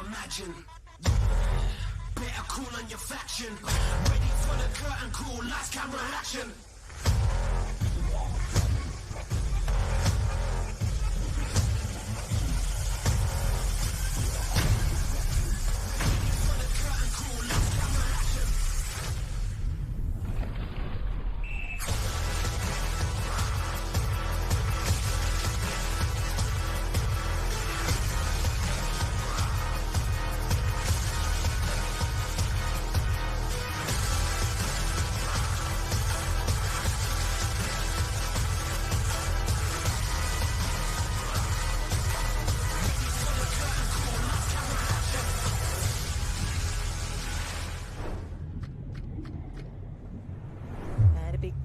imagine. Better call on your faction. Ready for the curtain call, lights, camera, action.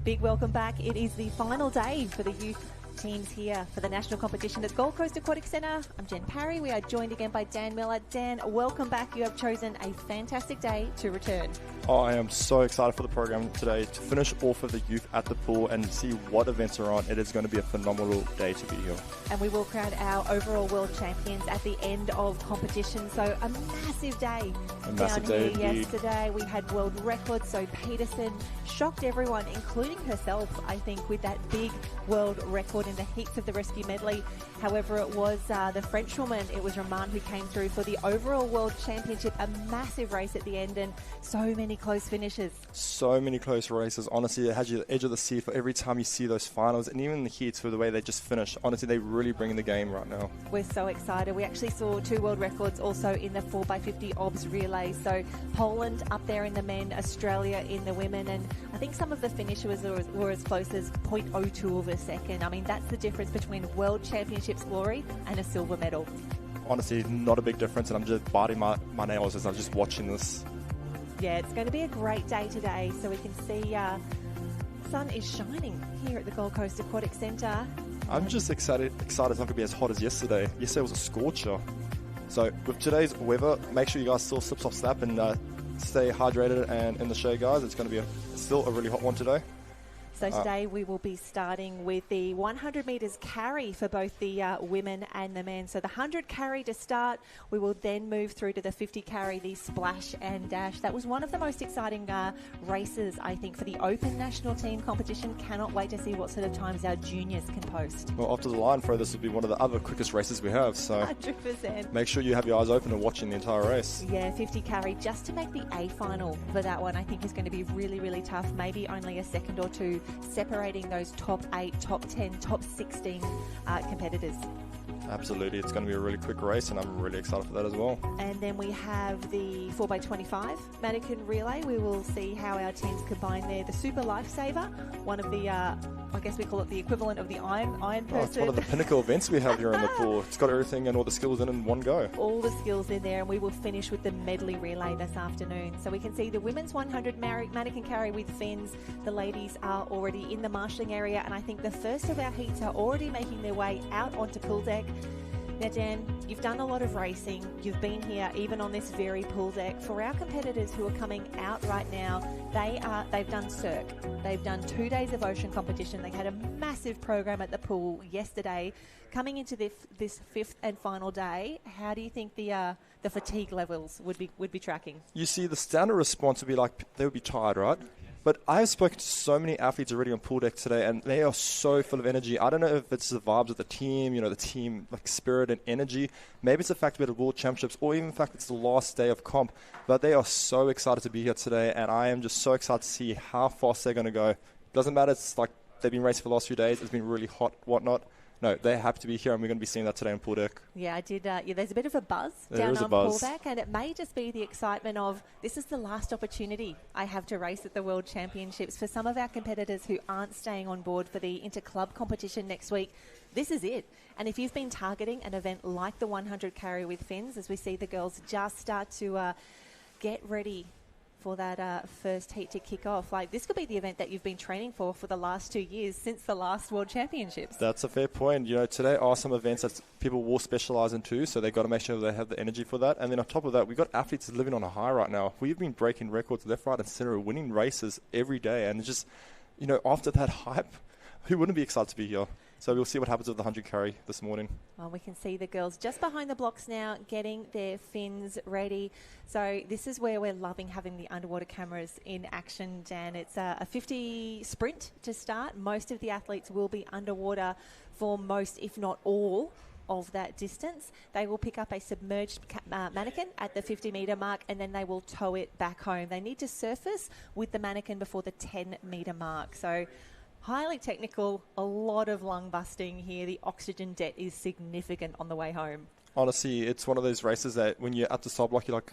Big welcome back. It is the final day for the youth teams here for the national competition at Gold Coast Aquatic Centre. I'm Jen Parry. We are joined again by Dan Miller. Dan, welcome back. You have chosen a fantastic day to return. Oh, I am so excited for the program today to finish off of the youth at the pool and see what events are on. It is going to be a phenomenal day to be here. And we will crown our overall world champions at the end of competition. So a massive day. A massive day indeed. Yesterday we had world records. So Peterson shocked everyone, including herself, I think, with that big world record in the heats of the rescue medley. However, it was the Frenchwoman, it was Roman, who came through for the overall world championship. A massive race at the end and so many close finishes. So many close races. Honestly, it has you at the edge of the seat for every time you see those finals, and even the heats for the way they just finish. Honestly, they really bring in the game right now. We're so excited. We actually saw 2 world records also in the 4x50 OBS relay. So Poland up there in the men, Australia in the women, and I think some of the finishes were as close as 0.02 of a second. I mean, that's the difference between World Championships glory and a silver medal. Honestly, not a big difference, and I'm just biting my nails as I'm just watching this. Yeah, it's going to be a great day today. So we can see sun is shining here at the Gold Coast Aquatic Centre. I'm just excited it's not going to be as hot as yesterday. Yesterday was a scorcher. So with today's weather, make sure you guys still slip, slop, snap and stay hydrated and in the shade, guys. It's going to be still a really hot one today. So today we will be starting with the 100 metres carry for both the women and the men. So the 100 carry to start. We will then move through to the 50 carry, the splash and dash. That was one of the most exciting races, I think, for the Open National Team competition. Cannot wait to see what sort of times our juniors can post. Well, after the line throw, this will be one of the other quickest races we have. So 100%. Make sure you have your eyes open and watching the entire race. Yeah, 50 carry just to make the A final for that one. I think is going to be really, really tough. Maybe only a second or two separating those top 8, top 10, top 16 competitors. Absolutely. It's going to be a really quick race, and I'm really excited for that as well. And then we have the 4x25 mannequin relay. We will see how our teams combine there. The Super Lifesaver, one of the, I guess we call it the equivalent of the Iron Person. It's one of the pinnacle events we have here in the pool. It's got everything and all the skills in one go. All the skills in there, and we will finish with the medley relay this afternoon. So we can see the women's 100 mannequin carry with fins. The ladies are already in the marshalling area, and I think the first of our heats are already making their way out onto pool deck. Now, Dan, you've done a lot of racing. You've been here even on this very pool deck. For our competitors who are coming out right now, they've done circ. They've done 2 days of ocean competition. They had a massive program at the pool yesterday. Coming into this fifth and final day, how do you think the fatigue levels would be tracking? You see, the standard response would be like they would be tired, right? But I have spoken to so many athletes already on pool deck today, and they are so full of energy. I don't know if it's the vibes of the team, the team like spirit and energy. Maybe it's the fact we're at World Championships, or even the fact it's the last day of comp. But they are so excited to be here today, and I am just so excited to see how fast they're going to go. Doesn't matter. It's like they've been racing for the last few days. It's been really hot, whatnot. No, they're happy to be here, and we're going to be seeing that today on pool deck. Yeah, I did. There's a bit of a buzz down on pool deck, and it may just be the excitement of this is the last opportunity I have to race at the World Championships. For some of our competitors who aren't staying on board for the inter-club competition next week, this is it. And if you've been targeting an event like the 100 carry with fins, as we see the girls just start to get ready for that first heat to kick off. Like, this could be the event that you've been training for the last 2 years since the last World Championships. That's a fair point. Today are some events that people will specialise in too, so they've got to make sure they have the energy for that. And then on top of that, we've got athletes living on a high right now. We've been breaking records left, right and centre, winning races every day. And just, after that hype, who wouldn't be excited to be here? So we'll see what happens with the 100 carry this morning. Well, we can see the girls just behind the blocks now getting their fins ready. So this is where we're loving having the underwater cameras in action, Dan. It's a 50 sprint to start. Most of the athletes will be underwater for most, if not all, of that distance. They will pick up a submerged mannequin at the 50-metre mark, and then they will tow it back home. They need to surface with the mannequin before the 10-metre mark. So highly technical, a lot of lung busting here. The oxygen debt is significant on the way home. Honestly, it's one of those races that when you're at the stop block, you're like,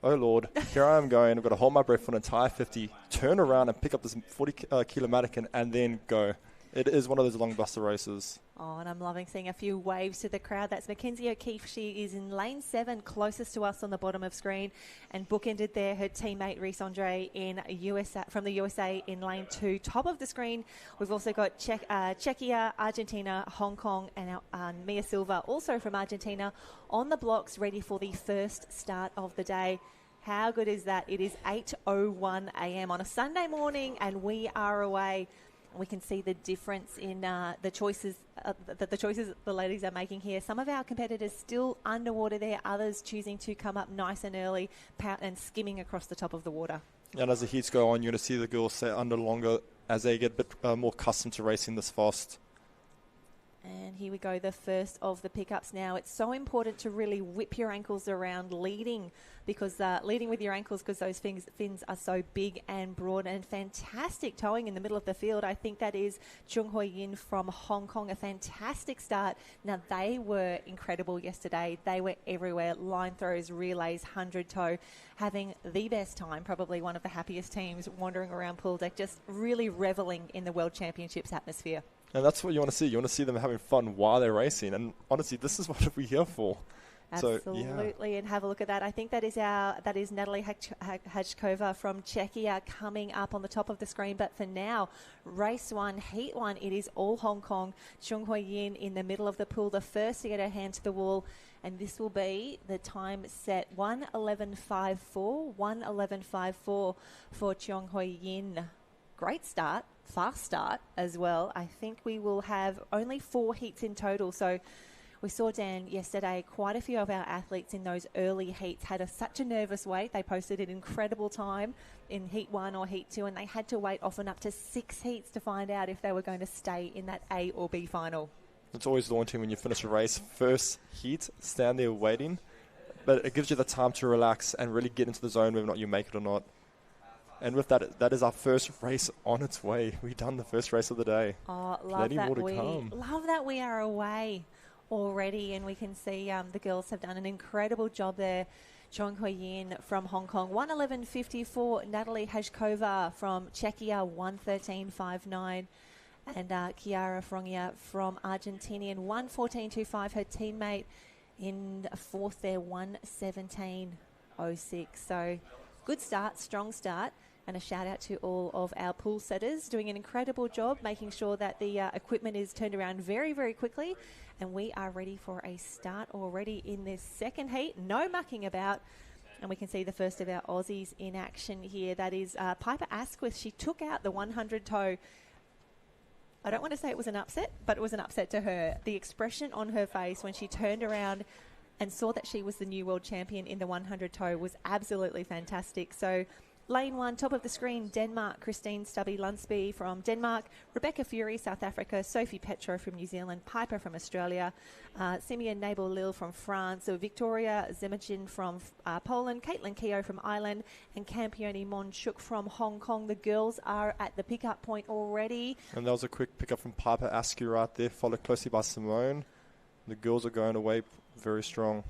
oh Lord, here I am going. I've got to hold my breath for an entire 50, turn around and pick up this 40-kilo mannequin and then go. It is one of those lung buster races. Oh, and I'm loving seeing a few waves to the crowd. That's Mackenzie O'Keefe. She is in lane 7, closest to us on the bottom of screen, and bookended there her teammate Reese Andre from the USA in lane 2. Top of the screen, we've also got Czechia, Argentina, Hong Kong, and Mia Silva, also from Argentina, on the blocks, ready for the first start of the day. How good is that? It is 8:01 a.m. on a Sunday morning, and we are away. We can see the difference in the choices the ladies are making here. Some of our competitors still underwater there, others choosing to come up nice and early and skimming across the top of the water. And as the heats go on, you're going to see the girls stay under longer as they get a bit more accustomed to racing this fast. And here we go, the first of the pickups now. It's so important to really whip your ankles around leading with your ankles, because those fins are so big and broad, and fantastic towing in the middle of the field. I think that is Chung Hoi Yin from Hong Kong. A fantastic start. Now, they were incredible yesterday. They were everywhere. Line throws, relays, 100 tow, having the best time, probably one of the happiest teams wandering around pool deck, just really reveling in the World Championships atmosphere. And that's what you want to see. You want to see them having fun while they're racing. And honestly, this is what we're here for. Absolutely, and have a look at that. I think that is Natalie Hajkova from Czechia coming up on the top of the screen. But for now, race 1, heat 1, it is all Hong Kong. Chung Hoi Yin in the middle of the pool, the first to get her hand to the wall. And this will be the time set, 1:11.54, 1:11.54 for Chung Hoi Yin. Great start, fast start as well. I think we will have only 4 heats in total. So we saw, Dan, yesterday, quite a few of our athletes in those early heats had such a nervous wait. They posted an incredible time in heat 1 or heat 2, and they had to wait often up to 6 heats to find out if they were going to stay in that A or B final. It's always daunting when you finish a race. First heat, stand there waiting. But it gives you the time to relax and really get into the zone whether or not you make it or not. And with that, that is our first race on its way. We've done the first race of the day. Oh, love that we are away already, and we can see the girls have done an incredible job there. Chung Hoi Yin from Hong Kong, 1:11.54. Natalie Hajkova from Czechia, 1:13.59. And Chiara Frongia from Argentinian, 1:14.25. Her teammate in 4th there, 1:17.06. So good start, strong start. And a shout out to all of our pool setters doing an incredible job, making sure that the equipment is turned around very, very quickly. And we are ready for a start already in this second heat. No mucking about. And we can see the first of our Aussies in action here. That is Piper Asquith. She took out the 100 tow. I don't want to say it was an upset, but it was an upset to her. The expression on her face when she turned around and saw that she was the new world champion in the 100 tow was absolutely fantastic. So lane 1, top of the screen, Denmark, Christine Stubby-Lunsby from Denmark, Rebecca Fury, South Africa, Sophie Petro from New Zealand, Piper from Australia, Simeon Nabel-Lille from France, Victoria Zemachin from Poland, Caitlin Keogh from Ireland, and Campione Monchuk from Hong Kong. The girls are at the pickup point already. And that was a quick pickup from Piper Askew right there, followed closely by Simone. The girls are going away very strong.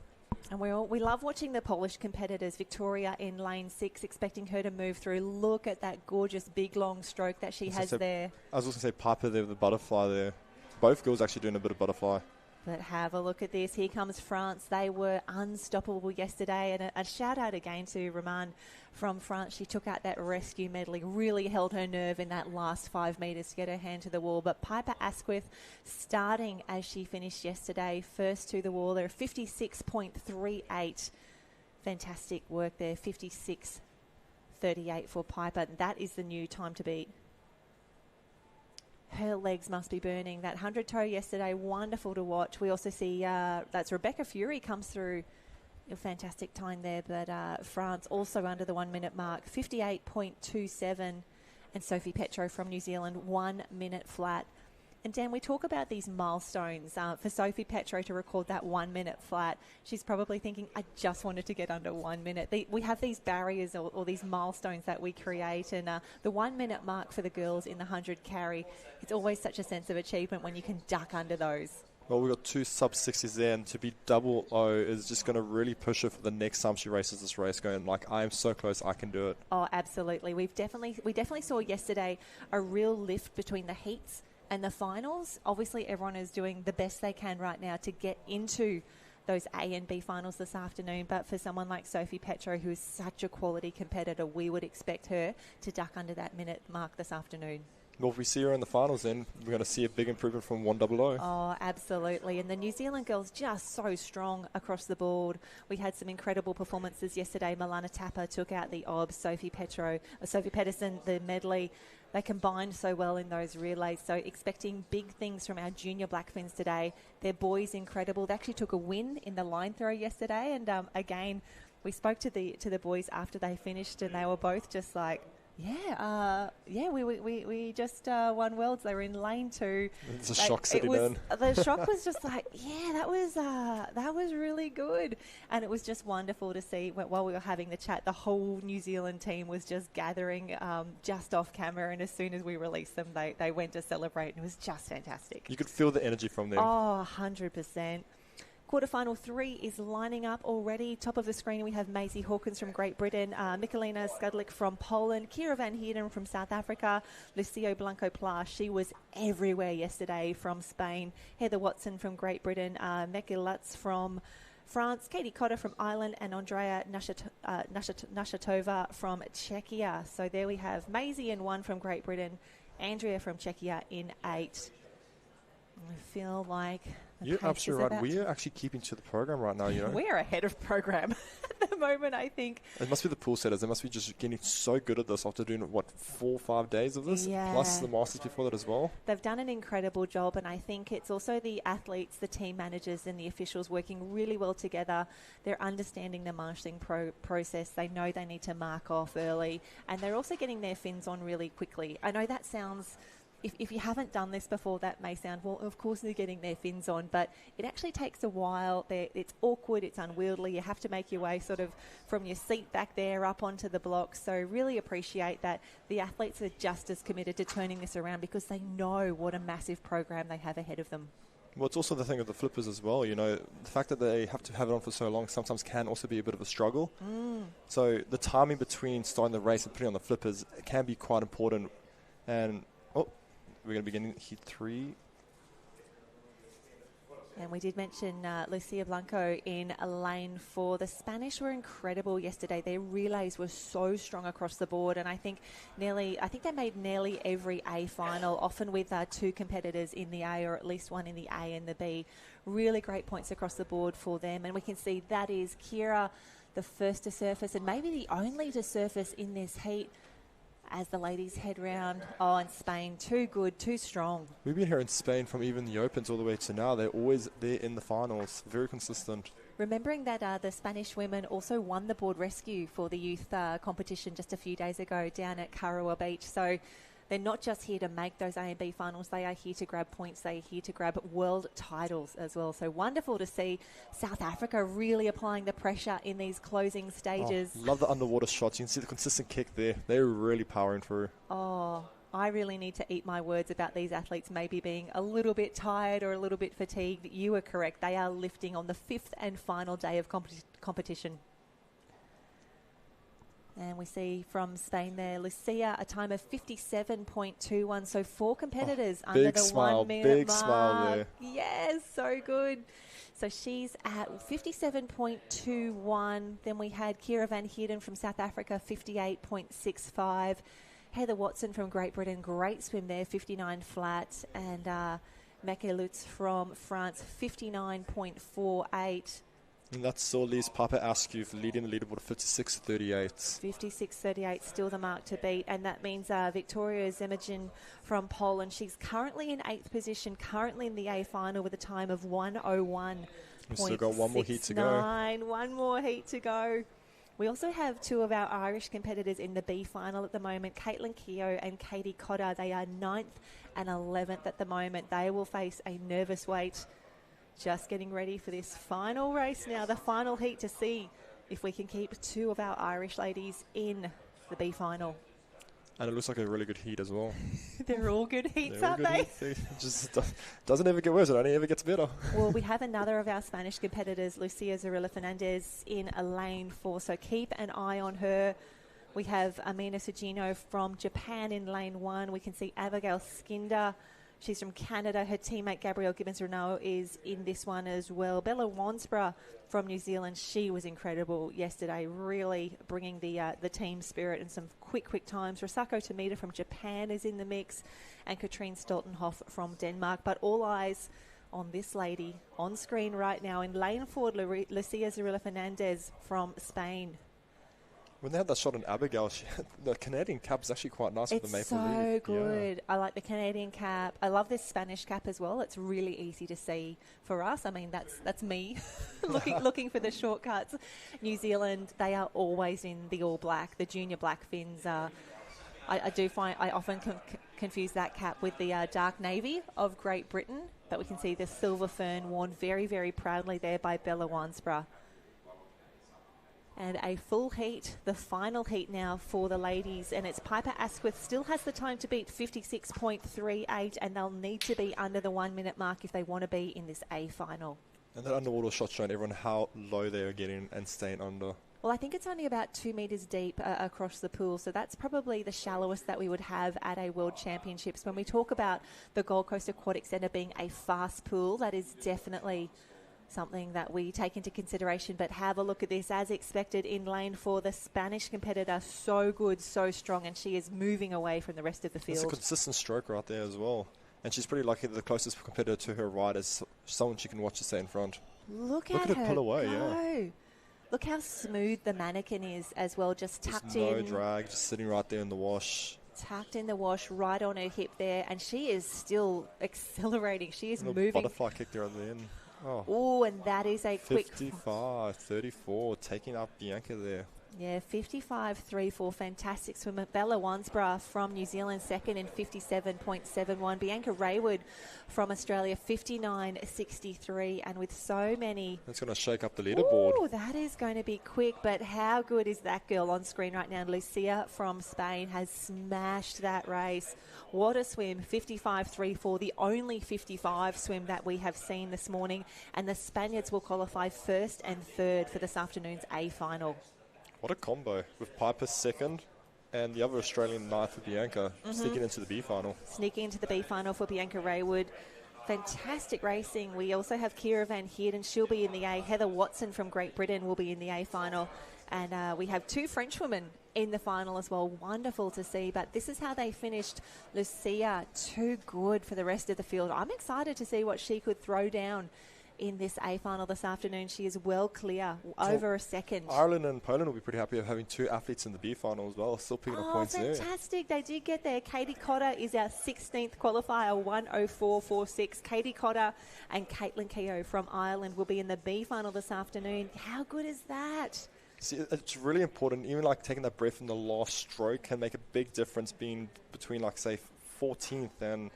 And we love watching the Polish competitors. Victoria in lane 6, expecting her to move through. Look at that gorgeous big long stroke that she has there. I was also going to say Piper there with the butterfly there. Both girls actually doing a bit of butterfly. But have a look at this. Here comes France. They were unstoppable yesterday. And a shout out again to Roman from France. She took out that rescue medley, really held her nerve in that last 5 metres to get her hand to the wall. But Piper Asquith starting as she finished yesterday, first to the wall there, 56.38. Fantastic work there, 56.38 for Piper. That is the new time to beat. Her legs must be burning. That 100 toe yesterday, wonderful to watch. We also see that's Rebecca Fury comes through. A fantastic time there, but France also under the 1 minute mark, 58.27. And Sophie Petro from New Zealand, 1 minute flat. And Dan, we talk about these milestones. For Sophie Petro to record that 1 minute flat, she's probably thinking, I just wanted to get under 1 minute. We have these barriers or these milestones that we create. And the 1 minute mark for the girls in the 100 carry, it's always such a sense of achievement when you can duck under those. Well, we've got 2 sub-60s there, and to be 00 is just going to really push her for the next time she races this race, going like, I am so close, I can do it. Oh, absolutely. We definitely saw yesterday a real lift between the heats and the finals. Obviously, everyone is doing the best they can right now to get into those A and B finals this afternoon. But for someone like Sophie Petro, who is such a quality competitor, we would expect her to duck under that minute mark this afternoon. Well, if we see her in the finals, then we're going to see a big improvement from 100. Oh, absolutely. And the New Zealand girls just so strong across the board. We had some incredible performances yesterday. Milana Tapper took out the OBS, Sophie Pedersen, the medley. They combined so well in those relays. So expecting big things from our junior Blackfins today. Their boys incredible. They actually took a win in the line throw yesterday. And again, we spoke to the boys after they finished, and they were both just like, we just won worlds. They were in lane 2. It's a shock sitting in. The shock was just like, that was really good. And it was just wonderful to see while we were having the chat, the whole New Zealand team was just gathering just off camera. And as soon as we released them, they went to celebrate. And it was just fantastic. You could feel the energy from them. Oh, 100%. Quarterfinal 3 is lining up already. Top of the screen, we have Maisie Hawkins from Great Britain, Michalina Skudlik from Poland, Kira Van Heerden from South Africa, Lucio Blanco-Plas, she was everywhere yesterday, from Spain, Heather Watson from Great Britain, Mecca Lutz from France, Katie Cotter from Ireland, and Andrea Nashatova from Czechia. So there we have Maisie in 1 from Great Britain, Andrea from Czechia in 8. I feel like you're absolutely right. We are actually keeping to the program right now, you know. We are ahead of program at the moment, I think. It must be the pool setters. They must be just getting so good at this after doing, 4 or 5 days of this? Yeah. Plus the Masters before that as well. They've done an incredible job, and I think it's also the athletes, the team managers and the officials working really well together. They're understanding the marshalling process. They know they need to mark off early, and they're also getting their fins on really quickly. I know that sounds... If you haven't done this before, that may sound, well, of course they're getting their fins on, but it actually takes a while. It's awkward, it's unwieldy. You have to make your way sort of from your seat back there up onto the blocks. So really appreciate that the athletes are just as committed to turning this around, because they know what a massive program they have ahead of them. Well, it's also the thing of the flippers as well. You know, the fact that they have to have it on for so long sometimes can also be a bit of a struggle. So the timing between starting the race and putting on the flippers can be quite important. And we're going to be getting heat 3. And we did mention Lucia Blanco in lane 4. The Spanish were incredible yesterday. Their relays were so strong across the board, and I think they made nearly every A final, often with 2 competitors in the A, or at least one in the A and the B. Really great points across the board for them, and we can see that is Kira, the first to surface, and maybe the only to surface in this heat, as the ladies head round. Oh, and Spain, too good, too strong. We've been here in Spain from even the Opens all the way to now. They're always there in the finals. Very consistent. Remembering that the Spanish women also won the board rescue for the youth competition just a few days ago down at Karawa Beach. So they're not just here to make those A and B finals. They are here to grab points. They are here to grab world titles as well. So wonderful to see South Africa really applying the pressure in these closing stages. Oh, love the underwater shots. You can see the consistent kick there. They're really powering through. Oh, I really need to eat my words about these athletes maybe being a little bit tired or a little bit fatigued. You are correct. They are lifting on the 5th and final day of competition. And we see from Spain there, Lucia, a time of 57.21. So 4 competitors under the 1 minute big mark. Smile there. Yes, so good. So she's at 57.21. Then we had Kira Van Heerden from South Africa, 58.65. Heather Watson from Great Britain, great swim there, 59 flat. And Mecca Lutz from France, 59.48. And that still leaves Papa Askew leading the leaderboard 56.38. 56.38, still the mark to beat. And that means Victoria Zemagin from Poland. She's currently in 8th position, currently in the A final with a time of 1:01. We've still got one more heat to go. One more heat to go. We also have two of our Irish competitors in the B final at the moment, Caitlin Keogh and Katie Cotter. They are 9th and 11th at the moment. They will face a nervous wait. Just getting ready for this final race now, the final heat, to see if we can keep two of our Irish ladies in the B final. And it looks like a really good heat as well. They're all good heats, aren't they? It just doesn't ever get worse. It only ever gets better. Well, we have another of our Spanish competitors, Lucia Zarilla Fernandez, in lane 4. So keep an eye on her. We have Amina Sugino from Japan in lane 1. We can see Abigail Skinder. She's from Canada. Her teammate Gabrielle Gibbons-Renault is in this one as well. Bella Wansborough from New Zealand. She was incredible yesterday, really bringing the team spirit and some quick times. Risako Tomita from Japan is in the mix, and Katrine Stoltenhoff from Denmark. But all eyes on this lady on screen right now in lane 4, Lucia Zarilla Fernandez from Spain. When they had that shot on Abigail, the Canadian cap is actually quite nice with the maple leaf. It's so good. Yeah. I like the Canadian cap. I love this Spanish cap as well. It's really easy to see for us. I mean, that's me looking for the shortcuts. New Zealand, they are always in the all black, the junior black fins. I do find I often confuse that cap with the dark navy of Great Britain, but we can see the silver fern worn very, very proudly there by Bella Wansborough. And a full heat, the final heat now for the ladies. And it's Piper Asquith still has the time to beat 56.38, and they'll need to be under the 1 minute mark if they want to be in this A final. And that underwater shot showing everyone how low they are getting and staying under. Well, I think it's only about 2 metres deep across the pool, so that's probably the shallowest that we would have at a World Championships. When we talk about the Gold Coast Aquatic Centre being a fast pool, that is definitely something that we take into consideration. But have a look at this. As expected, in lane 4, the Spanish competitor, so good, so strong, and she is moving away from the rest of the field. It's a consistent stroke right there as well. And she's pretty lucky that the closest competitor to her right is someone she can watch to stay in front. Look at her pull away, go. yeah. Look how smooth the mannequin is as well, just tucked in. No drag, just sitting right there in the wash. Tucked in the wash, right on her hip there, and she is still accelerating. She is moving. Butterfly kick there at the end. Oh, and that is a quick 55-34, taking up Bianca there. Yeah, 55.34, fantastic swimmer. Bella Wansborough from New Zealand, second in 57.71. Bianca Raywood from Australia, 59.63. And with so many... That's going to shake up the leaderboard. Oh, that is going to be quick, but how good is that girl on screen right now? Lucia from Spain has smashed that race. What a swim, 55.34, the only 55 swim that we have seen this morning. And the Spaniards will qualify first and third for this afternoon's A final. What a combo, with Piper second and the other Australian ninth for Bianca, sneaking into the B final. Sneaking into the B final for Bianca Raywood. Fantastic racing. We also have Kira Van Heerden. She'll be in the A. Heather Watson from Great Britain will be in the A final. And we have two French women in the final as well. Wonderful to see. But this is how they finished. Lucia, too good for the rest of the field. I'm excited to see what she could throw down in this A final this afternoon. She is well clear, over a second. Ireland and Poland will be pretty happy of having two athletes in the B final as well, still picking up points there. Fantastic. They did get there. Katie Cotter is our 16th qualifier, 1:04.46. Katie Cotter and Caitlin Keogh from Ireland will be in the B final this afternoon. How good is that? See, it's really important. Even like taking that breath in the last stroke can make a big difference, being between, like, say, 14th and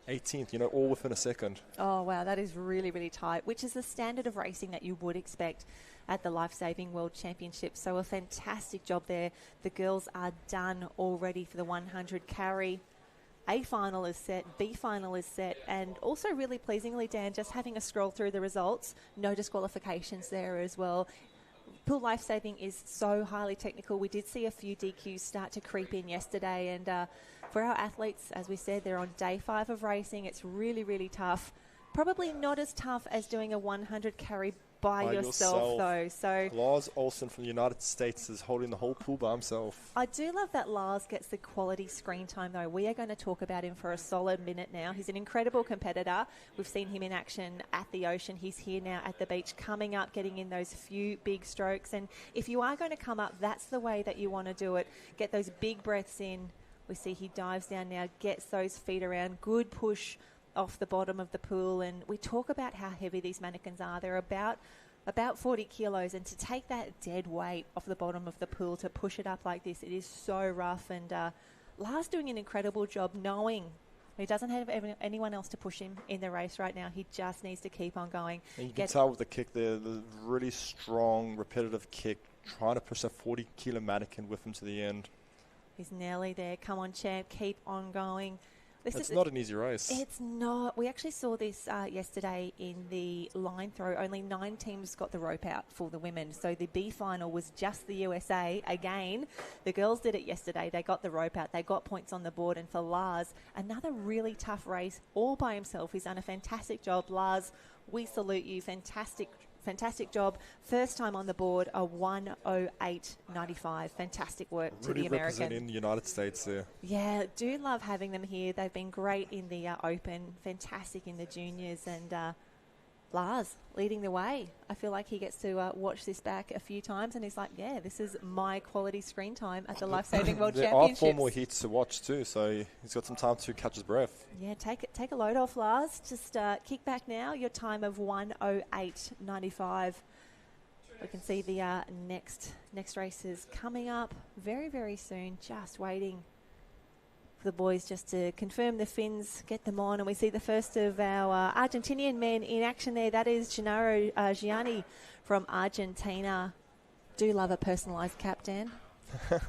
18th, you know, all within a second. Oh, wow, that is really, really tight, which is the standard of racing that you would expect at the Lifesaving World Championships. So a fantastic job there. The girls are done already for the 100 carry. A final is set, B final is set, and also really pleasingly, Dan, just having a scroll through the results, no disqualifications there as well. Pool Lifesaving is so highly technical. We did see a few DQs start to creep in yesterday, and for our athletes, as we said, they're on day 5 of racing. It's really, really tough. Probably not as tough as doing a 100 carry by yourself, though. So Lars Olsen from the United States is holding the whole pool by himself. I do love that Lars gets the quality screen time, though. We are going to talk about him for a solid minute now. He's an incredible competitor. We've seen him in action at the ocean. He's here now at the beach, coming up, getting in those few big strokes. And if you are going to come up, that's the way that you want to do it. Get those big breaths in. We see he dives down now, gets those feet around. Good push off the bottom of the pool. And we talk about how heavy these mannequins are. They're about 40 kilos, and to take that dead weight off the bottom of the pool to push it up like this, it is so rough. And Lars doing an incredible job, knowing he doesn't have anyone else to push him in the race right now. He just needs to keep on going. And you can tell with the kick there, the really strong, repetitive kick, trying to push that 40-kilo mannequin with him to the end. He's nearly there. Come on, champ, keep on going. It's not an easy race. It's not. We actually saw this yesterday in the line throw. Only 9 teams got the rope out for the women. So the B final was just the USA. Again, the girls did it yesterday. They got the rope out. They got points on the board. And for Lars, another really tough race all by himself. He's done a fantastic job. Lars, we salute you. Fantastic job. First time on the board, a 1:08.95. Fantastic work to the American. Representing the United States there. Yeah, do love having them here. They've been great in the Open, fantastic in the juniors, and Lars leading the way. I feel like he gets to watch this back a few times, and he's like, yeah, this is my quality screen time at the Lifesaving World Championships. There are 4 more heats to watch too, so he's got some time to catch his breath. Yeah, take a load off, Lars. Just kick back now. Your time of 1:08.95. We can see the next races coming up very, very soon. Just waiting the boys just to confirm the fins, get them on, and we see the first of our Argentinian men in action there. That is Gennaro Gianni from Argentina. Do love a personalised cap, Dan. I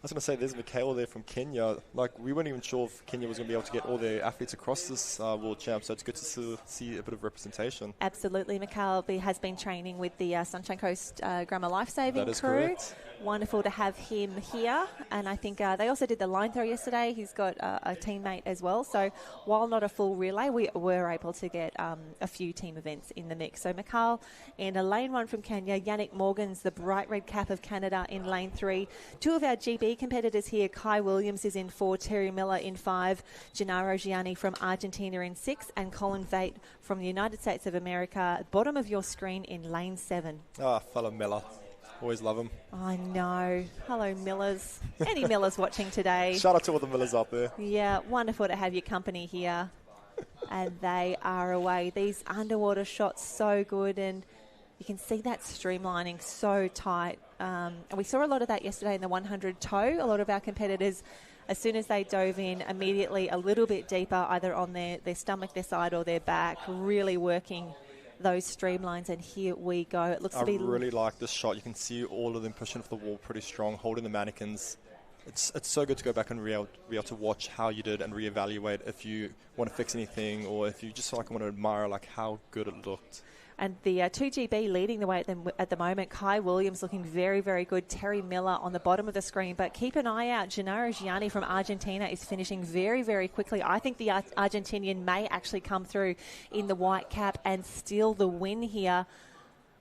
was going to say, there's Mikhail there from Kenya. Like, we weren't even sure if Kenya was going to be able to get all their athletes across this World Champ, so it's good to see a bit of representation. Absolutely. Mikhail has been training with the Sunshine Coast Grammar Lifesaving That is crew. Correct. Wonderful to have him here. And I think they also did the line throw yesterday. He's got a teammate as well. So while not a full relay, we were able to get a few team events in the mix. So Mikhail in a lane 1 from Kenya. Yannick Morgans, the bright red cap of Canada, in lane 3. 2 of our GB competitors here. Kai Williams is in 4, Terry Miller in 5, Gennaro Gianni from Argentina in 6, and Colin Vate from the United States of America, bottom of your screen, in lane 7. Fellow Miller. Always love him. I know. Hello, Millers. Any Millers watching today? Shout out to all the Millers out there. Yeah, wonderful to have your company here. And they are away. These underwater shots, so good. And you can see that streamlining so tight. And we saw a lot of that yesterday in the 100 tow. A lot of our competitors, as soon as they dove in, immediately a little bit deeper, either on their stomach, their side, or their back, really working those streamlines. And here we go. It looks to be... I really like this shot. You can see all of them pushing off the wall pretty strong, holding the mannequins. It's so good to go back and be able to watch how you did and reevaluate if you want to fix anything, or if you just want to admire how good it looked. And the 2GB leading the way at the moment. Kai Williams looking very, very good. Terry Miller on the bottom of the screen. But keep an eye out. Gennaro Gianni from Argentina is finishing very, very quickly. I think the Argentinian may actually come through in the white cap and steal the win here.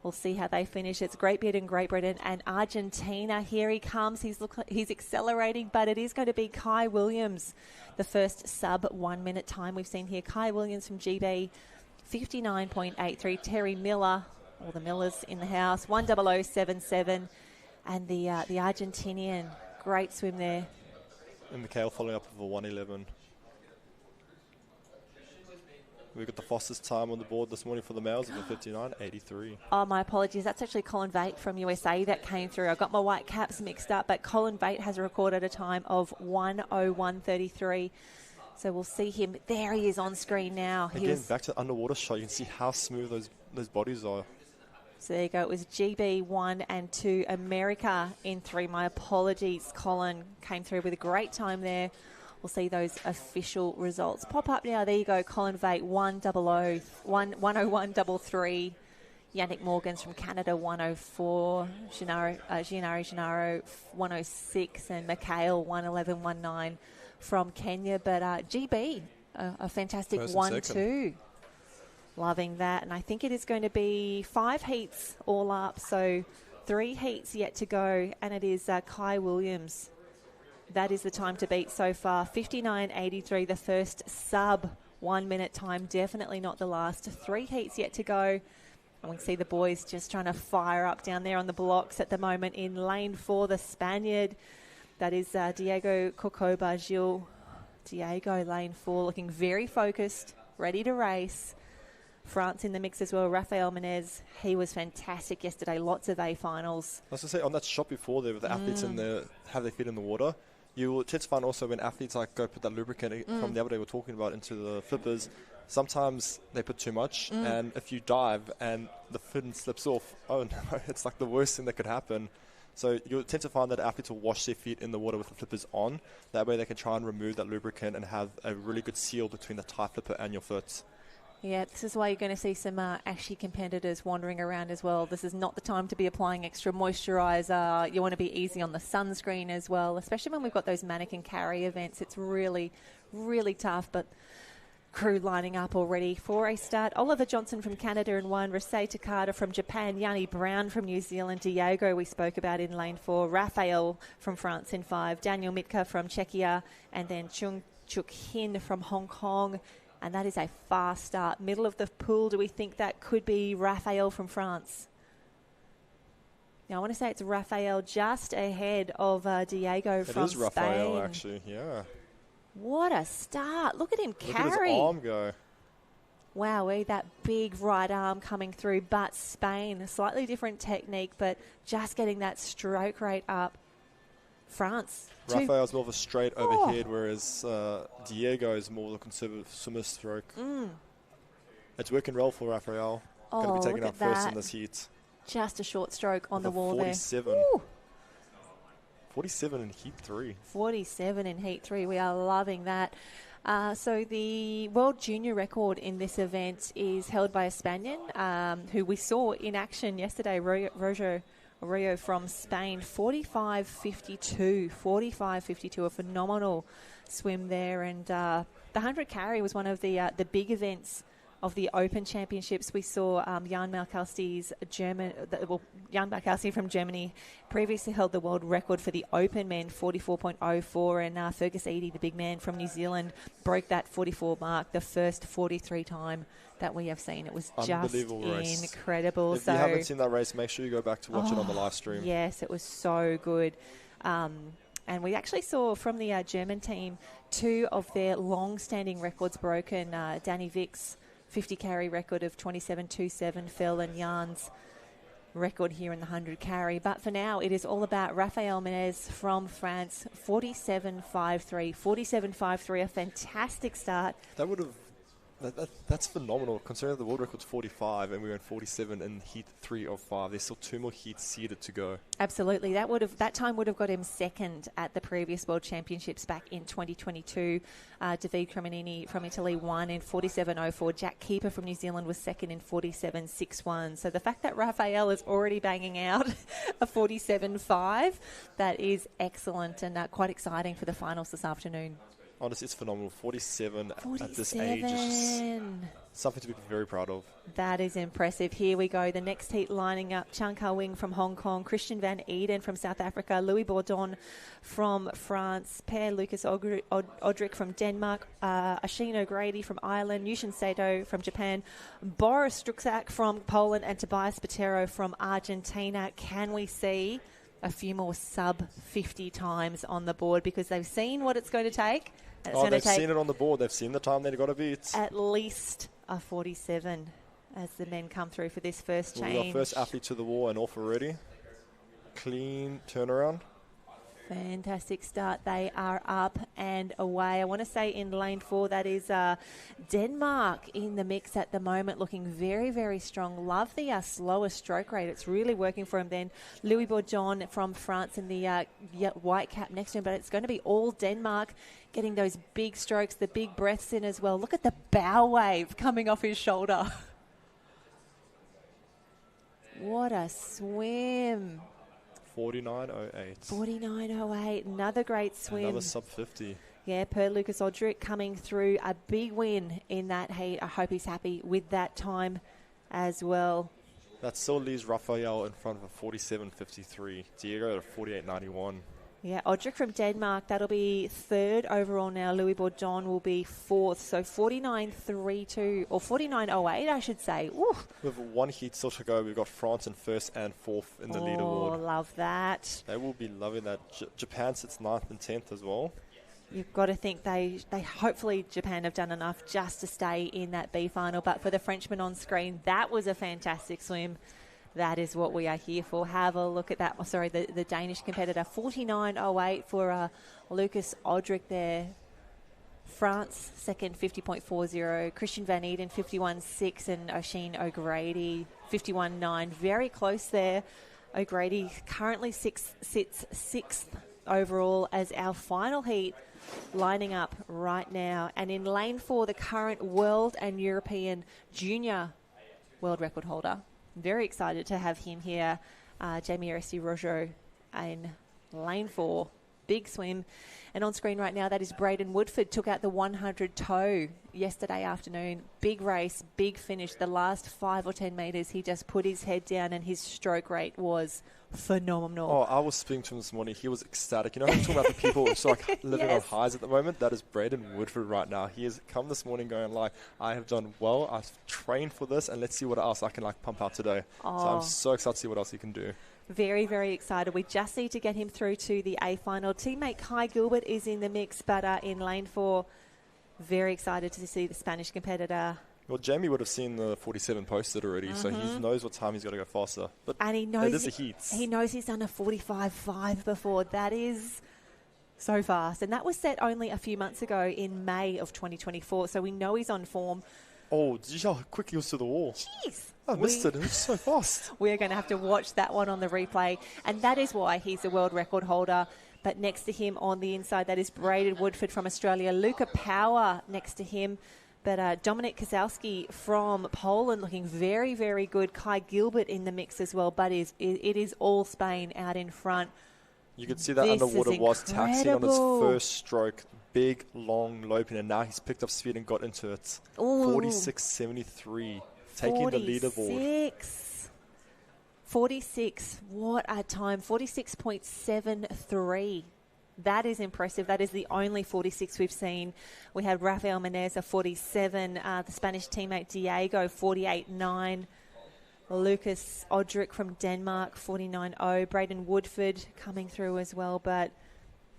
We'll see how they finish. It's Great Britain and Argentina. Here he comes. He's accelerating, but it is going to be Kai Williams, the first sub 1 minute time we've seen here. Kai Williams from GB. 59.83. Terry Miller, all the Millers in the house, 1:00.77, and the Argentinian, great swim there. And Mikhail following up with a 1:11. We got the fastest time on the board this morning for the males of a 59.83. Oh, my apologies. That's actually Colin Vate from USA that came through. I got my white caps mixed up, but Colin Vate has recorded a time of 1:01.33. So we'll see him. There he is on screen now. Again, back to the underwater shot. You can see how smooth those bodies are. So there you go. It was GB 1 and 2, America in 3. My apologies. Colin came through with a great time there. We'll see those official results pop up now. There you go. Colin Vate 1:01.33. Yannick Morgans from Canada 1:04. Gennaro 1:06, and Mikhail 1:11.19. From Kenya, but GB, a fantastic 1-2. Loving that. And I think it is going to be 5 heats all up. So 3 heats yet to go. And it is Kai Williams. That is the time to beat so far. 59.83, the first sub 1 minute time. Definitely not the last. 3 heats yet to go. And we see the boys just trying to fire up down there on the blocks at the moment in lane 4, the Spaniard. That is Diego Corcoba Gil. Diego, lane 4, looking very focused, ready to race. France in the mix as well. Rafael Menez, he was fantastic yesterday. Lots of A finals. I was going to say, on that shot before there with the athletes in the have their feet in the water, you will tend to find also when athletes like go put that lubricant from the other day we were talking about into the flippers, sometimes they put too much, and if you dive and the fin slips off, oh no, it's like the worst thing that could happen. So you'll tend to find that athletes will wash their feet in the water with the flippers on. That way they can try and remove that lubricant and have a really good seal between the tie flipper and your foot. Yeah, this is why you're going to see some ashy competitors wandering around as well. This is not the time to be applying extra moisturiser. You want to be easy on the sunscreen as well, especially when we've got those mannequin carry events. It's really, really tough, but crew lining up already for a start. Oliver Johnson from Canada in 1, Rasei Takada from Japan, Yanni Brown from New Zealand, Diego we spoke about in lane 4, Raphael from France in 5, Daniel Mitka from Czechia, and then Chung Chuk Hin from Hong Kong. And that is a fast start. Middle of the pool, do we think that could be Raphael from France? Now, I want to say it's Raphael just ahead of Diego from Spain. It is Raphael, actually, yeah. What a start. Look at him carry. Look at his arm go. Wowee, that big right arm coming through. But Spain, a slightly different technique, but just getting that stroke rate up. France. Raphael's more of a straight overhead, whereas Diego is more of a conservative swimmer stroke. It's working well for Raphael. Going to be taken up first in this heat. Just a short stroke on the wall 47. there. Ooh. 47 in Heat 3. 47 in Heat 3. We are loving that. So the world junior record in this event is held by a Spaniard who we saw in action yesterday, Roger Rio from Spain. 45.52. 45.52, a phenomenal swim there. And the 100 carry was one of the big events of the Open Championships. We saw Jan Malkowski's Jan Malkowski from Germany previously held the world record for the Open men, 44.04, and Fergus Eadie, the big man from New Zealand, broke that 44 mark, the first 43 time that we have seen. It was just incredible. If you haven't seen that race, make sure you go back to watch it on the live stream. Yes, it was so good. And we actually saw from the German team 2 of their long-standing records broken. Danny Vick's 50 carry record of 27.27 fell, and Jan's record here in the 100 carry. But for now, it is all about Rafael Menez from France, 47.53. 47.53, a fantastic start. That would have... That's phenomenal, considering the world record's 45 and we went 47 in Heat 3 of 5. There's still 2 more heats seeded to go. Absolutely. That time would have got him second at the previous World Championships back in 2022. David Cremonini from Italy won in 47.04. Jack Keeper from New Zealand was second in 47.61. So the fact that Rafael is already banging out a 47.5, that is excellent and quite exciting for the finals this afternoon. Honestly, it's phenomenal. 47 at this age is just something to be very proud of. That is impressive. Here we go. The next heat lining up. Chan Ka-Wing from Hong Kong, Christian Van Eden from South Africa, Louis Bourdon from France, Per Lucas Odrik from Denmark, Asheen O'Grady from Ireland, Yushin Sato from Japan, Boris Struksak from Poland, and Tobias Botero from Argentina. Can we see a few more sub 50 times on the board, because they've seen what it's going to take? They've seen it on the board. They've seen the time they've got to beat. At least a 47 as the men come through for this first change. Our first athlete to the wall and off already. Clean turnaround. Fantastic start. They are up and away. I want to say in lane 4, that is Denmark in the mix at the moment, looking very, very strong. Love the slower stroke rate. It's really working for him. Then Louis Bourdon from France in the white cap next to him, but it's going to be all Denmark getting those big strokes, the big breaths in as well. Look at the bow wave coming off his shoulder. What a swim. 49.08. 49.08, another great swim. Another sub 50. Yeah, per Lucas Odrick coming through a big win in that heat. I hope he's happy with that time as well. That still leaves Raphael in front of a 47.53. Diego at a 48.91. Yeah, Odrick from Denmark, that'll be third overall now. Louis Bourdon will be fourth. So 49.32, or 49.08, I should say. Ooh. With one heat still to go, we've got France in first and fourth in the leaderboard. Oh, love that. They will be loving that. Japan sits 9th and 10th as well. You've got to think they hopefully Japan have done enough just to stay in that B final. But for the Frenchman on screen, that was a fantastic swim. That is what we are here for. Have a look at that. Oh, sorry, the Danish competitor. 49.08 for Lucas Odrick there. France, second, 50.40. Christian Van Eden, 51.6. And Oisin O'Grady, 51.9. Very close there. O'Grady currently sits sixth overall as our final heat lining up right now. And in lane 4, the current world and European junior world record holder. Very excited to have him here, Jamie Aresti-Rogeau in lane 4. Big swim. And on screen right now, that is Braden Woodford. Took out the 100 toe yesterday afternoon. Big race, big finish. The last 5 or 10 metres, he just put his head down and his stroke rate was phenomenal. Oh, I was speaking to him this morning. He was ecstatic. You know, I'm talking about the people who are like living on highs at the moment. That is Braden Woodford right now. He has come this morning going like, I have done well. I've trained for this, and let's see what else I can like pump out today. So I'm so excited to see what else he can do. Very, very excited. We just need to get him through to the A final. Teammate Kai Gilbert is in the mix, but in lane 4, very excited to see the Spanish competitor. Well, Jamie would have seen the 47 posted already, so he knows what time he's got to go faster. But and he knows it is a heat. He knows he's done a 45.5 before. That is so fast. And that was set only a few months ago in May of 2024, so we know he's on form. Oh, did you see how quick he was to the wall? Jeez. I missed it. It was so fast. We're going to have to watch that one on the replay, and that is why he's a world record holder. But next to him on the inside, that is Braden Woodford from Australia. Luca Power next to him. But Dominik Kozłowski from Poland looking very, very good. Kai Gilbert in the mix as well. But it is all Spain out in front. You could see that underwater was taxiing on his first stroke. Big, long loping, and now he's picked up speed and got into it. 46.73, taking the leaderboard. 46. What a time. 46.73. That is impressive. That is the only 46 we've seen. We had Rafael Meneza, 47. The Spanish teammate Diego, 48.9. Lucas Odrick from Denmark, 49.0. Braden Woodford coming through as well. But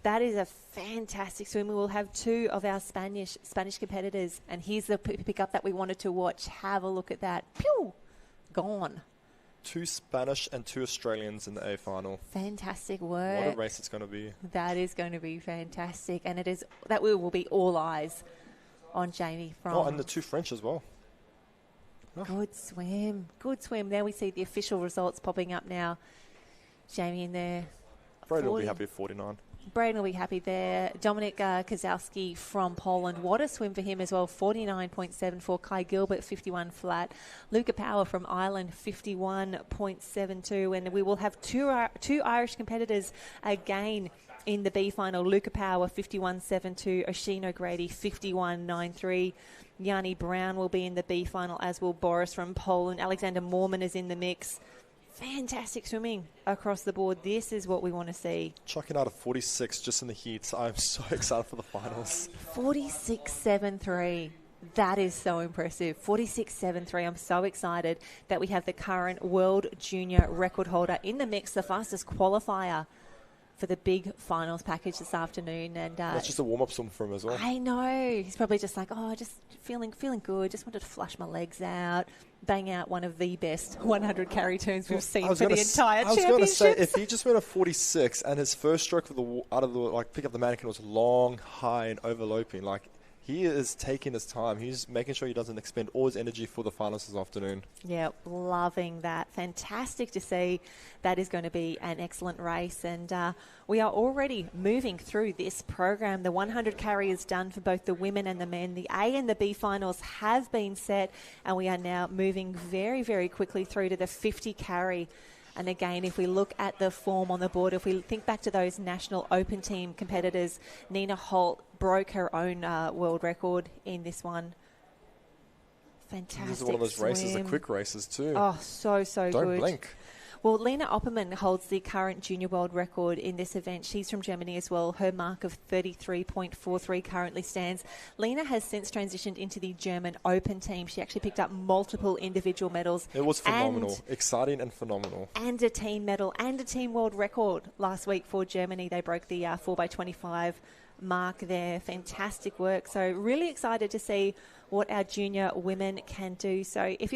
that is a fantastic swim. We will have 2 of our Spanish competitors. And here's the pickup that we wanted to watch. Have a look at that. Pew! Gone. 2 Spanish and 2 Australians in the A final. Fantastic work. What a race it's going to be. That is going to be fantastic. And that will be all eyes on Jamie from... Oh, and the 2 French as well. Oh. Good swim. Good swim. There we see the official results popping up now. Jamie in there. Braden will be happy at 49. Braden will be happy there. Dominik Kozłowski from Poland. What a swim for him as well. 49.74. Kai Gilbert, 51 flat. Luca Power from Ireland, 51.72. And we will have two Irish competitors again in the B final. Luca Power, 51.72. Oisin O'Grady, 51.93. Yanni Brown will be in the B final, as will Boris from Poland. Alexander Moorman is in the mix. Fantastic swimming across the board. This is what we want to see. Chucking out a 46 just in the heats. I'm so excited for the finals. 46.73. That is so impressive. 46.73. I'm so excited that we have the current world junior record holder in the mix, the fastest qualifier for the big finals package this afternoon. And that's just a warm-up swim for him as well. I know. He's probably just like, just feeling good. Just wanted to flush my legs out, bang out one of the best 100 carry turns we've seen for the entire championship. I was going to say, if he just went a 46 and his first stroke pick up the mannequin was long, high, and overloping, he is taking his time. He's making sure he doesn't expend all his energy for the finals this afternoon. Yeah, loving that. Fantastic to see. That is going to be an excellent race. And we are already moving through this program. The 100 carry is done for both the women and the men. The A and the B finals have been set. And we are now moving very, very quickly through to the 50 carry. And again, if we look at the form on the board, if we think back to those national open team competitors, Nina Holt broke her own world record in this one. Fantastic. This is one of those races, the swim. quick races too. Oh, so good. Don't blink. Well, Lena Opperman holds the current junior world record in this event. She's from Germany as well. Her mark of 33.43 currently stands. Lena has since transitioned into the German Open team. She actually picked up multiple individual medals. It was phenomenal. Exciting and phenomenal. And a team medal and a team world record last week for Germany. They broke the 4x25 mark there. Fantastic work. So really excited to see what our junior women can do. So if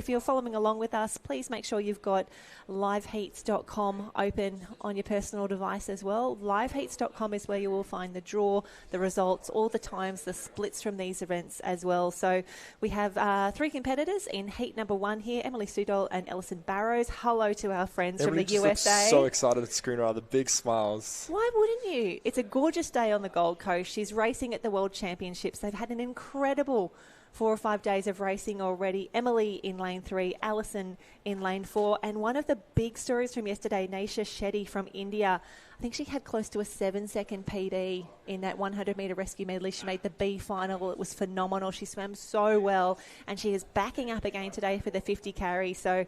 you're following along with us, please make sure you've got liveheats.com open on your personal device as well. Liveheats.com is where you will find the draw, the results, all the times, the splits from these events as well. So we have 3 competitors in heat number 1 here, Emily Sudol and Ellison Barrows. Hello to our friends Emily from the USA. Looks so excited at the screen, the big smiles. Why wouldn't you? It's a gorgeous day on the Gold Coast. She's racing at the World Championships. They've had an incredible 4 or 5 days of racing already. Emily in lane 3, Alison in lane 4. And one of the big stories from yesterday, Naisha Shetty from India. I think she had close to a 7-second PB in that 100-metre rescue medley. She made the B final. It was phenomenal. She swam so well. And she is backing up again today for the 50 carry. So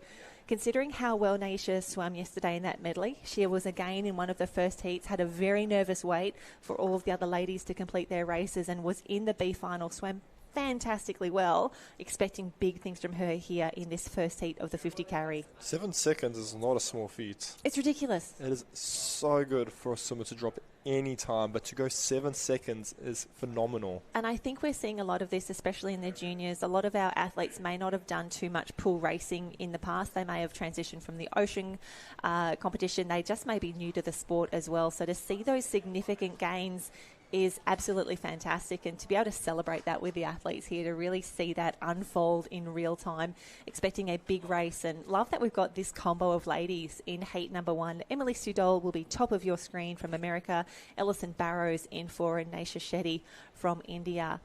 considering how well Naisha swam yesterday in that medley, she was again in one of the first heats, had a very nervous wait for all of the other ladies to complete their races and was in the B final, swam fantastically well, expecting big things from her here in this first heat of the 50 carry. 7 seconds is not a small feat. It's ridiculous. It is so good for a swimmer to drop any time, but to go 7 seconds is phenomenal. And I think we're seeing a lot of this, especially in the juniors. A lot of our athletes may not have done too much pool racing in the past. They may have transitioned from the ocean competition. They just may be new to the sport as well. So to see those significant gains is absolutely fantastic, and to be able to celebrate that with the athletes here, to really see that unfold in real time, expecting a big race. And love that we've got this combo of ladies in heat number 1. Emily Sudol will be top of your screen from America, Ellison Barrows in 4, and Naisha Shetty from India.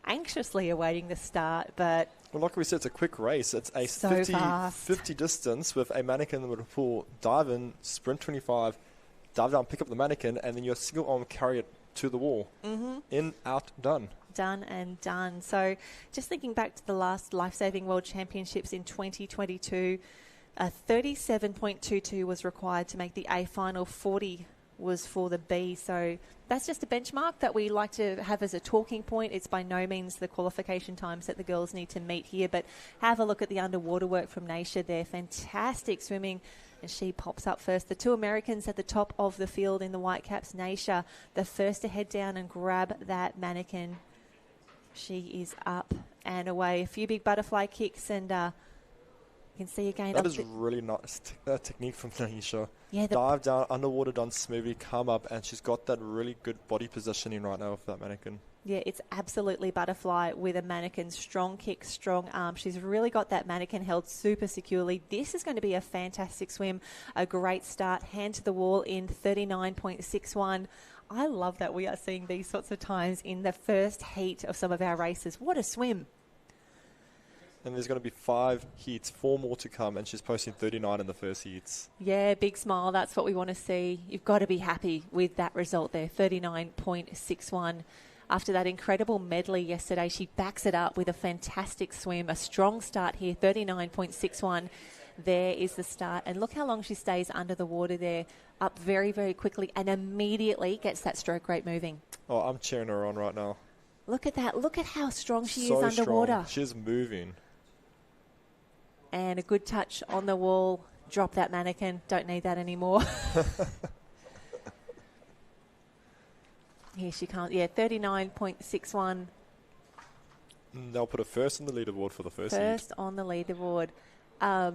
Anxiously awaiting the start, but well, like we said, it's a quick race. It's a so 50 distance with a mannequin in the pool, dive in, sprint 25, dive down, pick up the mannequin, and then your single arm carry it to the wall. In, out, done. Done and done. So just thinking back to the last Lifesaving World Championships in 2022, 37.22 was required to make the A final, 40 was for the B. So that's just a benchmark that we like to have as a talking point. It's by no means the qualification times that the girls need to meet here, but have a look at the underwater work from Naisha there. Fantastic swimming. And she pops up first. The 2 Americans at the top of the field in the white caps. Naisha, the first to head down and grab that mannequin. She is up and away. A few big butterfly kicks, and you can see again. That is really nice technique from Naisha. Yeah, dive down, underwater done smoothly, come up, and she's got that really good body positioning right now with that mannequin. Yeah, it's absolutely butterfly with a mannequin. Strong kick, strong arm. She's really got that mannequin held super securely. This is going to be a fantastic swim. A great start. Hand to the wall in 39.61. I love that we are seeing these sorts of times in the first heat of some of our races. What a swim. And there's going to be 5 heats, 4 more to come, and she's posting 39 in the first heats. Yeah, big smile. That's what we want to see. You've got to be happy with that result there, 39.61. After that incredible medley yesterday, she backs it up with a fantastic swim. A strong start here, 39.61. There is the start. And look how long she stays under the water there, up very, very quickly, and immediately gets that stroke rate moving. Oh, I'm cheering her on right now. Look at that. Look at how strong she So is underwater. strong. She's moving. And a good touch on the wall. Drop that mannequin. Don't need that anymore. Here she comes. Yeah, 39.61. They'll put her first on the leaderboard for the first heat. First on the leaderboard. I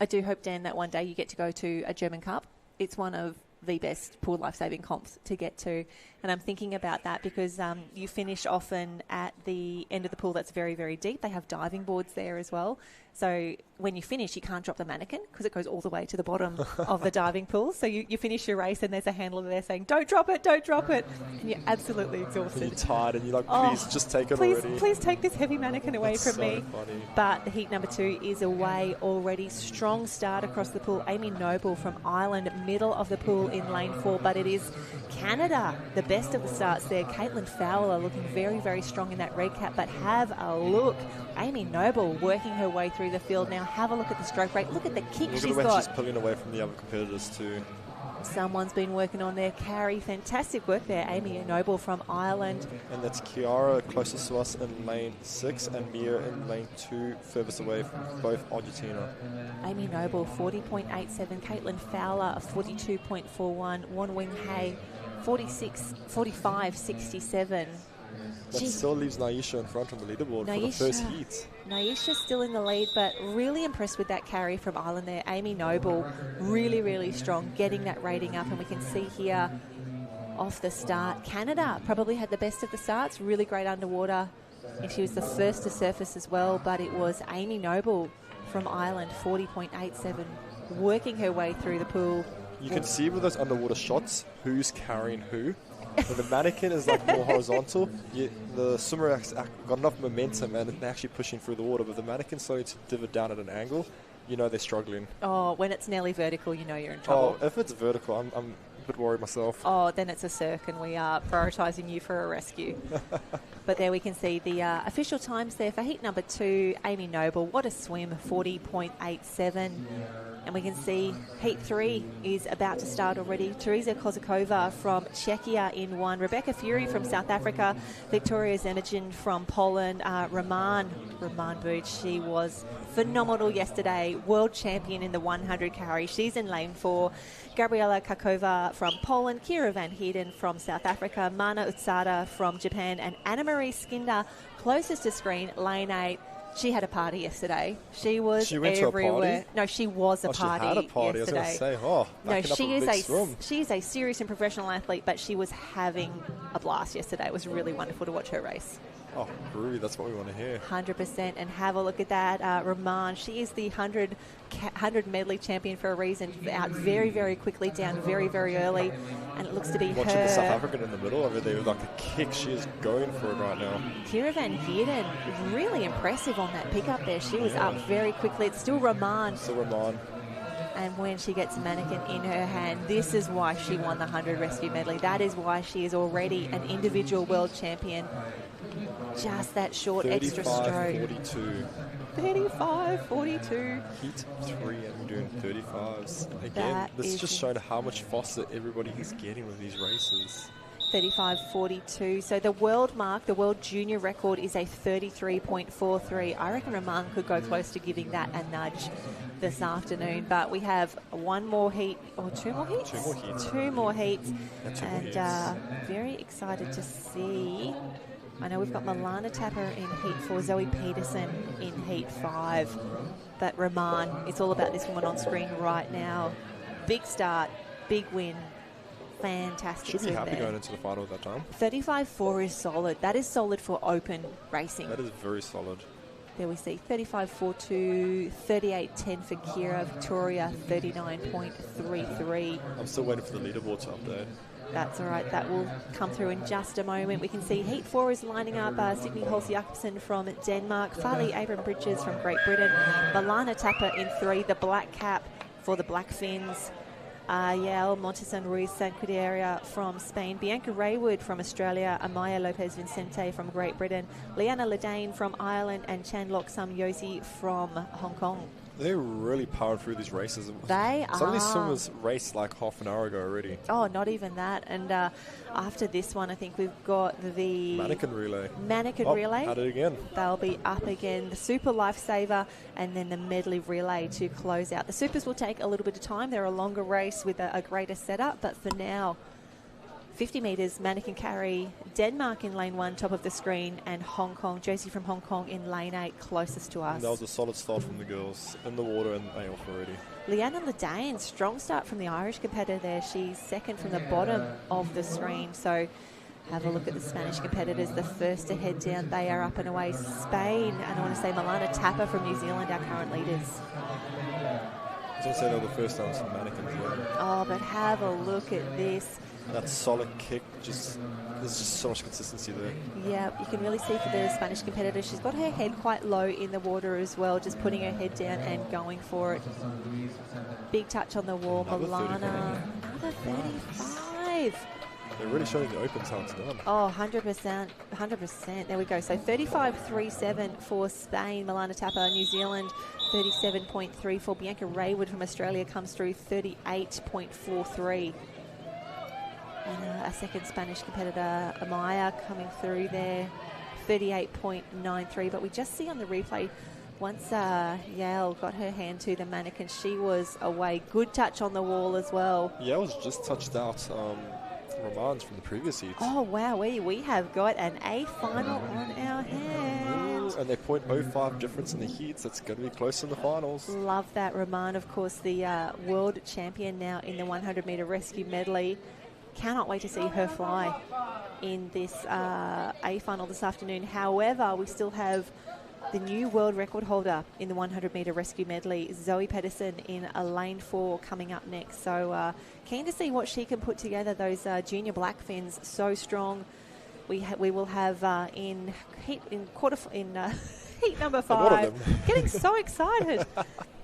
do hope, Dan, that one day you get to go to a German Cup. It's one of the best pool life-saving comps to get to. And I'm thinking about that because you finish often at the end of the pool that's very, very deep. They have diving boards there as well. So when you finish, you can't drop the mannequin because it goes all the way to the bottom of the diving pool. So you finish your race and there's a handler there saying, don't drop it, don't drop it. And you're absolutely exhausted. And you're tired and you're like, please, just take it already. Please take this heavy mannequin away That's from so me. funny. But the heat number 2 is away already. Strong start across the pool. Amy Noble from Ireland, middle of the pool in lane 4. But it is Canada, the best of the starts there. Caitlin Fowler looking very, very strong in that red cap. But have a look. Amy Noble working her way through the field now. Have a look at the stroke rate. Look at the kick she's got. Look at the way she's pulling away from the other competitors too. Someone's been working on their carry. Fantastic work there. Amy Noble from Ireland. And that's Kiara closest to us in lane 6 and Mia in lane 2, furthest away from both Argentina. Amy Noble, 40.87. Caitlin Fowler, 42.41. Wan Wing Hay, 45.67. That still leaves Naisha in front on the leaderboard for the first heat. Naisha's still in the lead, but really impressed with that carry from Ireland there. Amy Noble, really, really strong, getting that rating up. And we can see here off the start, Canada probably had the best of the starts, really great underwater. And she was the first to surface as well, but it was Amy Noble from Ireland, 40.87, working her way through the pool. You can see with those underwater shots who's carrying who. When the mannequin is like more horizontal, the swimmer has got enough momentum and they're actually pushing through the water, but the mannequin's starting to divot down at an angle, you know they're struggling. Oh, when it's nearly vertical, you know you're in trouble. Oh, if it's vertical, I'm a bit worried myself. Oh, then it's a circ and we are prioritising you for a rescue. But there we can see the official times there for heat number 2, Amy Noble. What a swim, 40.87. And we can see heat 3 is about to start already. Teresa Kozakova from Czechia in 1. Rebecca Fury from South Africa. Victoria Zemagin from Poland. Roman Boots, she was phenomenal yesterday. World champion in the 100 carry. She's in lane 4. Gabriela Kakova from Poland. Kira Van Heerden from South Africa. Mana Utsada from Japan. And Anna-Marie Skinder, closest to screen, lane 8. She had a party yesterday. She was everywhere. No, she was a party. She had a party. Yesterday. I was going to say, she is a serious and professional athlete, but she was having a blast yesterday. It was really wonderful to watch her race. Oh, groovy. That's what we want to hear. 100%. And have a look at that. Roman, she is the 100 medley champion for a reason. Out very, very quickly, down very, very early. And it looks to be Watching her. the South African in the middle over there with like the kick. She is going for it right now. Kira Van Heerden, really impressive on that pickup there. She was up very quickly. It's still Roman. And when she gets a mannequin in her hand, this is why she won the 100 rescue medley. That is why she is already an individual world champion. Just that short extra stroke. 35.42. 35.42. Heat 3 and doing 35s. Again, this is just showing how much faster everybody is getting with these races. 35.42. So the world mark, the world junior record is a 33.43. I reckon Roman could go close to giving that a nudge this afternoon. But we have one more heat, or two more heats? Two more heats. And very excited to see. I know we've got Milana Tapper in heat 4, Zoe Peterson in heat 5. But Roman, it's all about this woman on screen right now. Big start, big win. Fantastic. Should be happy going into the final at that time. 35.4 is solid. That is solid for open racing. That is very solid. There we see 35.42, 38.10 for Kira, Victoria 39.33. I'm still waiting for the leaderboard to update. That's all right. That will come through in just a moment. We can see Heat 4 is lining up. Sydney Holst Jakobsen from Denmark. Farley Abram Bridges from Great Britain. Milana Tapper in 3. The black cap for the Black Fins. Yael Montesan Ruiz Sanquedaria from Spain. Bianca Raywood from Australia. Amaya Lopez Vincente from Great Britain. Leanna Ledane from Ireland. And Chandlok Samyosi from Hong Kong. They're really powering through these races. They are. Some of these swimmers raced like half an hour ago already. Oh, not even that. And after this one, I think we've got the mannequin relay. Relay. Had it again. They'll be up again. The Super Lifesaver and then the medley relay to close out. The Supers will take a little bit of time. They're a longer race with a greater setup. But for now, 50 metres, mannequin carry, Denmark in lane 1, top of the screen, and Hong Kong, Josie from Hong Kong in lane 8, closest to us. And that was a solid start from the girls in the water and they off already. Leanna Ledane, strong start from the Irish competitor there. She's second from the bottom of the screen. So have a look at the Spanish competitors. The first to head down, they are up and away. Spain, and I want to say Milana Tapper from New Zealand, our current leaders. I was going to say they were the first down to mannequins. Oh, but have a look at this. That solid kick, there's just so much consistency there. Yeah, you can really see for the Spanish competitor, she's got her head quite low in the water as well, just putting her head down and going for it. Big touch on the wall. Milana, another 35. They're really showing the opens how it's done. Oh, 100%. 100%. There we go. So 35.37 for Spain. Milana Tapper, New Zealand, 37.3 for Bianca Raywood from Australia comes through 38.43. And a second Spanish competitor, Amaya, coming through there, 38.93. But we just see on the replay, once Yale got her hand to the mannequin, she was away. Good touch on the wall as well. Yale was just touched out Romans from the previous heats. Oh, wow. We have got an A final on our hands. And they're .05 difference in the heats. That's going to be close in the finals. Love that. Roman, of course, the world champion now in the 100-metre rescue medley. Cannot wait to see her fly in this A final this afternoon. However, we still have the new world record holder in the 100-metre rescue medley, Zoe Pedersen, in a lane 4 coming up next. So keen to see what she can put together. Those junior black fins, so strong. We will have in heat number 5. Getting so excited.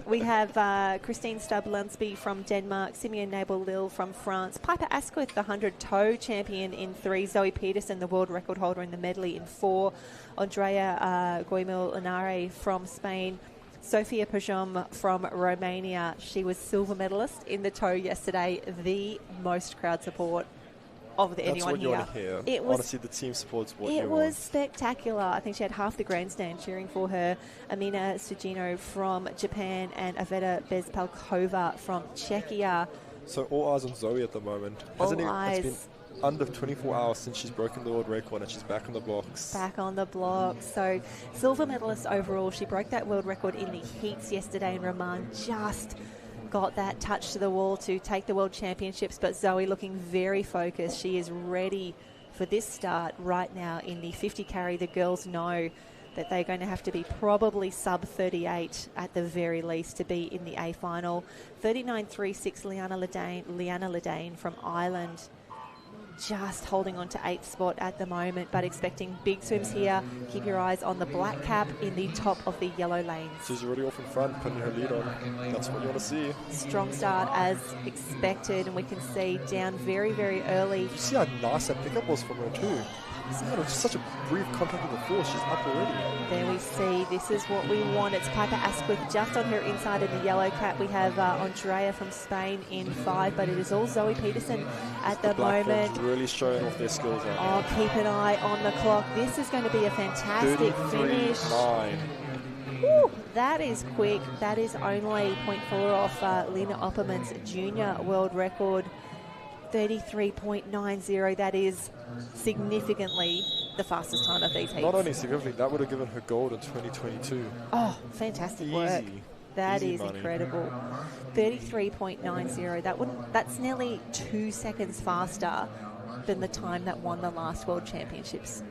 We have Christine Stubb-Lunsby from Denmark, Simeon Nabel-Lille from France, Piper Asquith, the 100-toe champion in 3, Zoe Peterson, the world record holder in the medley in 4, Andrea Goimil-Linare from Spain, Sofia Pajom from Romania. She was silver medalist in the toe yesterday, the most crowd support of anyone here. Want to hear. Honestly, the team supports what you want. It was spectacular. I think she had half the grandstand cheering for her. Amina Sugino from Japan and Aveta Bezpalkova from Czechia. So all eyes on Zoe at the moment. It's been under 24 hours since she's broken the world record and she's back on the blocks. Back on the blocks. So silver medalist overall. She broke that world record in the heats yesterday, and Roman just got that touch to the wall to take the world championships. But Zoe looking very focused. She is ready for this start right now in the 50 carry. The girls know that they're going to have to be probably sub 38 at the very least to be in the A final. 39.36 Leanna Ledane from Ireland, just holding on to 8th spot at the moment, but expecting big swims here. Keep your eyes on the black cap in the top of the yellow lanes. She's already off in front, putting her lead on. That's what you want to see. Strong start as expected, and we can see down very, very early. You see how nice that pickup was from her too. It's such a brief contact with the force. She's up already. There we see. This is what we want. It's Piper Asquith just on her inside in the yellow cap. We have Andrea from Spain in 5, but it is all Zoe Peterson at the moment. Really showing off their skills right now. Keep an eye on the clock. This is going to be a fantastic finish. 33.9. Woo, that is quick. That is only 0.4 off Lena Opperman's junior world record. 33.90. That is significantly the fastest time of these heats. Not only significantly, that would have given her gold in 2022. Oh, fantastic work. That is incredible. 33.90. That's nearly 2 seconds faster than the time that won the last World Championships.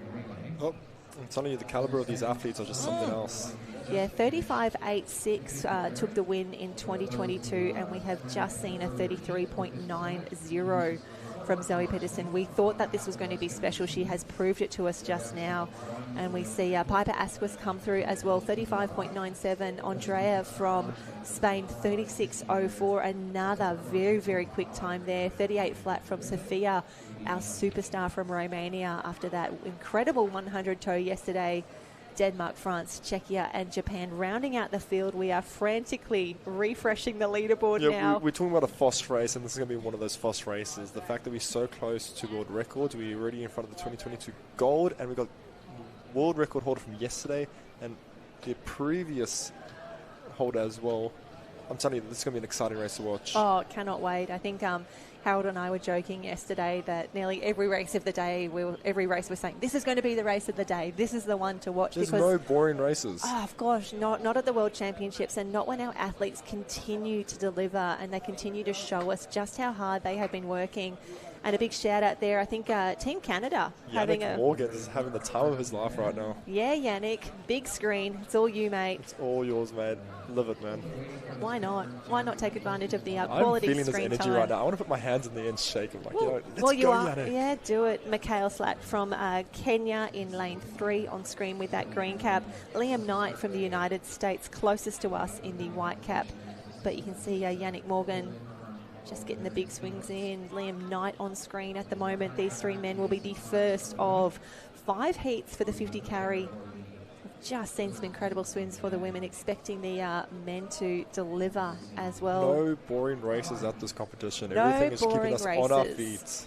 Oh, I'm telling you, the caliber of these athletes are just something else. Yeah, 35.86 took the win in 2022, and we have just seen a 33.90 from Zoe Pedersen. We thought that this was going to be special. She has proved it to us just now. And we see Piper Asquith come through as well, 35.97. Andrea from Spain, 36.04. Another very, very quick time there. 38 flat from Sofia, our superstar from Romania, after that incredible 100 toe yesterday. Denmark, France, Czechia and Japan rounding out the field. We are frantically refreshing the leaderboard now. We're talking about a FOSS race, and this is going to be one of those FOSS races. The fact that we're so close to world records, we're already in front of the 2022 gold, and we got world record holder from yesterday and the previous holder as well. I'm telling you, this is going to be an exciting race to watch. Oh, cannot wait. I think, Harold and I were joking yesterday that nearly every race of the day, every race we're saying, this is going to be the race of the day. This is the one to watch. There's no boring races. Oh, gosh, not at the World Championships, and not when our athletes continue to deliver and they continue to show us just how hard they have been working. And a big shout out there, I think Team Canada. Yannick Morgan is having the time of his life right now. Yeah, Yannick, big screen. It's all you, mate. It's all yours, mate. Live it, man. Why not? Why not take advantage of the quality screen time? I'm feeling this energy right now. I want to put my hands in the air and shake them. Like, let's go, Yannick. Yeah, do it. Mikhail Slack from Kenya in lane 3 on screen with that green cap. Liam Knight from the United States, closest to us in the white cap. But you can see Yannick Morgan just getting the big swings in. Liam Knight on screen at the moment. These 3 men will be the first of 5 heats for the 50 carry. We've just seen some incredible swims for the women, expecting the men to deliver as well. No boring races at this competition. No Everything is keeping boring us races. on our feet.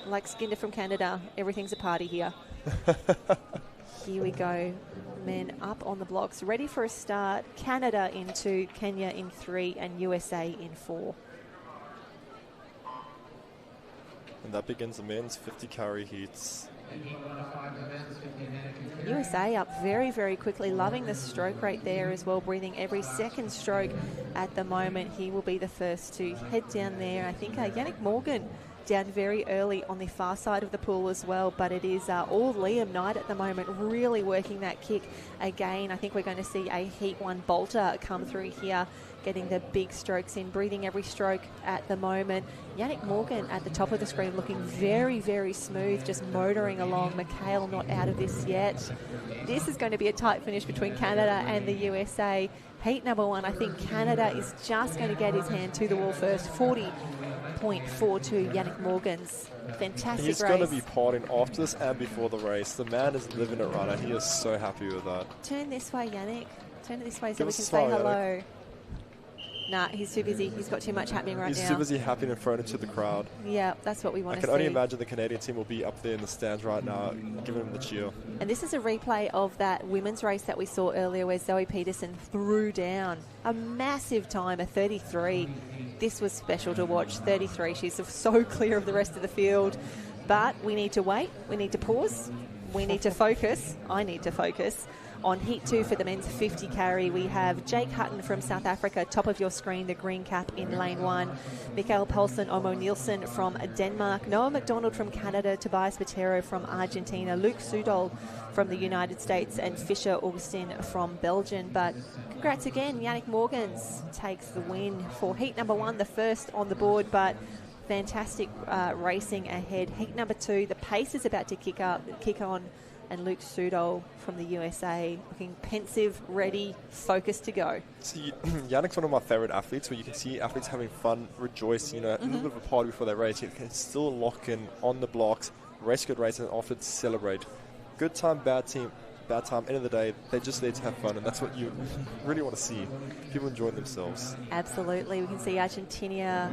Like Skinder from Canada, everything's a party here. Here we go. Men up on the blocks, ready for a start. Canada in 2, Kenya in 3, and USA in 4. And that begins the men's 50 carry heats. USA up very, very quickly, loving the stroke rate there as well, breathing every second stroke at the moment. He will be the first to head down there. I think Yannick Morgan down very early on the far side of the pool as well, but it is all Liam Knight at the moment, really working that kick again. I think we're going to see a Heat 1 bolter come through here, getting the big strokes in, breathing every stroke at the moment. Yannick Morgan at the top of the screen looking very, very smooth, just motoring along. Mikhail not out of this yet. This is going to be a tight finish between Canada and the USA. Heat number 1, I think Canada is just going to get his hand to the wall first. 40.42 Yannick Morgan's fantastic He's race. going to be partying after this and before the race. The man is living it right now. He is so happy with that. Turn this way, Yannick. Turn it this way so Give we us can a say smile, hello. Yannick. Nah, he's too busy. He's got too much happening right now. He's too busy happy and thrown into the crowd. Yeah, that's what we want I to see. can only imagine the Canadian team will be up there in the stands right now, giving him the cheer. And this is a replay of that women's race that we saw earlier where Zoe Peterson threw down a massive time, a 33. This was special to watch, 33. She's so clear of the rest of the field. But we need to wait. We need to pause. We need to focus. I need to focus. On Heat 2 for the men's 50 carry, we have Jake Hutton from South Africa, top of your screen, the green cap in lane 1. Mikael Poulsen Omo Nielsen from Denmark. Noah McDonald from Canada. Tobias Botero from Argentina. Luke Sudol from the United States. And Fisher Augustin from Belgium. But congrats again, Yannick Morgans takes the win for Heat number 1, the first on the board. But fantastic racing ahead. Heat number 2, the pace is about to kick on. And Luke Sudol from the USA looking pensive, ready, focused to go. See, Yannick's one of my favourite athletes, where you can see athletes having fun, rejoicing, a little bit of a party before they race. You can still lock in on the blocks, race good race, and after celebrate. Good time, bad time, end of the day, they just need to have fun, and that's what you really want to see. People enjoying themselves. Absolutely. We can see Argentina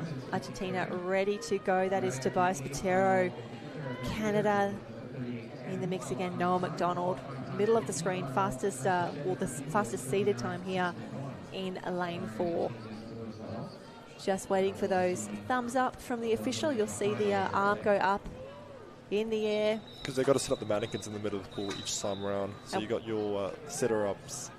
ready to go. That is Tobias Botero. Canada in the mix again, Noah McDonald, middle of the screen, fastest seated time here in lane 4. Just waiting for those thumbs up from the official. You'll see the arm go up in the air. Because they've got to set up the mannequins in the middle of the pool each time round. So you got your setter-ups,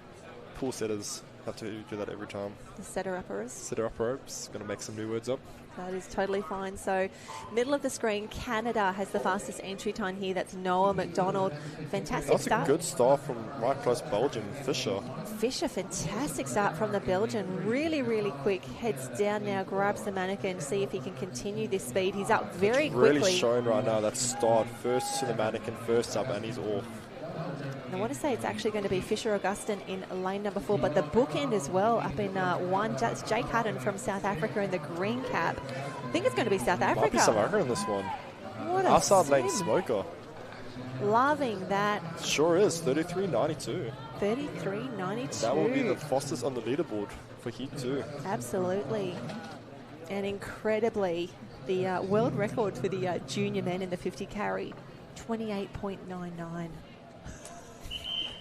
pool setters have to do that every time. The setter-uppers. Setter-uppers, going to make some new words up. That is totally fine. So, middle of the screen, Canada has the fastest entry time here. That's Noah McDonald. Fantastic That's start. a good start from right close Belgium, Fisher. Fisher, fantastic start from the Belgian. Really, really quick. Heads down now, grabs the mannequin, see if he can continue this speed. He's up very quickly. Really showing right now that start. First to the mannequin, first up, and he's off. And I want to say it's actually going to be Fisher Augustin in lane number 4, but the bookend as well up in 1. That's Jake Hutton from South Africa in the green cap. I think it's going to be South Africa. Might be South Africa in this one. What a Outside swim. lane smoker. Loving that. Sure is, 33.92. 33.92. That will be the fastest on the leaderboard for Heat 2. Absolutely. And incredibly, the world record for the junior men in the 50 carry, 28.99.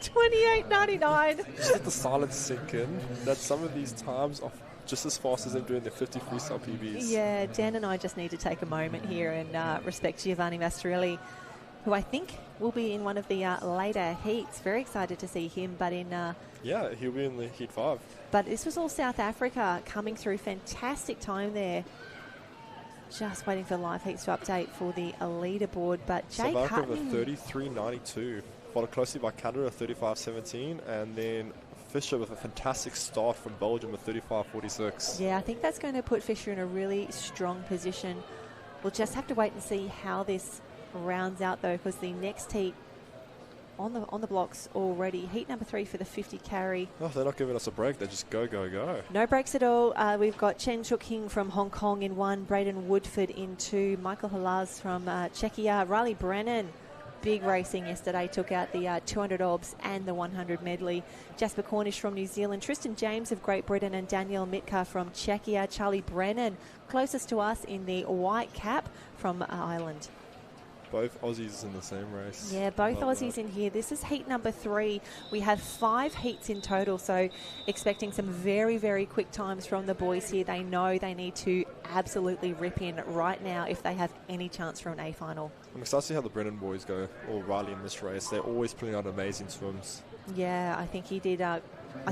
28.99. Just let the silence sink in that some of these times are just as fast as them doing their 50 freestyle PBs. Yeah, Dan and I just need to take a moment here and respect Giovanni Mastrelli, who I think will be in one of the later heats. Very excited to see him, but yeah, he'll be in the Heat 5. But this was all South Africa coming through. Fantastic time there. Just waiting for live heats to update for the leaderboard. But Jake South Africa Hutton, with a 33.92, followed closely by Canada 35.17, and then Fisher with a fantastic start from Belgium with 35.46. yeah, I think that's going to put Fisher in a really strong position. We'll just have to wait and see how this rounds out, though, because the next heat on the blocks already. Heat number 3 for the 50 carry. Oh, they're not giving us a break. They just go, go, go. No breaks at all. We've got Chen Chuk-Hing from Hong Kong in 1, Braden Woodford in 2, Michael Halaz from Czechia, Riley Brennan. Big racing yesterday, took out the 200 obs and the 100 medley. Jasper Cornish from New Zealand, Tristan James of Great Britain, and Daniel Mitka from Czechia. Charlie Brennan, closest to us in the white cap from Ireland. Both Aussies in the same race. Yeah, both Love Aussies that. in here. This is heat number 3. We have 5 heats in total, so expecting some very, very quick times from the boys here. They know they need to absolutely rip in right now if they have any chance for an A final. I'm excited to see how the Brennan boys go, or Riley in this race. They're always putting out amazing swims. Yeah, I think he did. I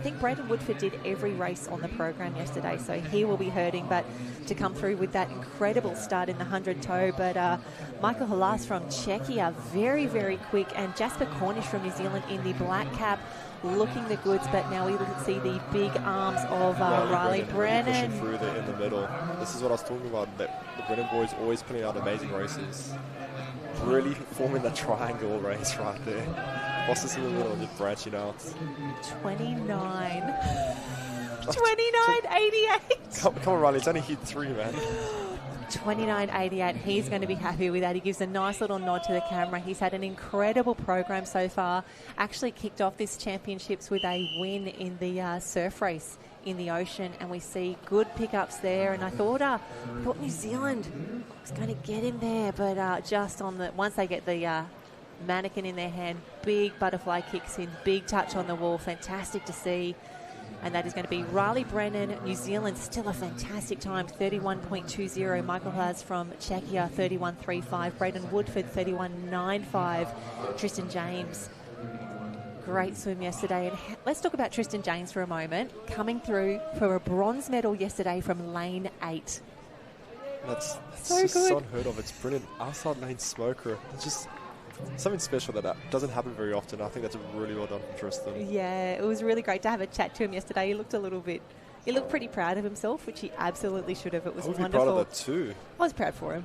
think Braden Woodford did every race on the program yesterday, so he will be hurting. But to come through with that incredible start in the 100 toe. But Michael Halas from Czechia, very, very quick. And Jasper Cornish from New Zealand in the black cap, looking the goods. But now we can see the big arms of Riley Brennan. Pushing through there in the middle. This is what I was talking about. That the Brennan boys always putting out amazing races. Really forming that triangle race right there. Bosses in the middle, just branching out. 29.88. Come on, Riley. It's only Heat 3, man. 29.88. He's going to be happy with that. He gives a nice little nod to the camera. He's had an incredible program so far. Actually kicked off this championships with a win in the surf race in the ocean, and we see good pickups there. And I thought New Zealand was going to get him there, but just on the once they get the mannequin in their hand, big butterfly kicks in, big touch on the wall, fantastic to see. And that is going to be Riley Brennan, New Zealand, still a fantastic time, 31.20. Michael Haas from Czechia, 31.35. Braden Woodford, 31.95. Tristan James, great swim yesterday. And let's talk about Tristan James for a moment, coming through for a bronze medal yesterday from lane 8. That's So just good. unheard of. It's brilliant. Outside lane smoker. It's just something special that doesn't happen very often. I think that's really well done from Tristan. Yeah, it was really great to have a chat to him yesterday. He looked pretty proud of himself, which he absolutely should have. It was I would be wonderful. proud of that too. I was proud for him.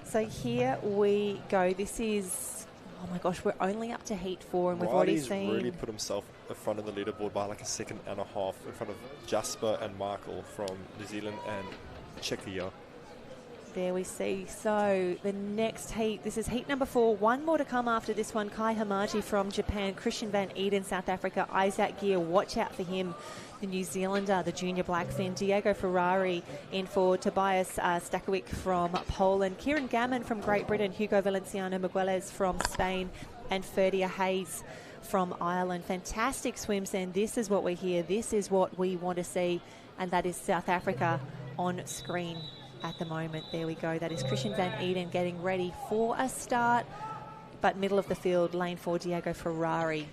So here we go. This is, oh my gosh, we're only up to heat 4 and we've already Riley's seen. really put himself in front of the leaderboard by like a second and a half in front of Jasper and Michael from New Zealand and Czechia. There we see. So the next heat, this is heat number 4. One more to come after this one. Kai Hamaji from Japan, Christian Van Eden, South Africa, Isaac Gear, watch out for him. The New Zealander, the junior blackfin, Diego Ferrari in for Tobias Stakovic from Poland, Kieran Gammon from Great Britain, Hugo Valenciano Migueles from Spain, and Ferdia Hayes from Ireland. Fantastic swims, and this is what we're here. This is what we want to see, and that is South Africa on screen at the moment. There we go. That is Christian Van Eden getting ready for a start, but middle of the field, lane 4, Diego Ferrari.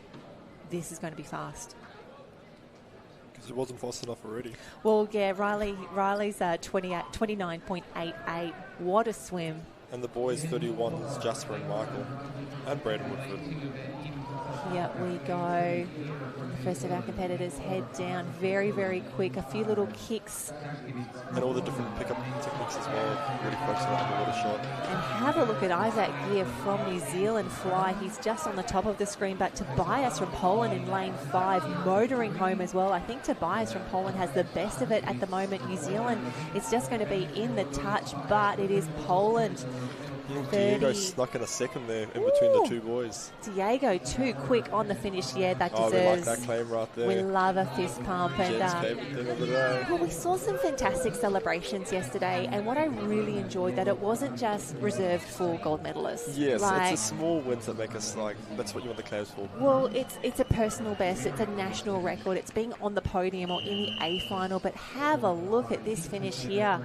This is going to be fast. Because it wasn't fast enough already. Well, yeah, Riley's 29.88. What a swim. And the boys 31s, Jasper and Michael. And Braden Woodford. Here we go. The first of our competitors head down very, very quick. A few little kicks. And all the different pickup techniques as well. Really focusing on the underwater shot. And have a look at Isaac Gear from New Zealand fly. He's just on the top of the screen, but Tobias from Poland in lane 5, motoring home as well. I think Tobias from Poland has the best of it at the moment. New Zealand, it's just going to be in the touch, but it is Poland. Diego snuck in a second there in between the two boys. Diego too quick on the finish. Yeah, that Oh, deserves. we like that claim right there. We love a fist pump. Jen's And favourite thing of the day. well, we saw some fantastic celebrations yesterday, and what I really enjoyed that it wasn't just reserved for gold medalists. Yes, Like, it's the small wins that make us like, that's what you want the claims for. well, it's a personal best, it's a national record, it's being on the podium or in the A final, but have a look at this finish here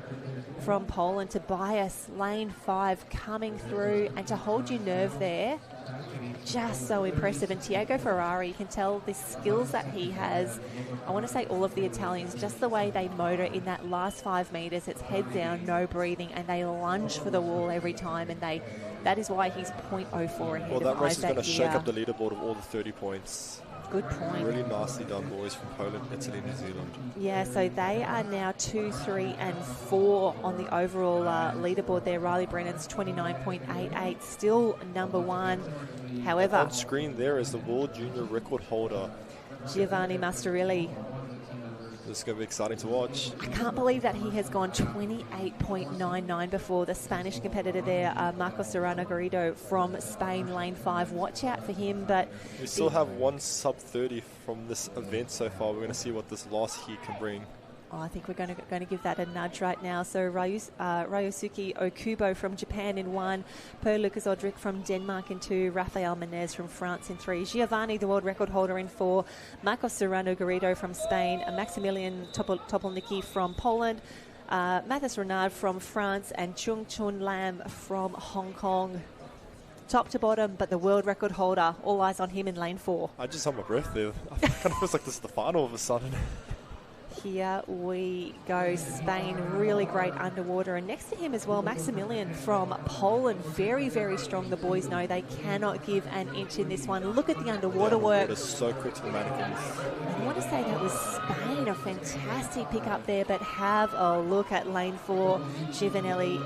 from Poland. Tobias, lane 5, coming through, and to hold your nerve there, just so impressive. And Tiago Ferrari, you can tell the skills that he has. I want to say all of the Italians, just the way they motor in that last 5 metres, it's head down, no breathing, and they lunge for the wall every time, and that is why he's 0.04 ahead Well, of that race is Isaac going to shake here. up the leaderboard of all the 30 points. Good point. Really nicely done, boys, from Poland, Italy, New Zealand. Yeah, so they are now 2, 3, and 4 on the overall leaderboard there. Riley Brennan's 29.88, still number 1. However, On screen there is the world junior record holder. Giovanni Mastarilli, This is going to be exciting to watch. I can't believe that he has gone 28.99 before the Spanish competitor there, Marco Serrano Garrido from Spain, lane 5. Watch out for him, but We still have one sub-30 from this event so far. We're going to see what this last heat can bring. I think we're going to give that a nudge right now. So Ryosuke Okubo from Japan in 1, Per Lucas Odrik from Denmark in 2, Rafael Menez from France in 3, Giovanni, the world record holder, in 4, Marcos Serrano Garrido from Spain, Maximilian Topolnicki from Poland, Mathis Renard from France, and Chung Chun Lam from Hong Kong. Top to bottom, but the world record holder, all eyes on him in lane 4. I just held my breath there. I kind of feels like this is the final all of a sudden. Here we go. Spain, really great underwater. And next to him as well, Maximilian from Poland. Very, very strong. The boys know they cannot give an inch in this one. Look at the underwater work. It is so quick to the mannequins. I want to say that was Spain. A fantastic pick up there. But have a look at lane 4. Giovanelli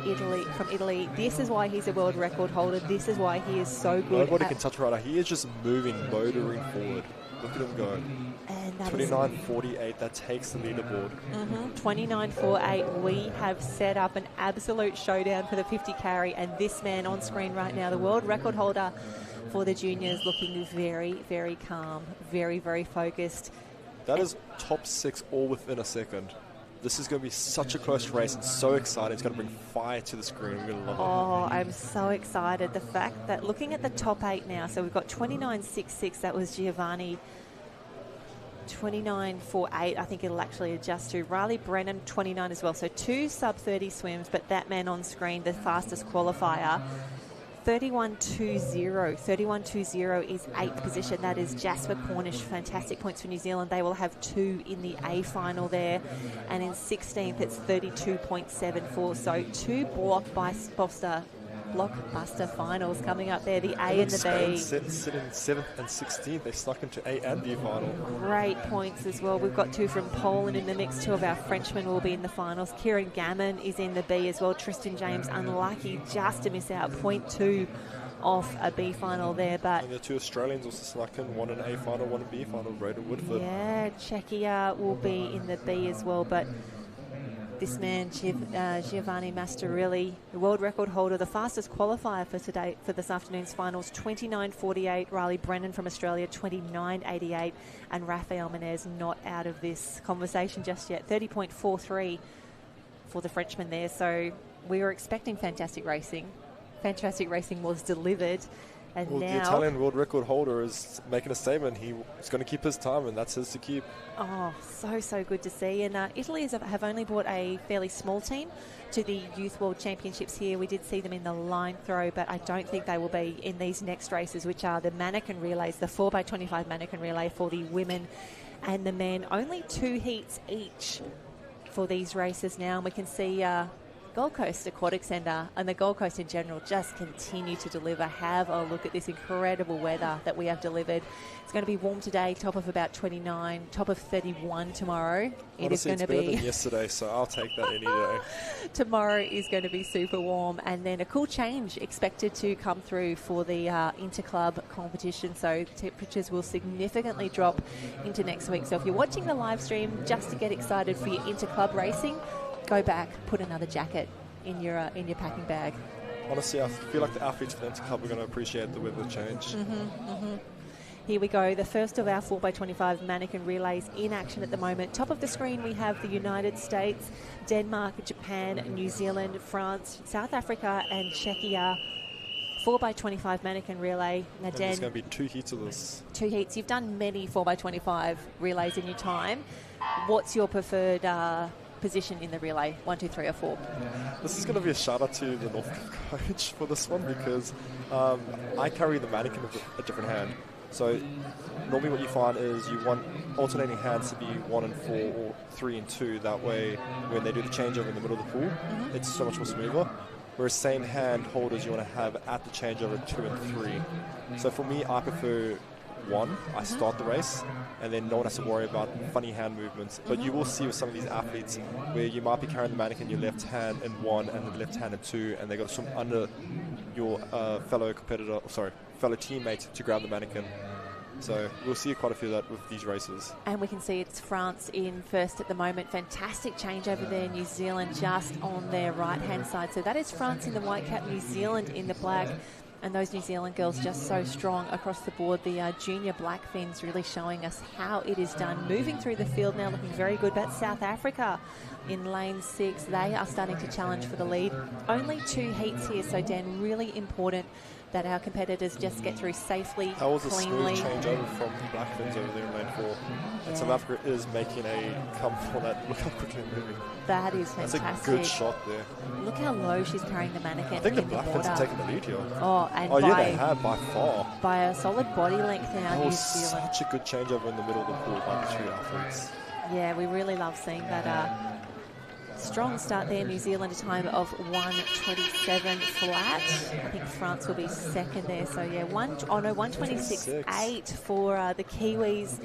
from Italy. This is why he's a world record holder. This is why he is so good. Nobody can touch right now. He is just moving, motoring forward. Look at him go. And that 29.48, that takes the leaderboard. 29.48. We have set up an absolute showdown for the 50 carry, and this man on screen right now, the world record holder for the juniors, looking very, very calm, very, very focused. That is top 6 all within a second. This is going to be such a close race and so exciting. It's going to bring fire to the screen. We're going to love it. Oh, I'm so excited. The fact that looking at the top 8 now, so we've got 29.66, that was Giovanni. 29.48, I think it'll actually adjust to. Riley Brennan, 29 as well. So 2 sub-30 swims, but that man on screen, the fastest qualifier, 31.20. 31.20 is 8th position. That is Jasper Cornish. Fantastic points for New Zealand. They will have 2 in the A final there. And in 16th, it's 32.74. So 2 blockbuster finals coming up there, the A and the Spain B. sitting 7th and 16th. They snuck into A and B final. Great points as well. We've got 2 from Poland in the mix. 2 of our Frenchmen will be in the finals. Kieran Gammon is in the B as well. Tristan James unlucky just to miss out. 0.2 off a B final there, but And the 2 Australians also snuck in, one in A final, one in B final. Braden Woodford. yeah, Czechia will be in the B as well, but this man, Giovanni Mastarilli, the world record holder, the fastest qualifier for this afternoon's finals, 29.48. Riley Brennan from Australia, 29.88. And Rafael Menez not out of this conversation just yet, 30.43 for the Frenchman there. So we were expecting fantastic racing. Fantastic racing was delivered. And Well, now the Italian world record holder is making a statement. He's going to keep his time, and that's his to keep. Oh, so good to see. And Italy have only brought a fairly small team to the Youth World Championships here. We did see them in the line throw, but I don't think they will be in these next races, which are the mannequin relays, the 4x25 mannequin relay for the women and the men. Only 2 heats each for these races now. And we can see Gold Coast Aquatic Centre and the Gold Coast in general just continue to deliver. Have a look at this incredible weather that we have delivered. It's going to be warm today, top of about 29, top of 31 tomorrow. It is going to better be than yesterday, so I'll take that any day. tomorrow is going to be super warm, and then a cool change expected to come through for the interclub competition. So temperatures will significantly drop into next week. So if you're watching the live stream just to get excited for your interclub racing, go back, put another jacket in your packing bag. Honestly, I feel like the athletes for the Interclub are going to appreciate the weather change. Here we go, the first of our 4x25 mannequin relays in action at the moment. Top of the screen we have the United States, Denmark, Japan, New Zealand, France, South Africa and Czechia 4x25 mannequin relay. And there's going to be 2 heats of this. 2 heats. You've done many 4x25 relays in your time. What's your preferred position in the relay? 1, 2, 3 or 4? This is going to be a shout out to the North coach for this one, because I carry the mannequin with a different hand. So normally what you find is you want alternating hands to be 1 and 4 or 3 and 2. That way when they do the changeover in the middle of the pool, it's so much more smoother. Whereas same hand holders you want to have at the changeover 2 and 3. So for me, I prefer 1. I start the race, and then no one has to worry about funny hand movements. But you will see with some of these athletes where you might be carrying the mannequin in your left hand in 1 and the left hand in 2, and they got to swim under your fellow teammate to grab the mannequin. So we'll see quite a few of that with these races. And we can see it's France in first at the moment. Fantastic change over there. New Zealand just on their right-hand side. So that is France in the white cap, New Zealand in the black. And those New Zealand girls just so strong across the board. The junior black fins really showing us how it is done. Moving through the field now, looking very good. But South Africa in lane 6, they are starting to challenge for the lead. Only 2 heats here, so Dan, really important that our competitors just get through safely, that was cleanly. A smooth changeover from the black fins over there in lane 4. And South Africa is making a come for that. Look how quickly they're moving. That is fantastic. That's a good shot there. Look how low she's carrying the mannequin. I think the in black the fins water. are taking the lead here. They have by far. By a solid body length now, That New was Zealand. such a good changeover in the middle of the pool by the 2 athletes. Yeah, we really love seeing that strong start there. New Zealand, a time of 1:27 flat. I think France will be second there. So yeah, 1:26.8 for the Kiwis.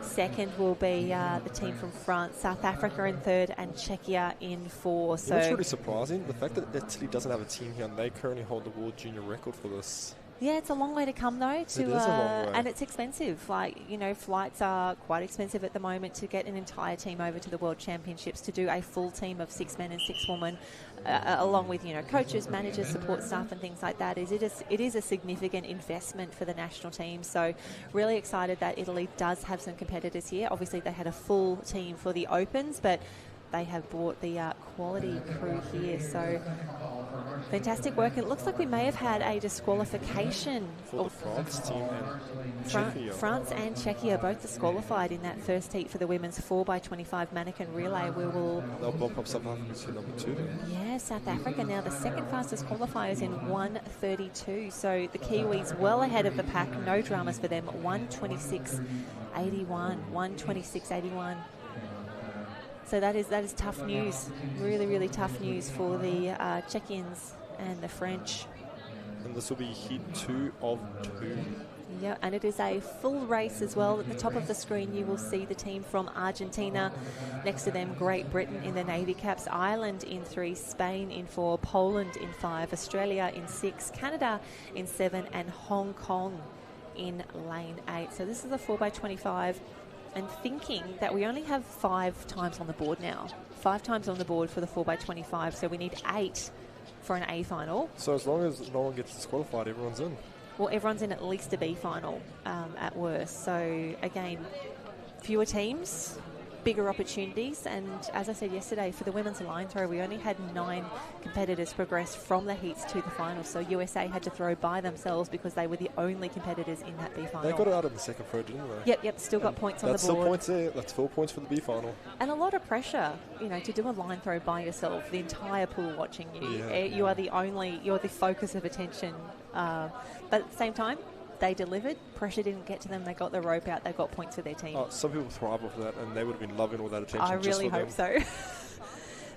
Second will be the team from France. South Africa in third, and Czechia in 4. So it's really surprising the fact that Italy doesn't have a team here, and they currently hold the world junior record for this. yeah, it's a long way to come though. It is a long way. And it's expensive. Like, flights are quite expensive at the moment to get an entire team over to the World Championships, to do a full team of 6 men and 6 women, along with, coaches, managers, support staff and things like that. It is a significant investment for the national team. So really excited that Italy does have some competitors here. Obviously they had a full team for the Opens, but they have brought the quality crew here. So fantastic work. It looks like we may have had a disqualification For the France team and Czechia. France and Czechia both disqualified in that first heat for the women's 4x25 mannequin relay. They'll bump up South Africa to number 2 then. Yeah, South Africa now the second fastest qualifiers in 1:32. So the Kiwis well ahead of the pack. No dramas for them. 1:26.81. 1:26.81. So that is tough news. Really, really tough news for the Czechians and the French. And this will be heat 2 of 2. Yeah, and it is a full race as well. At the top of the screen, you will see the team from Argentina. Next to them, Great Britain in the navy caps, Ireland in 3, Spain in 4, Poland in 5, Australia in 6, Canada in 7, and Hong Kong in lane 8. So this is a 4x25. And thinking that we only have 5 times on the board now. 5 times on the board for the 4x25, so we need 8 for an A final. So as long as no one gets disqualified, everyone's in. Well, everyone's in at least a B final at worst. So again, fewer teams, bigger opportunities, and as I said yesterday, for the women's line throw, we only had 9 competitors progress from the heats to the finals. So USA had to throw by themselves because they were the only competitors in that B final. They got it out of the second throw, didn't they? Yep, still got points on the board. That's still points there. That's 4 points for the B final. And a lot of pressure, to do a line throw by yourself, the entire pool watching you. Yeah. You're the focus of attention. But at the same time, they delivered. Pressure didn't get to them. They got the rope out. They got points for their team. Some people thrive off that, and they would have been loving all that attention. I just really for hope them. so.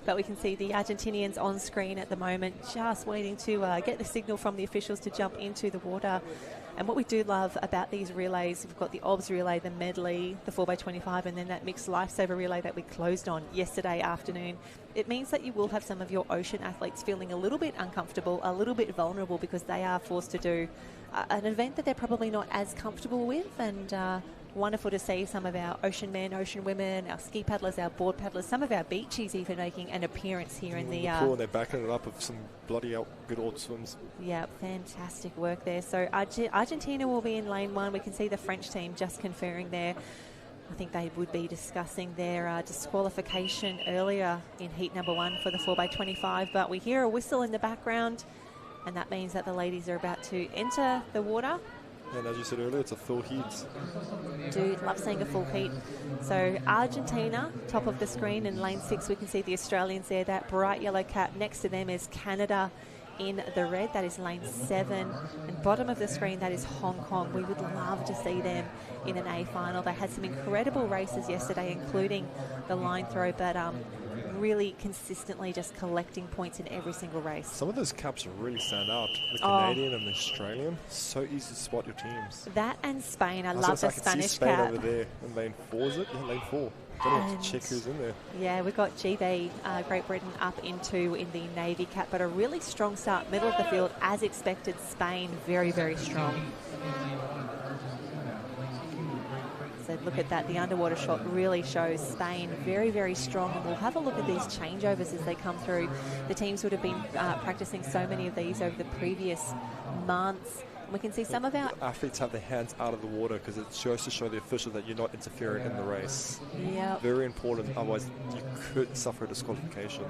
But we can see the Argentinians on screen at the moment, just waiting to get the signal from the officials to jump into the water. And what we do love about these relays, we've got the OBS relay, the medley, the 4x25, and then that mixed Lifesaver relay that we closed on yesterday afternoon. It means that you will have some of your ocean athletes feeling a little bit uncomfortable, a little bit vulnerable, because they are forced to do an event that they're probably not as comfortable with. And wonderful to see some of our ocean men, ocean women, our ski paddlers, our board paddlers, some of our beachies even making an appearance here in the pool, and they're backing it up with some bloody good old swims. Yeah, fantastic work there. So Argentina will be in lane 1. We can see the French team just conferring there. I think they would be discussing their disqualification earlier in heat number 1 for the 4x25, but we hear a whistle in the background. And that means that the ladies are about to enter the water. And as you said earlier, it's a full heat. Dude, love seeing a full heat. So Argentina, top of the screen, in lane 6 we can see the Australians there. That bright yellow cap next to them is Canada in the red. That is lane 7. And bottom of the screen, that is Hong Kong. We would love to see them in an A final. They had some incredible races yesterday, including the line throw, but really consistently just collecting points in every single race. Some of those caps really stand out. The Canadian and the Australian. So easy to spot your teams. That and Spain. I love the I can Spanish see Spain cap. over there in lane 4, is it? Yeah, lane 4. Don't have to check who's in there. Yeah, we've got GB, Great Britain, up into in the navy cap, but a really strong start, middle of the field, as expected. Spain, very, very strong. So look at that. The underwater shot really shows Spain very, very strong. And we'll have a look at these changeovers as they come through. The teams would have been practicing so many of these over the previous months. We can see some of our athletes have their hands out of the water because it shows to show the official that you're not interfering in the race. Yeah. Very important, otherwise you could suffer a disqualification.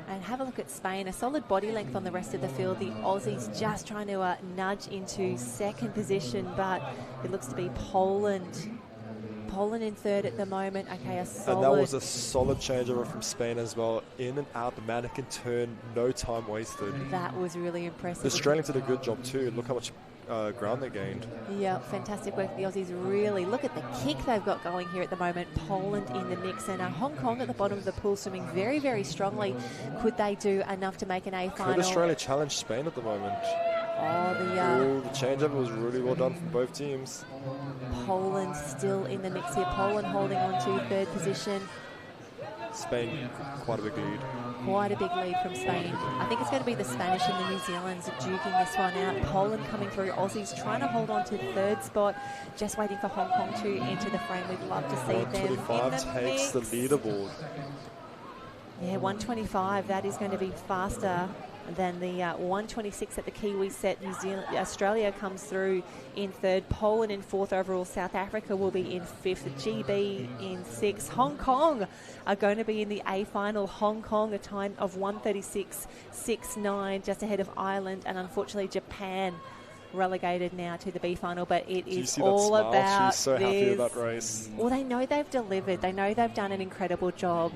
And have a look at Spain, a solid body length on the rest of the field. The Aussies just trying to nudge into second position, but it looks to be Poland. Poland in third at the moment. Okay, a solid. And that was a solid changeover from Spain as well. In and out, the mannequin turn, no time wasted. That was really impressive. The Australians did a good job too. Look how much ground they gained. Yeah, fantastic work. The Aussies really, look at the kick they've got going here at the moment. Poland in the mix, and Hong Kong at the bottom of the pool swimming very, very strongly. Could they do enough to make an A final? Could Australia challenge Spain at the moment? The changeover was really well done from both teams. Poland still in the mix here. Poland holding on to third position. Spain, quite a big lead. Quite a big lead from Spain. I think it's going to be the Spanish and the New Zealanders duking this one out. Poland coming through. Aussies trying to hold on to third spot. Just waiting for Hong Kong to enter the frame. We'd love to see them in the 125 takes the leaderboard. Yeah, 125. That is going to be faster than the 126 at the Kiwi set. Australia comes through in third. Poland in fourth overall. South Africa will be in fifth. GB in sixth. Hong Kong are going to be in the A final. Hong Kong, a time of 136.69, just ahead of Ireland, and unfortunately Japan relegated now to the B final. But it is all about She's so happy with that race. Well, they know they've delivered. They know they've done an incredible job.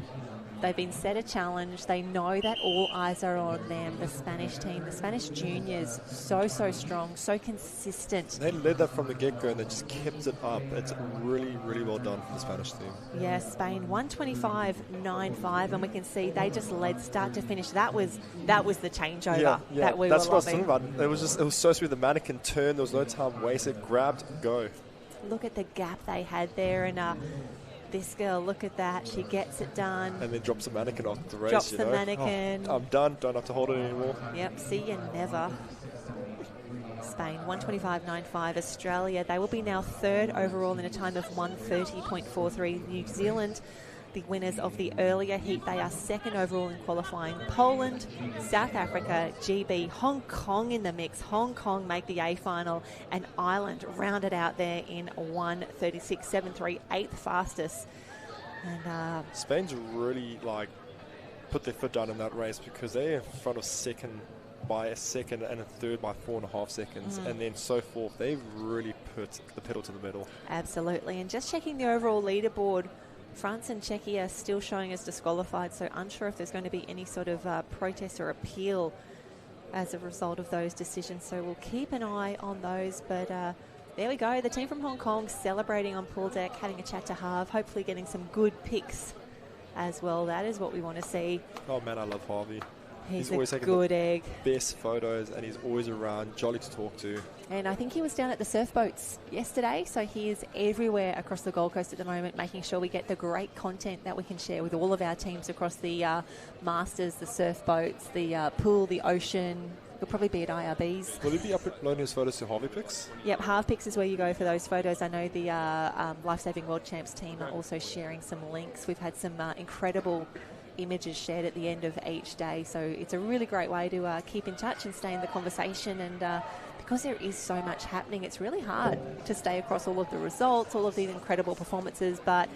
They've been set a challenge. They know that all eyes are on them. The Spanish team, the Spanish juniors, so strong, so consistent. They led that from the get-go and they just kept it up. It's really, really well done from the Spanish team. Yeah, Spain 125.95, and we can see they just led start to finish. That was the changeover that we that's were what I was loving. talking about. It was so sweet. The mannequin turned. There was no time wasted. Grabbed, go. Look at the gap they had there, and this girl, look at that. She gets it done. And then drops the mannequin off the race. Drops the mannequin. Oh, I'm done. Don't have to hold it anymore. Yep, see you never. Spain, 125.95. Australia, they will be now third overall in a time of 130.43. New Zealand, the winners of the earlier heat, they are second overall in qualifying. Poland, South Africa, GB, Hong Kong in the mix. Hong Kong make the A final, and Ireland rounded out there in 136.73, eighth fastest. And Spain's really put their foot down in that race because they're in front of second by a second and a third by 4.5 seconds, and then so forth. They've really put the pedal to the metal. Absolutely. And just checking the overall leaderboard, France and Czechia are still showing as disqualified, so unsure if there's going to be any sort of protest or appeal as a result of those decisions. So we'll keep an eye on those. But there we go. The team from Hong Kong celebrating on pool deck, having a chat to Harv, hopefully getting some good pics as well. That is what we want to see. Oh, man, I love Harvey. He's always a taking good the egg. best photos, and he's always around, jolly to talk to. And I think he was down at the surf boats yesterday, so he is everywhere across the Gold Coast at the moment, making sure we get the great content that we can share with all of our teams across the Masters, the surf boats, the pool, the ocean. He'll probably be at IRBs. Will he be uploading his photos to Harvey Pics? Yep, Harv Pics is where you go for those photos. I know the Lifesaving World Champs team are also sharing some links. We've had some incredible images shared at the end of each day, so it's a really great way to keep in touch and stay in the conversation. And because there is so much happening, it's really hard to stay across all of the results, all of these incredible performances, but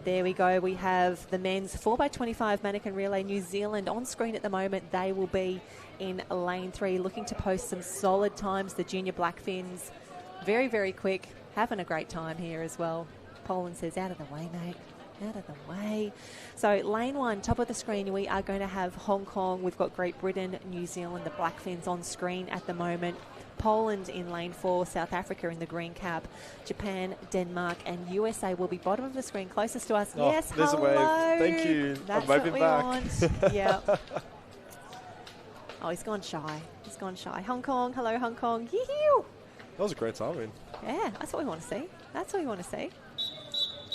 There we go. We have the men's 4x25 mannequin relay. New Zealand on screen at the moment. They will be in lane 3, looking to post some solid times. The junior Blackfins, very, very quick, having a great time here as well. Poland says, out of the way, mate. Out of the way. So lane 1, top of the screen, we are going to have Hong Kong. We've got Great Britain, New Zealand, the Blackfins on screen at the moment. Poland in lane 4, South Africa in the green cap, Japan, Denmark, and USA will be bottom of the screen, closest to us. Oh, yes, there's hello. a wave. Thank you. That's I'm waving what we back. want. Yeah. Oh, he's gone shy. He's gone shy. Hong Kong, hello, Hong Kong. Yee-hee. That was a great timing. Yeah, that's what we want to see. That's what we want to see.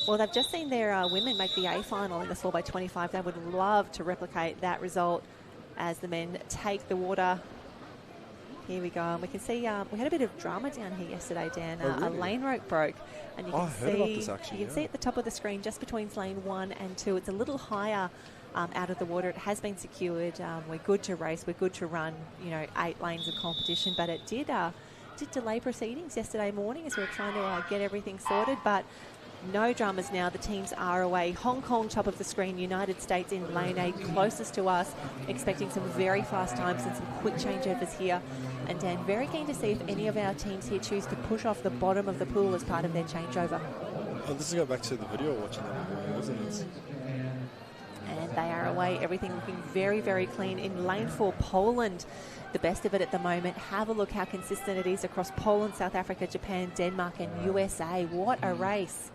Well, they've just seen their women make the A final in the 4x25. They would love to replicate that result as the men take the water. Here we go. And we can see we had a bit of drama down here yesterday, Dan. Oh, really? A lane rope broke. And you can I heard about this actually, you can see at the top of the screen, just between lane 1 and 2, it's a little higher out of the water. It has been secured. We're good to race. We're good to run, 8 lanes of competition. But it did delay proceedings yesterday morning as we were trying to get everything sorted. But no dramas now. The teams are away. Hong Kong, top of the screen. United States in lane 8, closest to us. Expecting some very fast times and some quick changeovers here. And Dan, very keen to see if any of our teams here choose to push off the bottom of the pool as part of their changeover. Oh, this is going back to the video watching that, wasn't it? And they are away. Everything looking very, very clean. In lane 4, Poland, the best of it at the moment. Have a look how consistent it is across Poland, South Africa, Japan, Denmark, and USA. What a race.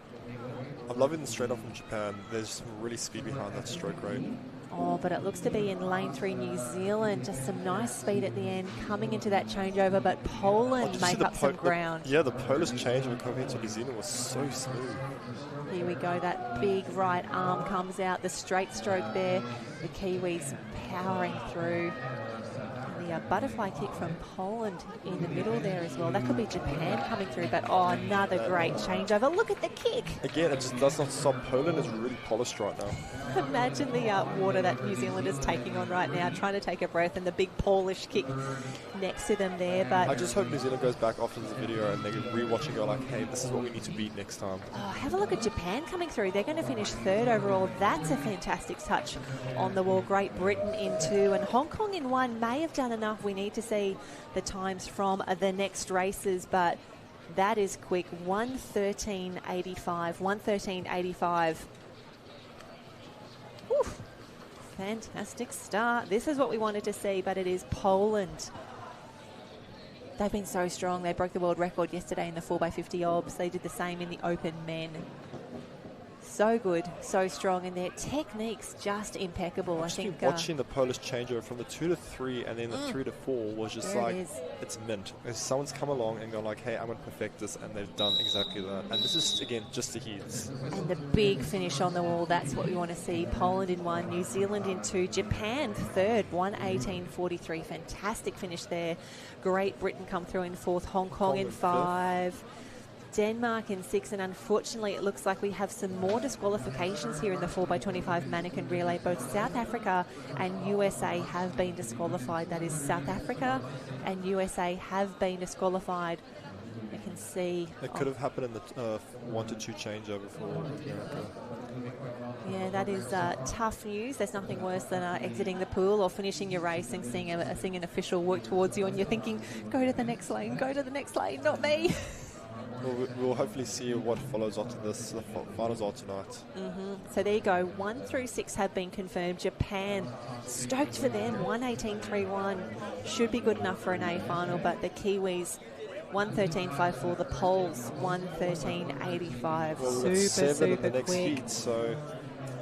I'm loving the straight off from Japan. There's some really speed behind that stroke rate. Oh, but it looks to be in lane 3, New Zealand. Just some nice speed at the end coming into that changeover, but Poland make up some ground. Yeah, the Polish changeover coming into New Zealand was so smooth. Here we go. That big right arm comes out. The straight stroke there. The Kiwis powering through. And the butterfly kick from Poland in the middle there as well. That could be Japan coming through, but another great changeover. Look at the kick. Again, it just does not stop. Poland is really polished right now. Imagine the water that New Zealand is taking on right now, trying to take a breath, and the big Polish kick next to them there. But I just hope New Zealand goes back after this video and they can rewatch and go like, hey, this is what we need to beat next time. have a look at Japan coming through. They're going to finish 3rd overall. That's a fantastic touch on the wall. Great Britain in 2 and Hong Kong in 1 may have done enough. We need to see the times from the next races, but that is quick. 1:13.85. 1:13.85. Oof. Fantastic start. This is what we wanted to see, but it is Poland. They've been so strong. They broke the world record yesterday in the 4x50 obs. They did the same in the open men. So good, so strong, and their technique's just impeccable. I think watching the Polish changeover from the 2 to 3 and then the 3 to 4 was just like, it's mint. If someone's come along and gone like, hey, I'm going to perfect this, and they've done exactly that. And this is, again, just the heats. And the big finish on the wall, that's what we want to see. Poland in 1, New Zealand in 2, Japan 3rd, 1:18.43. Fantastic finish there. Great Britain come through in 4th, Hong Kong in 5. Denmark in 6, and unfortunately it looks like we have some more disqualifications here in the 4x25 mannequin relay. Both South Africa and USA have been disqualified. That is, South Africa and USA have been disqualified. You can see it could have happened in the 1 to 2 changeover for America. Yeah, that is tough news. There's nothing worse than exiting the pool or finishing your race and seeing an official work towards you, and you're thinking, go to the next lane, not me. We'll hopefully see what follows after this. The finals are tonight. So there you go. 1 through 6 have been confirmed. Japan, stoked for them. 1:18.31 should be good enough for an A final, but the Kiwis 1:13.54. The Poles 1:13.85. Well, we've got 7 in the next quick. heat, so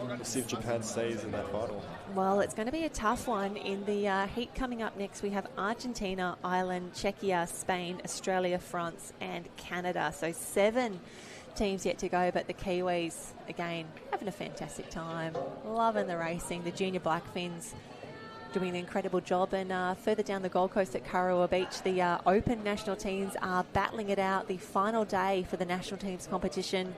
we'll see if Japan stays in that final. Well, it's going to be a tough one. In the heat coming up next, we have Argentina, Ireland, Czechia, Spain, Australia, France, and Canada. So 7 teams yet to go, but the Kiwis, again, having a fantastic time. Loving the racing. The junior Blackfins doing an incredible job. And further down the Gold Coast at Kurrawa Beach, the Open national teams are battling it out. The final day for the national teams competition.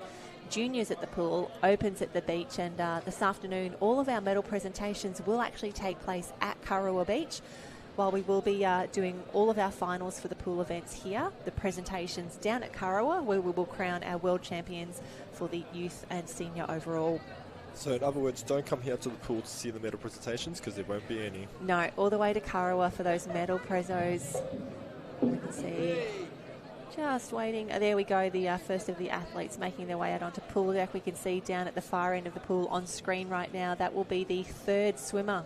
Juniors at the pool, Opens at the beach, and this afternoon all of our medal presentations will actually take place at Kurrawa Beach. while we will be doing all of our finals for the pool events here, the presentations down at Kurrawa, where we will crown our world champions for the youth and senior overall. So in other words, don't come here to the pool to see the medal presentations because there won't be any. No, all the way to Kurrawa for those medal prezos. We can see, just waiting. There we go, the first of the athletes making their way out onto pool deck. We can see down at the far end of the pool on screen right now, that will be the third swimmer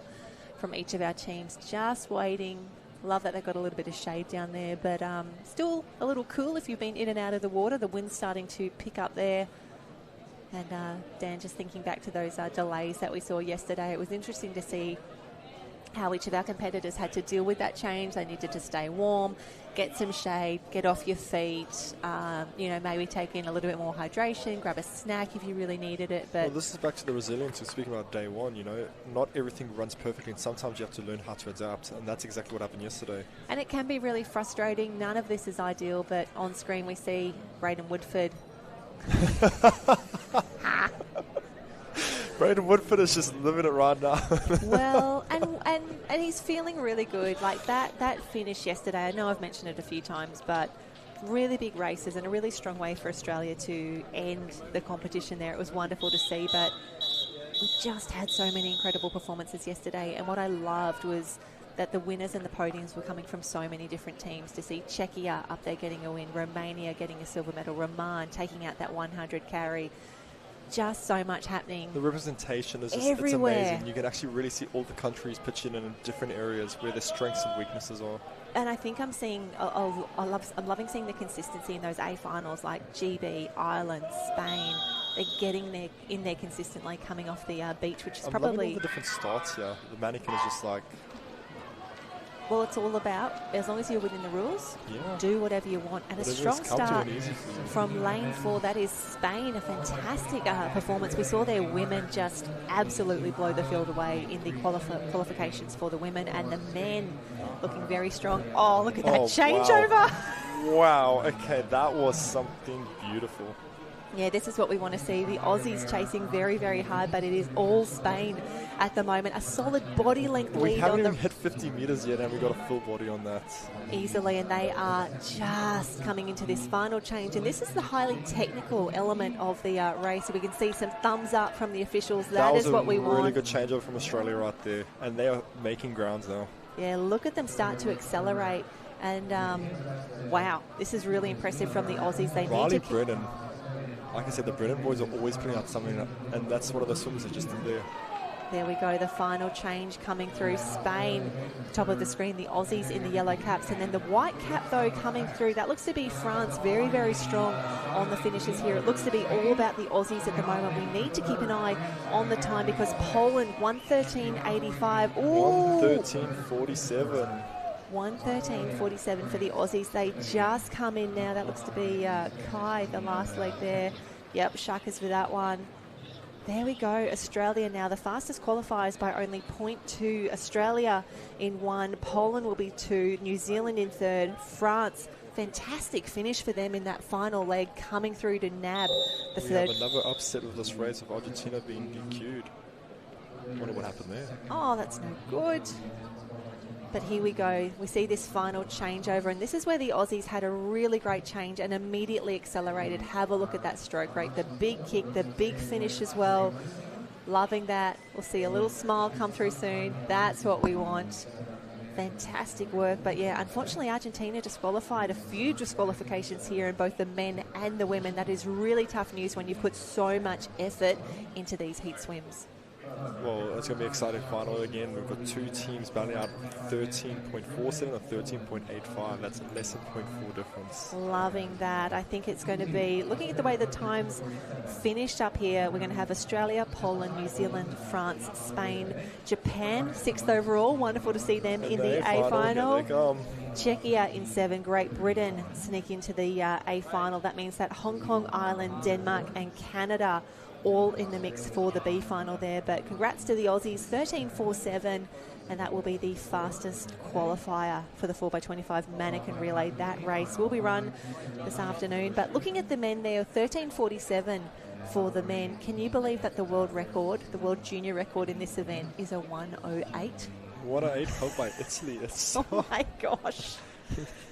from each of our teams. Just waiting. Love that they've got a little bit of shade down there, but still a little cool if you've been in and out of the water. The wind's starting to pick up there. And Dan, just thinking back to those delays that we saw yesterday, it was interesting to see how each of our competitors had to deal with that change. They needed to stay warm, get some shade, get off your feet, maybe take in a little bit more hydration, grab a snack if you really needed it. But well, this is back to the resilience. We're speaking about day one, not everything runs perfectly, and sometimes you have to learn how to adapt, and that's exactly what happened yesterday. And it can be really frustrating. None of this is ideal, but on screen we see Braden Woodford. Braden Woodford is just living it right now. Well, and he's feeling really good. Like that finish yesterday, I know I've mentioned it a few times, but really big races and a really strong way for Australia to end the competition there. It was wonderful to see, but we just had so many incredible performances yesterday, and what I loved was that the winners and the podiums were coming from so many different teams. To see Czechia up there getting a win, Romania getting a silver medal, Roman taking out that 100 carry. Just so much happening. The representation is just everywhere. It's amazing. You can actually really see all the countries pitching in different areas where their strengths and weaknesses are. And I think I'm seeing, I'm loving seeing the consistency in those A finals, like GB, Ireland, Spain. They're getting in there consistently, coming off the beach, which is I'm probably... loving all the different starts here. The mannequin is just like... Well, it's all about, as long as you're within the rules, do whatever you want. And whatever a strong start from lane 4, that is Spain, a fantastic performance. We saw their women just absolutely blow the field away in the qualifications for the women, and the men looking very strong. Oh, look at that changeover. Wow, okay, that was something beautiful. Yeah, this is what we want to see. The Aussies chasing very, very hard, but it is all Spain at the moment. A solid body length lead. We haven't even hit 50 metres yet, and we got a full body on that. Easily, and they are just coming into this final change. And this is the highly technical element of the race. So we can see some thumbs up from the officials. That is what we want. That was a really good changeover from Australia right there. And they are making grounds now. Yeah, look at them start to accelerate. And, wow, this is really impressive from the Aussies. They Riley need to... Brennan. Like I said, the Brennan boys are always putting out something, and that's one of the swimmers that just did there. There we go, the final change coming through. Spain, top of the screen, the Aussies in the yellow caps, and then the white cap, though, coming through. That looks to be France, very, very strong on the finishes here. It looks to be all about the Aussies at the moment. We need to keep an eye on the time because Poland, 1:13.85. 1:13.47. 1:13.47 for the Aussies. They just come in now. That looks to be Kai, the last leg there. Yep, Shaka's for that one. There we go. Australia now, the fastest qualifiers by only 0.2. Australia in 1. Poland will be 2. New Zealand in 3rd. France, fantastic finish for them in that final leg, coming through to nab the 3rd. We have another upset with this race of Argentina being DQ'd. I wonder what happened there. Oh, that's no good. But here we go. We see this final changeover, and this is where the Aussies had a really great change and immediately accelerated. Have a look at that stroke rate, the big kick, the big finish as well. Loving that. We'll see a little smile come through soon. That's what we want. Fantastic work. But yeah, unfortunately, Argentina disqualified. A few disqualifications here in both the men and the women. That is really tough news when you put so much effort into these heat swims. Well, it's going to be an exciting final again. We've got two teams battling out 13.47 and 13.85. That's less than 0.4 difference. Loving that. I think it's going to be, looking at the way the times finished up here, we're going to have Australia, Poland, New Zealand, France, Spain, Japan, 6th overall. Wonderful to see them in the A final. Czechia in 7. Great Britain sneak into the A final. That means that Hong Kong, Ireland, Denmark and Canada all in the mix for the B final there. But congrats to the Aussies, 13.47, and that will be the fastest qualifier for the 4x25 mannequin relay. That race will be run this afternoon. But looking at the men there, 13.47 for the men. Can you believe that the world record, the world junior record in this event is a 1:08? What I ate home by Italy. It's so... Oh my gosh.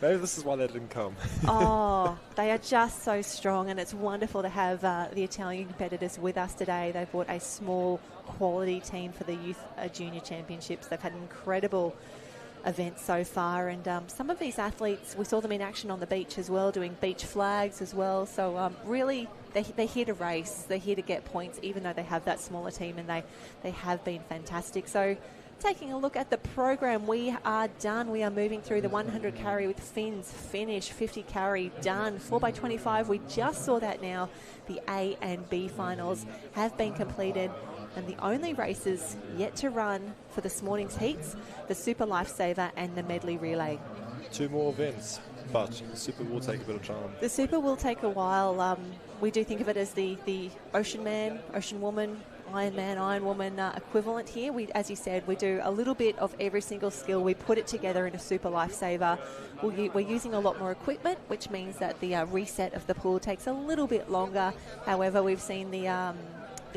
Maybe this is why they didn't come. Oh, they are just so strong, and it's wonderful to have the Italian competitors with us today. They've brought a small quality team for the Youth Junior Championships. They've had an incredible event so far, and some of these athletes, we saw them in action on the beach as well, doing beach flags as well. So really, they're here to race. They're here to get points, even though they have that smaller team, and they have been fantastic. So taking a look at the program, we are done. We are moving through the 100 carry with Finn's finish, 50 carry done, 4x25. We just saw that now. The A and B finals have been completed, and the only races yet to run for this morning's heats, the Super Lifesaver and the Medley Relay. 2 more events, but the Super will take a bit of time. The Super will take a while. We do think of it as the Ocean Man, Ocean Woman, Iron Man, Iron Woman equivalent here. As you said, we do a little bit of every single skill. We put it together in a Super Lifesaver. We're using a lot more equipment, which means that the reset of the pool takes a little bit longer. However, we've seen the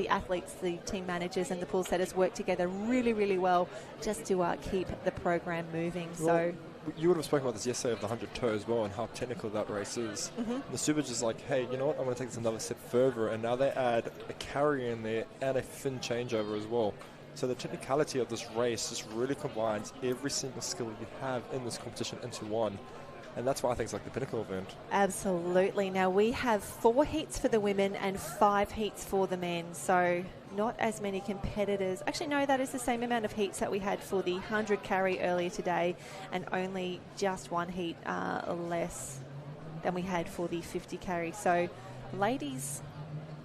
athletes, the team managers and the pool setters work together really, really well just to keep the program moving. Well, you would have spoken about this yesterday of the 100 toe as well and how technical that race is. The Super just like, hey, you know what, I'm going to take this another step further, and now they add a carry in there and a fin changeover as well. So the technicality of this race just really combines every single skill you have in this competition into one. And that's why I think it's like the pinnacle event. Absolutely. Now we have 4 heats for the women and 5 heats for the men. So not as many competitors. Actually, no, that is the same amount of heats that we had for the 100 carry earlier today, and only just 1 heat less than we had for the 50 carry. So ladies,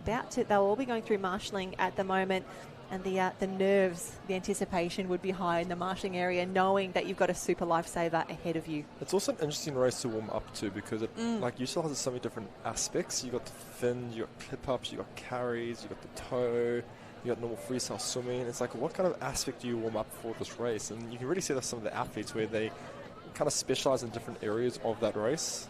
they'll all be going through marshalling at the moment. And the nerves, the anticipation would be high in the marshalling area, knowing that you've got a Super Lifesaver ahead of you. It's also an interesting race to warm up to because it, like, you still have so many different aspects. You got the fin, you got clip-ups, you got carries, you got the toe, you got normal freestyle swimming. It's like, what kind of aspect do you warm up for this race? And you can really see that some of the athletes where they kind of specialize in different areas of that race.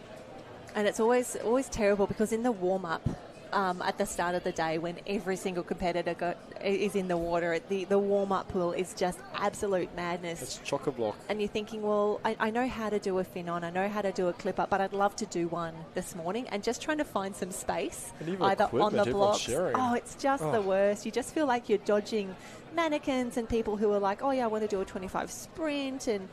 And it's always terrible because in the warm-up, at the start of the day, when every single competitor is in the water, the warm-up pool is just absolute madness. It's chock-a-block. And you're thinking, well, I know how to do a fin on, I know how to do a clip-up, but I'd love to do one this morning, and just trying to find some space, either on the blocks. Oh, it's just the worst. You just feel like you're dodging mannequins and people who are like, oh yeah, I want to do a 25 sprint. And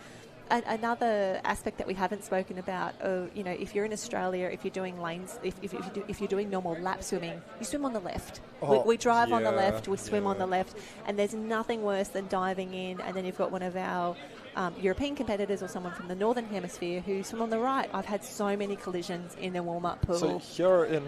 another aspect that we haven't spoken about, if you're in Australia, if you're doing lanes, if you're doing normal lap swimming, you swim on the left. We drive on the left, we swim on the left, and there's nothing worse than diving in, and then you've got one of our European competitors or someone from the Northern Hemisphere who swim on the right. I've had so many collisions in the warm-up pool. So here in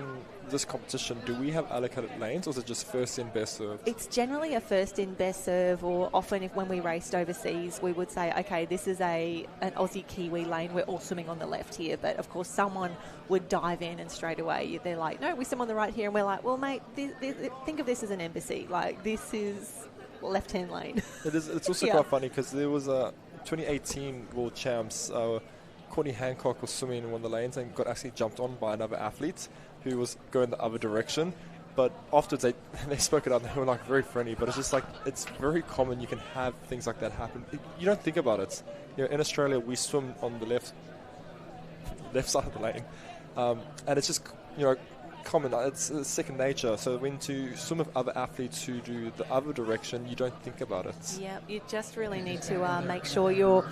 this competition, do we have allocated lanes, or is it just first in, best served? It's generally a first in, best serve, or often when we raced overseas, we would say, okay, this is an Aussie-Kiwi lane, we're all swimming on the left here. But of course, someone would dive in and straight away they're like, no, we swim on the right here. And we're like, well, mate, think of this as an embassy. Like, this is left-hand lane. It's also quite funny because there was a 2018 World Champs, Courtney Hancock was swimming in one of the lanes and got actually jumped on by another athlete who was going the other direction. But afterwards they spoke it out and they were like very friendly. But it's just like, it's very common you can have things like that happen. You don't think about it. In Australia we swim on the left side of the lane, and it's just common. It's second nature. So when to swim with other athletes who do the other direction, you don't think about it. Yeah, you just really need to make sure you're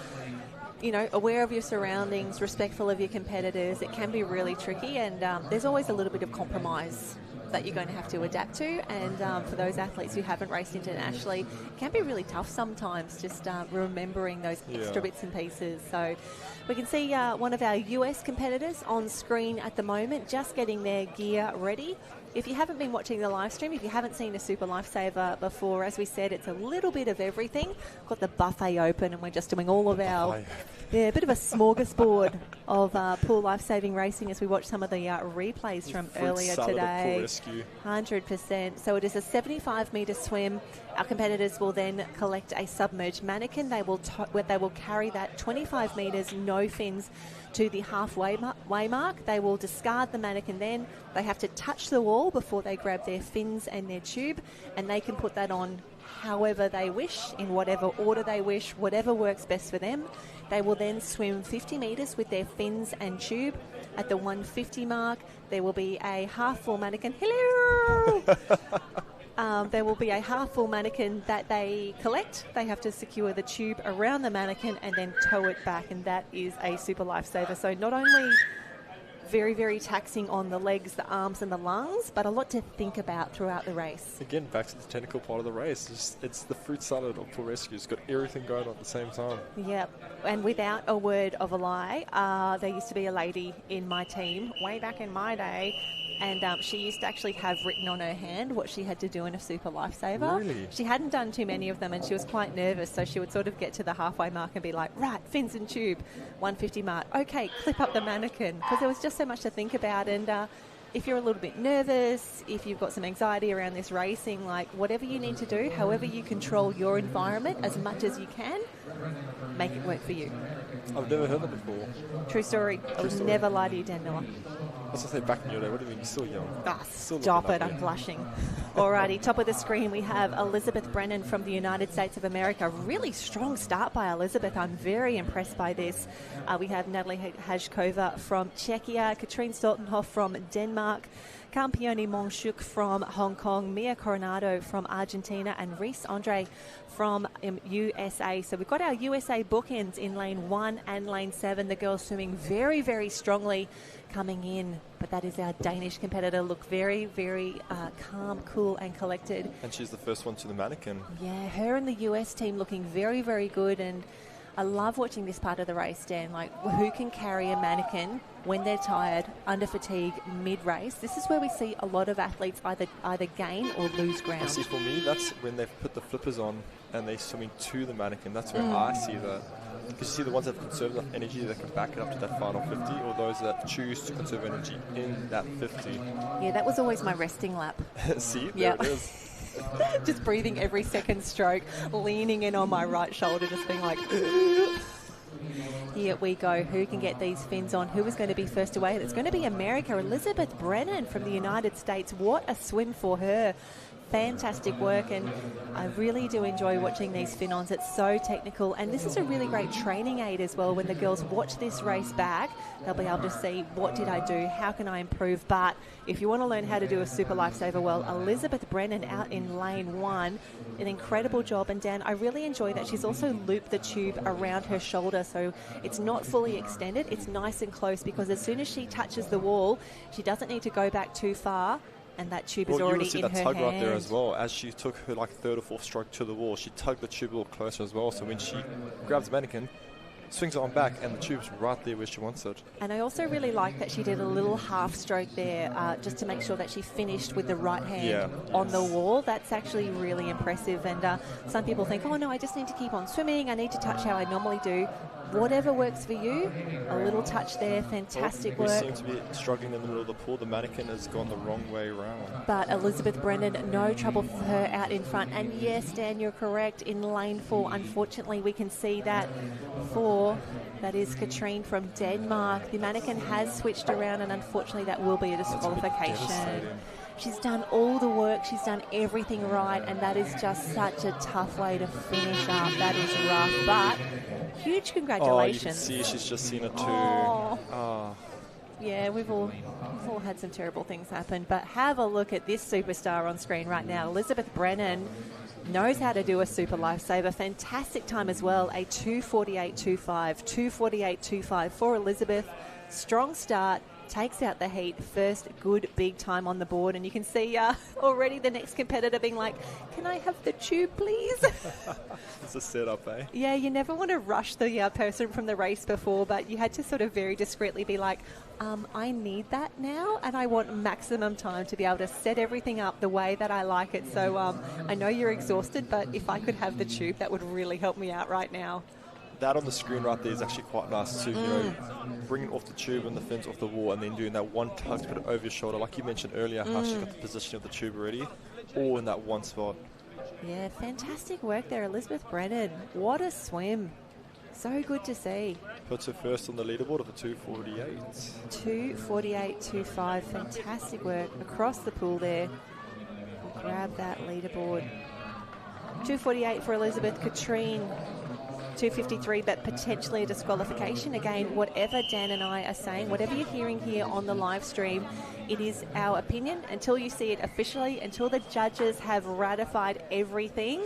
aware of your surroundings, respectful of your competitors. It can be really tricky, and there's always a little bit of compromise that you're going to have to adapt to. And for those athletes who haven't raced internationally, it can be really tough sometimes, just remembering those extra bits and pieces. So we can see one of our US competitors on screen at the moment, just getting their gear ready. If you haven't been watching the live stream, if you haven't seen a Super Lifesaver before, as we said, it's a little bit of everything. We've got the buffet open and we're just doing all of our, a bit of a smorgasbord of pool lifesaving racing as we watch some of the replays from earlier today. 100%. So it is a 75-metre swim. Our competitors will then collect a submerged mannequin. They will carry that 25 metres, no fins, to the halfway mark. They will discard the mannequin then. They have to touch the wall before they grab their fins and their tube, and they can put that on however they wish, in whatever order they wish, whatever works best for them. They will then swim 50 metres with their fins and tube. At the 150 mark, there will be a half-full mannequin. Hello! There will be a half-full mannequin that they collect. They have to secure the tube around the mannequin and then tow it back, and that is a super lifesaver. So not only very, very taxing on the legs, the arms and the lungs, but a lot to think about throughout the race. Again, back to the technical part of the race. It's the fruit salad of pool rescue. It's got everything going on at the same time. Yep, and without a word of a lie, there used to be a lady in my team way back in my day, and she used to actually have written on her hand what she had to do in a super lifesaver. Really? She hadn't done too many of them, and she was quite nervous, so she would sort of get to the halfway mark and be like, right, fins and tube, 150 mark, okay, clip up the mannequin, because there was just so much to think about. And if you're a little bit nervous, if you've got some anxiety around this racing, like whatever you need to do, however you control your environment as much as you can, make it work for you. I've never heard that before. True story. I would never lie to you, Dan Miller. I was going to say back in your day. What do you mean? You're still young. Stop it. I'm blushing. Alrighty, top of the screen we have Elizabeth Brennan from the United States of America. Really strong start by Elizabeth. I'm very impressed by this. We have Natalie Hajkova from Czechia, Katrine Stoltenhoff from Denmark, Campione Monchuk from Hong Kong, Mia Coronado from Argentina, and Reese Andre from USA. So we've got our USA bookends in lane 1 and lane 7. The girls swimming very, very strongly coming in. But that is our Danish competitor. Look very, very calm, cool and collected. And she's the first one to the mannequin. Yeah, her and the US team looking very, very good. And I love watching this part of the race, Dan. Like, who can carry a mannequin when they're tired, under fatigue, mid-race? This is where we see a lot of athletes either gain or lose ground. See, for me, that's when they've put the flippers on and they're swimming to the mannequin. That's where I see that. Because you see the ones that have conserved enough energy that can back it up to that final 50, or those that choose to conserve energy in that 50. Yeah, that was always my resting lap. See, there it is. Just breathing every second stroke, leaning in on my right shoulder, just being like, here we go. Who can get these fins on? Who is going to be first away? It's going to be America. Elizabeth Brennan from the United States. What a swim for her. Fantastic work, and I really do enjoy watching these fin-ons. It's so technical, and this is a really great training aid as well. When the girls watch this race back, they'll be able to see, what did I do, how can I improve? But if you want to learn how to do a super lifesaver well, Elizabeth Brennan out in lane 1, an incredible job. And Dan, I really enjoy that she's also looped the tube around her shoulder, so it's not fully extended, it's nice and close, because as soon as she touches the wall, she doesn't need to go back too far, and that tube is already in her hand. You will see that tug right there as well. As she took her third or fourth stroke to the wall, she tugged the tube a little closer as well. So when she grabs the mannequin, swings it on back, and the tube's right there where she wants it. And I also really like that she did a little half stroke there, just to make sure that she finished with the right hand on the wall. That's actually really impressive. And some people think, oh no, I just need to keep on swimming, I need to touch how I normally do. Whatever works for you, a little touch there, fantastic work. We seem to be struggling in the middle of the pool. The mannequin has gone the wrong way around. But Elizabeth Brennan, no trouble for her out in front. And yes, Dan, you're correct. In lane 4, unfortunately, we can see that 4, that is Katrine from Denmark. The mannequin has switched around, and unfortunately, that will be a disqualification. She's done all the work, she's done everything right, and that is just such a tough way to finish up. That is rough, but huge congratulations. Oh, you can see she's just seen it too. Oh. Yeah, we've all had some terrible things happen, but have a look at this superstar on screen right now. Elizabeth Brennan knows how to do a super lifesaver. Fantastic time as well, a 2:48.25. 2:48.25 for Elizabeth. Strong start. Takes out the heat. First good big time on the board, and you can see already the next competitor being like, can I have the tube please? It's a setup, eh? Yeah, you never want to rush the person from the race before, but you had to sort of very discreetly be like, I need that now, and I want maximum time to be able to set everything up the way that I like it. So I know you're exhausted, but if I could have the tube, that would really help me out right now. That on the screen right there is actually quite nice too. You know, bringing off the tube and the fins off the wall, and then doing that one tug to put it over your shoulder, like you mentioned earlier, how she got the position of the tube already, all in that one spot. Yeah, fantastic work there, Elizabeth Brennan. What a swim. So good to see. Puts her first on the leaderboard of a 2:48. 2:48.25. Fantastic work across the pool there. We'll grab that leaderboard. 2:48 for Elizabeth. Katrine, 2:53, but potentially a disqualification. Again, whatever Dan and I are saying, whatever you're hearing here on the live stream, it is our opinion until you see it officially, until the judges have ratified everything,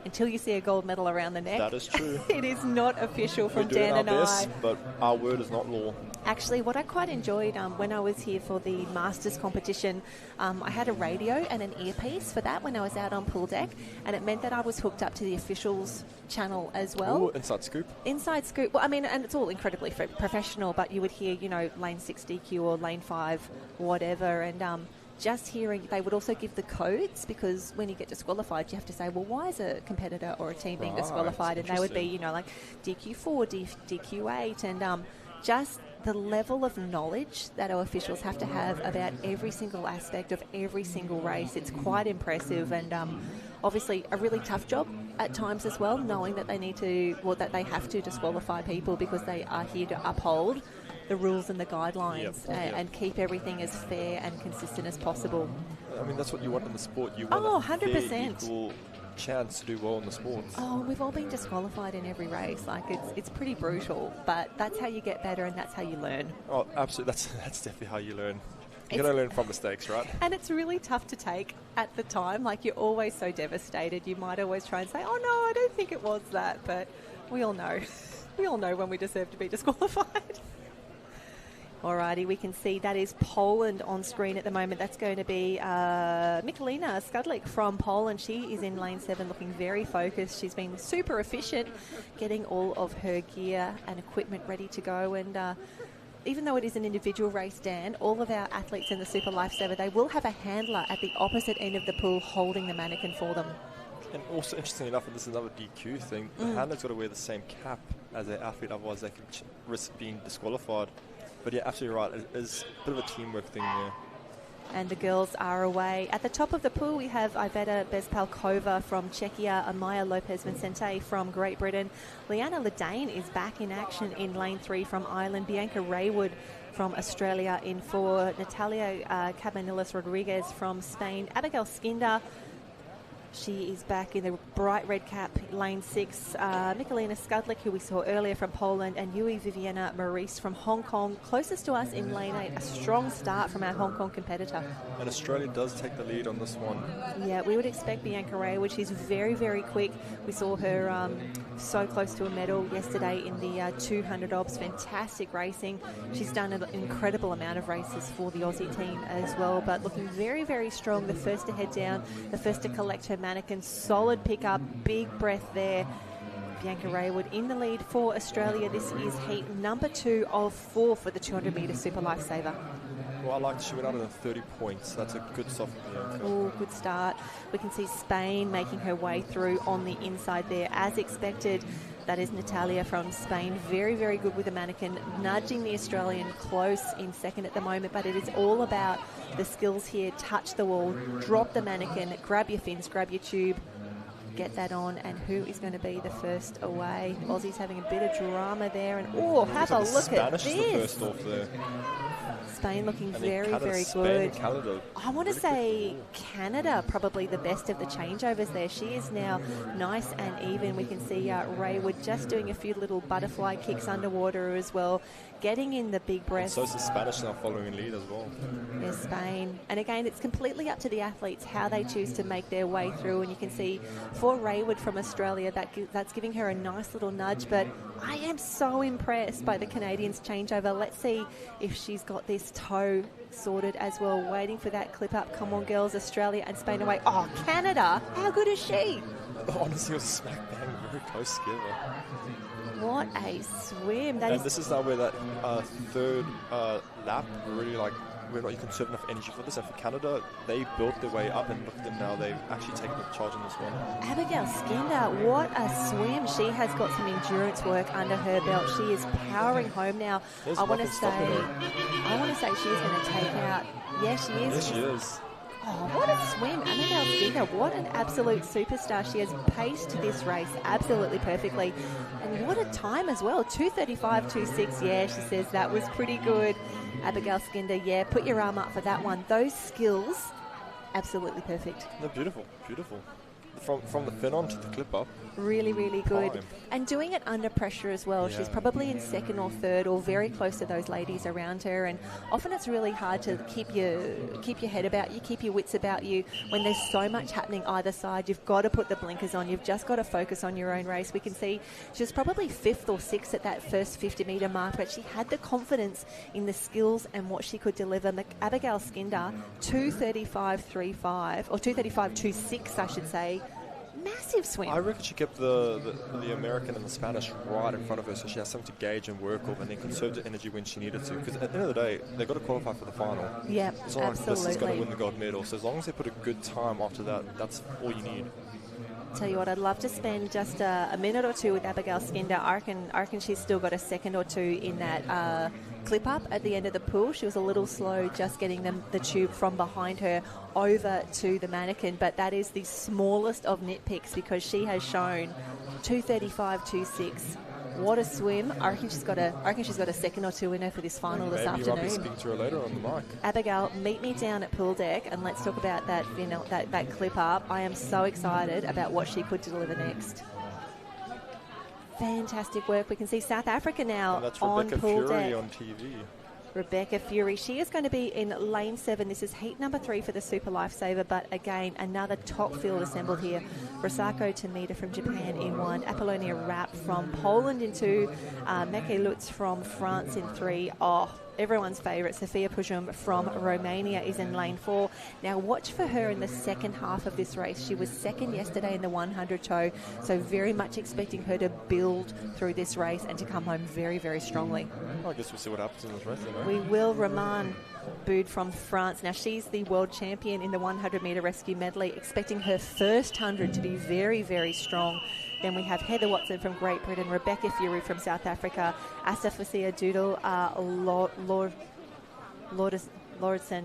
until you see a gold medal around the neck. That is true. It is not official from We're doing Dan our and best, I. but our word is not law. Actually, what I quite enjoyed when I was here for the Masters competition, I had a radio and an earpiece for that when I was out on pool deck, and it meant that I was hooked up to the officials channel as well. Ooh, inside scoop. Inside scoop. Well, I mean, and it's all incredibly professional, but you would hear, you know, lane 6 DQ or lane 5, whatever, and just hearing, they would also give the codes, because when you get disqualified, you have to say, well, why is a competitor or a team being disqualified? And they would be, you know, like DQ4, DQ8, and just the level of knowledge that our officials have to have about every single aspect of every single race. It's quite impressive, and obviously a really tough job at times as well, knowing that they need to, well, that they have to disqualify people because they are here to uphold the rules and the guidelines and keep everything as fair and consistent as possible. I mean, that's what you want in the sport. You want a 100%. fair, equal chance to do well in the sport. Oh, we've all been disqualified in every race. Like, it's pretty brutal, but that's how you get better and that's how you learn. Oh, absolutely. That's definitely how you learn. You're going to learn from mistakes, right? And it's really tough to take at the time. Like, you're always so devastated. You might always try and say, oh, no, I don't think it was that. But we all know. We all know when we deserve to be disqualified. Alrighty, we can see that is Poland on screen at the moment. That's going to be Michalina Skudlik from Poland. She is in lane 7 looking very focused. She's been super efficient getting all of her gear and equipment ready to go. And even though it is an individual race, Dan, all of our athletes in the Super Lifesaver, they will have a handler at the opposite end of the pool holding the mannequin for them. And also, interestingly enough, and this is another DQ thing, the handler's got to wear the same cap as their athlete, otherwise they can risk being disqualified. But yeah, absolutely right. It is a bit of a teamwork thing there. And the girls are away. At the top of the pool, we have Iveta Bezpalkova from Czechia, Amaya Lopez-Vincente from Great Britain. Liana Ledane is back in action in lane 3 from Ireland. Bianca Raywood from Australia in 4. Natalia Cabanillas-Rodriguez from Spain. Abigail Skinder, she is back in the bright red cap, lane 6. Michalina Skudlik, who we saw earlier from Poland, and Yui Viviana Maurice from Hong Kong. Closest to us in lane 8, a strong start from our Hong Kong competitor. And Australia does take the lead on this one. Yeah, we would expect Bianca Raywood. She's very, very quick. We saw her so close to a medal yesterday in the 200 obs. Fantastic racing. She's done an incredible amount of races for the Aussie team as well, but looking very, very strong. The first to head down, the first to collect her mannequin. Solid pickup, big breath there. Bianca Raywood in the lead for Australia. This is heat number 2 of 4 for the 200 metre Super Lifesaver. Well, I like she went out at 30 points. That's a good start from Bianca. Oh, good start. We can see Spain making her way through on the inside there, as expected. That is Natalia from Spain. Very, very good with the mannequin, nudging the Australian close in second at the moment, but it is all about the skills here. Touch the wall, drop the mannequin, grab your fins, grab your tube, get that on, and who is going to be the first away? Aussie's having a bit of drama there, and oh, have a look at this. Spanish is the first off there. Spain looking and very, Canada, very Spain good. And Canada, I want to say Canada probably the best of the changeovers there. She is now nice and even. We can see Raywood just doing a few little butterfly kicks underwater as well, getting in the big breath. So is the Spanish now following lead as well. Yes, Spain. And again, it's completely up to the athletes how they choose to make their way through. And you can see for Raywood from Australia, that's giving her a nice little nudge. But I am so impressed by the Canadians' changeover. Let's see if she's got this toe sorted as well. Waiting for that clip up. Come on, girls. Australia and Spain away. Oh, Canada. How good is she? Honestly, it was a smack bang. Very close together. What a swim. This is now where that third lap, really like, we're not conserving enough energy for this. And for Canada, they built their way up, and look at them now. They've actually taken the charge on this one. Abigail Skinder, what a swim. She has got some endurance work under her belt. She is powering home now. I want to say she is going to take out. Yeah, she is. Yes, she is. Oh, what a swim. Abigail Skinder, what an absolute superstar. She has paced this race absolutely perfectly. And what a time as well. 2:35.26. Yeah, she says that was pretty good. Abigail Skinder, yeah, put your arm up for that one. Those skills, absolutely perfect. They're beautiful, beautiful. from the fin on to the clip up. Really, really good. Prime. And doing it under pressure as well. Yeah. She's probably in second or third or very close to those ladies around her. And often it's really hard to keep your head about you, keep your wits about you when there's so much happening either side. You've got to put the blinkers on. You've just got to focus on your own race. We can see she was probably 5th or 6th at that first 50-metre mark, but she had the confidence in the skills and what she could deliver. Abigail Skinder, 2:35.35, or 2:35.26, I should say. Massive swim. I reckon she kept the American and the Spanish right in front of her, so she has something to gauge and work off, and then conserve the energy when she needed to. Because at the end of the day, they've got to qualify for the final. Yeah, it's not like this is going to absolutely. win the gold medal. So as long as they put a good time after that, that's all you need. Tell you what, I'd love to spend just a minute or two with Abigail Skinder. I reckon she's still got a second or two in that clip up at the end of the pool. She was a little slow just getting the tube from behind her over to the mannequin, but that is the smallest of nitpicks because she has shown 2:35.26. What a swim. I reckon she's got a second or two in her for this final this Maybe afternoon. I'll be speaking to her later on the mic. Abigail, meet me down at pool deck and let's talk about that, that clip up. I am so excited about what she could deliver next. Fantastic work. We can see South Africa now And that's on Rebecca pool Fury deck. on TV. Rebecca Fury. She is going to be in lane 7. This is heat number 3 for the Super Lifesaver, but again, another top field assembled here. Rosako Tomita from Japan in 1, Apollonia Rapp from Poland in 2, Meke Lutz from France in 3. Oh, everyone's favourite, Sofia Pujum from Romania is in lane 4. Now watch for her in the second half of this race. She was second yesterday in the 100 toe, so very much expecting her to build through this race and to come home very, very strongly. Well, I guess we'll see what happens in this race then, eh? We will. Roman Boud from France. Now she's the world champion in the 100-metre rescue medley, expecting her first 100 to be very, very strong. Then we have Heather Watson from Great Britain, Rebecca Fury from South Africa, Asafasia Doodle, Lauritsen.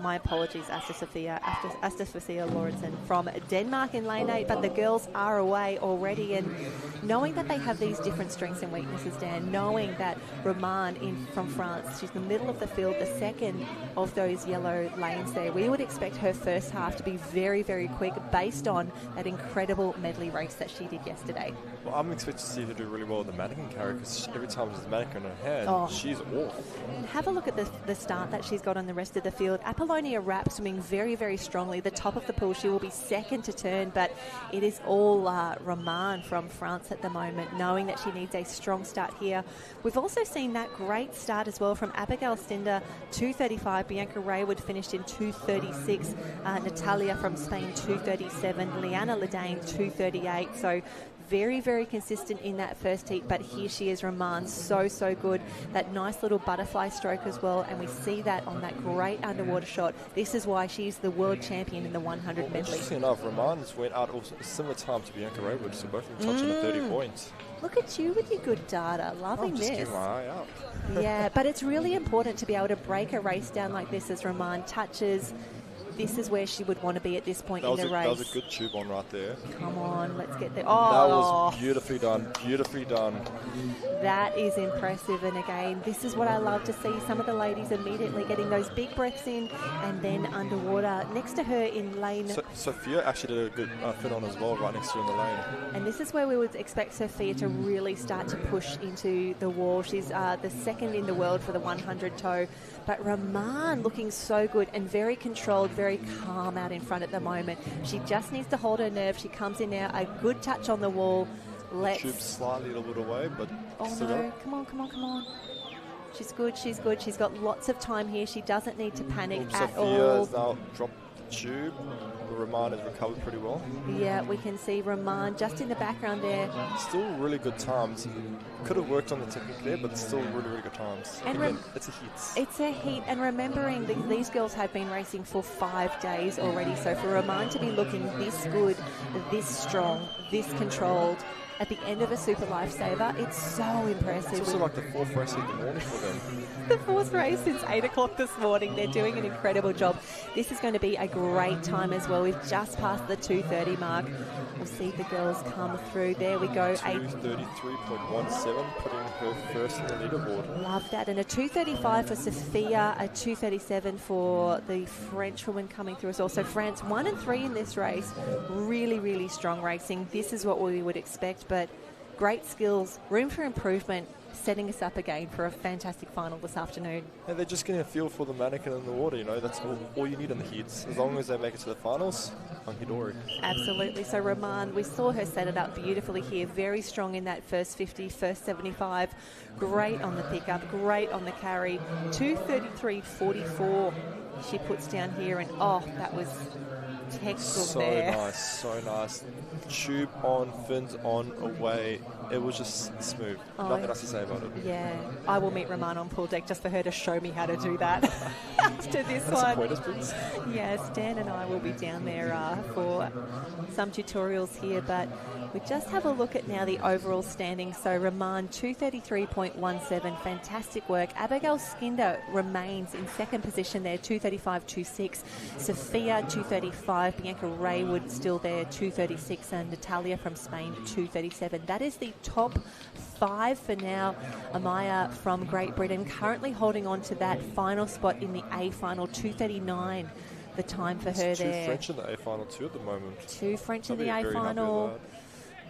My apologies, Astafasia Lauritsen from Denmark in lane 8, but the girls are away already. And knowing that they have these different strengths and weaknesses, Dan, knowing that Roman from France, she's in the middle of the field, the second of those yellow lanes there, we would expect her first half to be very, very quick based on that incredible medley race that she did yesterday. Well, I'm expecting to see her do really well with the mannequin carry because every time there's a mannequin in her hand, she's off. Have a look at the start that she's got on the rest of the field. Apollonia Rapp swimming very, very strongly. The top of the pool, she will be second to turn, but it is all Roman from France at the moment, knowing that she needs a strong start here. We've also seen that great start as well from Abigail Skinder, 2:35. Bianca Raywood finished in 2:36. Natalia from Spain, 2:37. Liana Ledane, 2:38. So very, very consistent in that first heat, but here she is, Roman, so good. That nice little butterfly stroke as well, and we see that on that great underwater shot. This is why she's the world champion in the 100 medley. Interesting enough, Roman went out also a similar time to Bianca Raywood, so both of them touching the 30 points. Look at you with your good data. Loving I'm just this. keeping my eye out. Yeah, but it's really important to be able to break a race down like this as Roman touches. This is where she would want to be at this point in the race. That was a good tube on right there. Come on, let's get there. That was beautifully done. Beautifully done. That is impressive. And again, this is what I love to see. Some of the ladies immediately getting those big breaths in and then underwater. Next to her in lane... Sophia actually did a good fit on as well, right next to her in the lane. And this is where we would expect Sophia to really start to push into the wall. She's the second in the world for the 100 toe. But Roman looking so good and very controlled, very calm out in front at the moment. She just needs to hold her nerve. She comes in now, a good touch on the wall. The tube's slightly a little bit away, but still got it. Come on. She's good. She's got lots of time here. She doesn't need to panic at all. Sophia has now dropped the tube. Roman has recovered pretty well. Yeah, we can see Roman just in the background there. Still really good times. Could have worked on the technique there, but still really, really good times. And again, it's a heat. It's a heat, and remembering that these girls have been racing for 5 days already, so for Roman to be looking this good, this strong, this controlled, at the end of a Super Lifesaver. It's so impressive. It's also like the fourth race of the morning for them. The fourth race since 8 o'clock this morning. They're doing an incredible job. This is going to be a great time as well. We've just passed the 2:30 mark. We'll see the girls come through. There we go. 2:33.17, putting her first in the leaderboard. Love that. And a 2:35 for Sophia, a 2:37 for the French woman coming through as well. So France 1 and 3 in this race. Really, really strong racing. This is what we would expect, but great skills, room for improvement, setting us up again for a fantastic final this afternoon. And they're just getting a feel for the mannequin in the water, you know, that's all you need in the heats. As long as they make it to the finals, hunky-dory. Absolutely. So Roman, we saw her set it up beautifully here, very strong in that first 50, first 75, great on the pickup, great on the carry, 2:33.44 she puts down here, and that was textbook there. So nice. Tube on, fins on, away. It was just smooth. Nothing else to say about it. Yeah, I will meet Roman on pool deck just for her to show me how to do that after this one. Some pointers, please. Yes, Dan and I will be down there for some tutorials here, but we just have a look at now the overall standings. So Roman 2:33.17, fantastic work. Abigail Skinder remains in second position there, 2:35.26. Sophia 2:35. Bianca Raywood still there, 2:36, and Natalia from Spain 2:37. That is the top 5 for now. Amaya from Great Britain currently holding on to that final spot in the A final, 2:39. The time for her there. 2 French in the A final too at the moment. 2 French in the A final.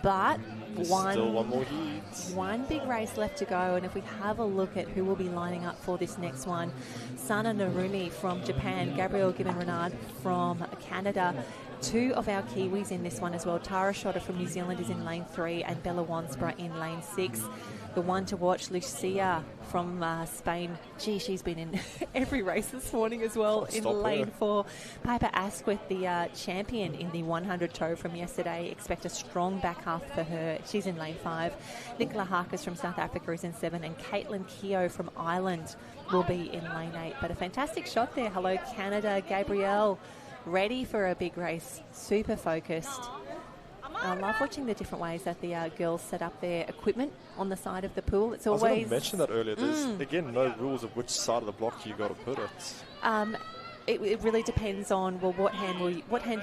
But still one more heat. One big race left to go, and if we have a look at who will be lining up for this next one, Sana Narumi from Japan, Gabrielle Gibbon-Renard from Canada, 2 of our Kiwis in this one as well. Tara Schotter from New Zealand is in lane 3 and Bella Wansborough in lane 6. The one to watch, Lucia from Spain. Gee, she's been in every race this morning as well in lane 4. Piper Asquith, the champion in the 100 toe from yesterday. Expect a strong back half for her. She's in lane 5. Nicola Harkes from South Africa is in 7. And Caitlin Keogh from Ireland will be in lane 8. But a fantastic shot there. Hello, Canada. Gabrielle, ready for a big race. Super focused. I love watching the different ways that the girls set up their equipment on the side of the pool. It's always... I was going to mention that earlier. There's, again, no rules of which side of the block you got to put it. It really depends on, well, what hand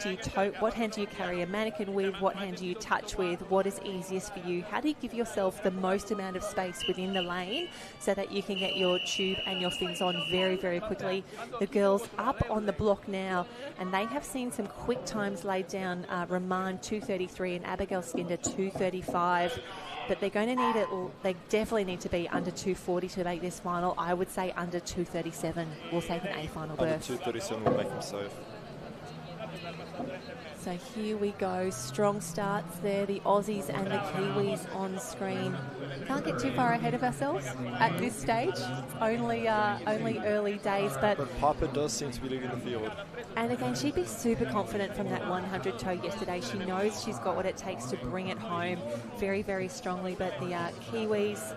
do you tote, what hand do you carry a mannequin with, what hand do you touch with, what is easiest for you, how do you give yourself the most amount of space within the lane so that you can get your tube and your fins on very, very quickly. The girls up on the block now, and they have seen some quick times laid down. Roman 2:33 and Abigail Skinder 2:35. But they're going to need it. They definitely need to be under 2:40 to make this final. I would say under 2:37 will take an A final berth. Under 2:37 will make them safe. So here we go. Strong starts there. The Aussies and the Kiwis on screen. Can't get too far ahead of ourselves at this stage. It's only early days, but Piper does seem to be leading the field. And again, she'd be super confident from that 100 toe yesterday. She knows she's got what it takes to bring it home very, very strongly. But the Kiwis,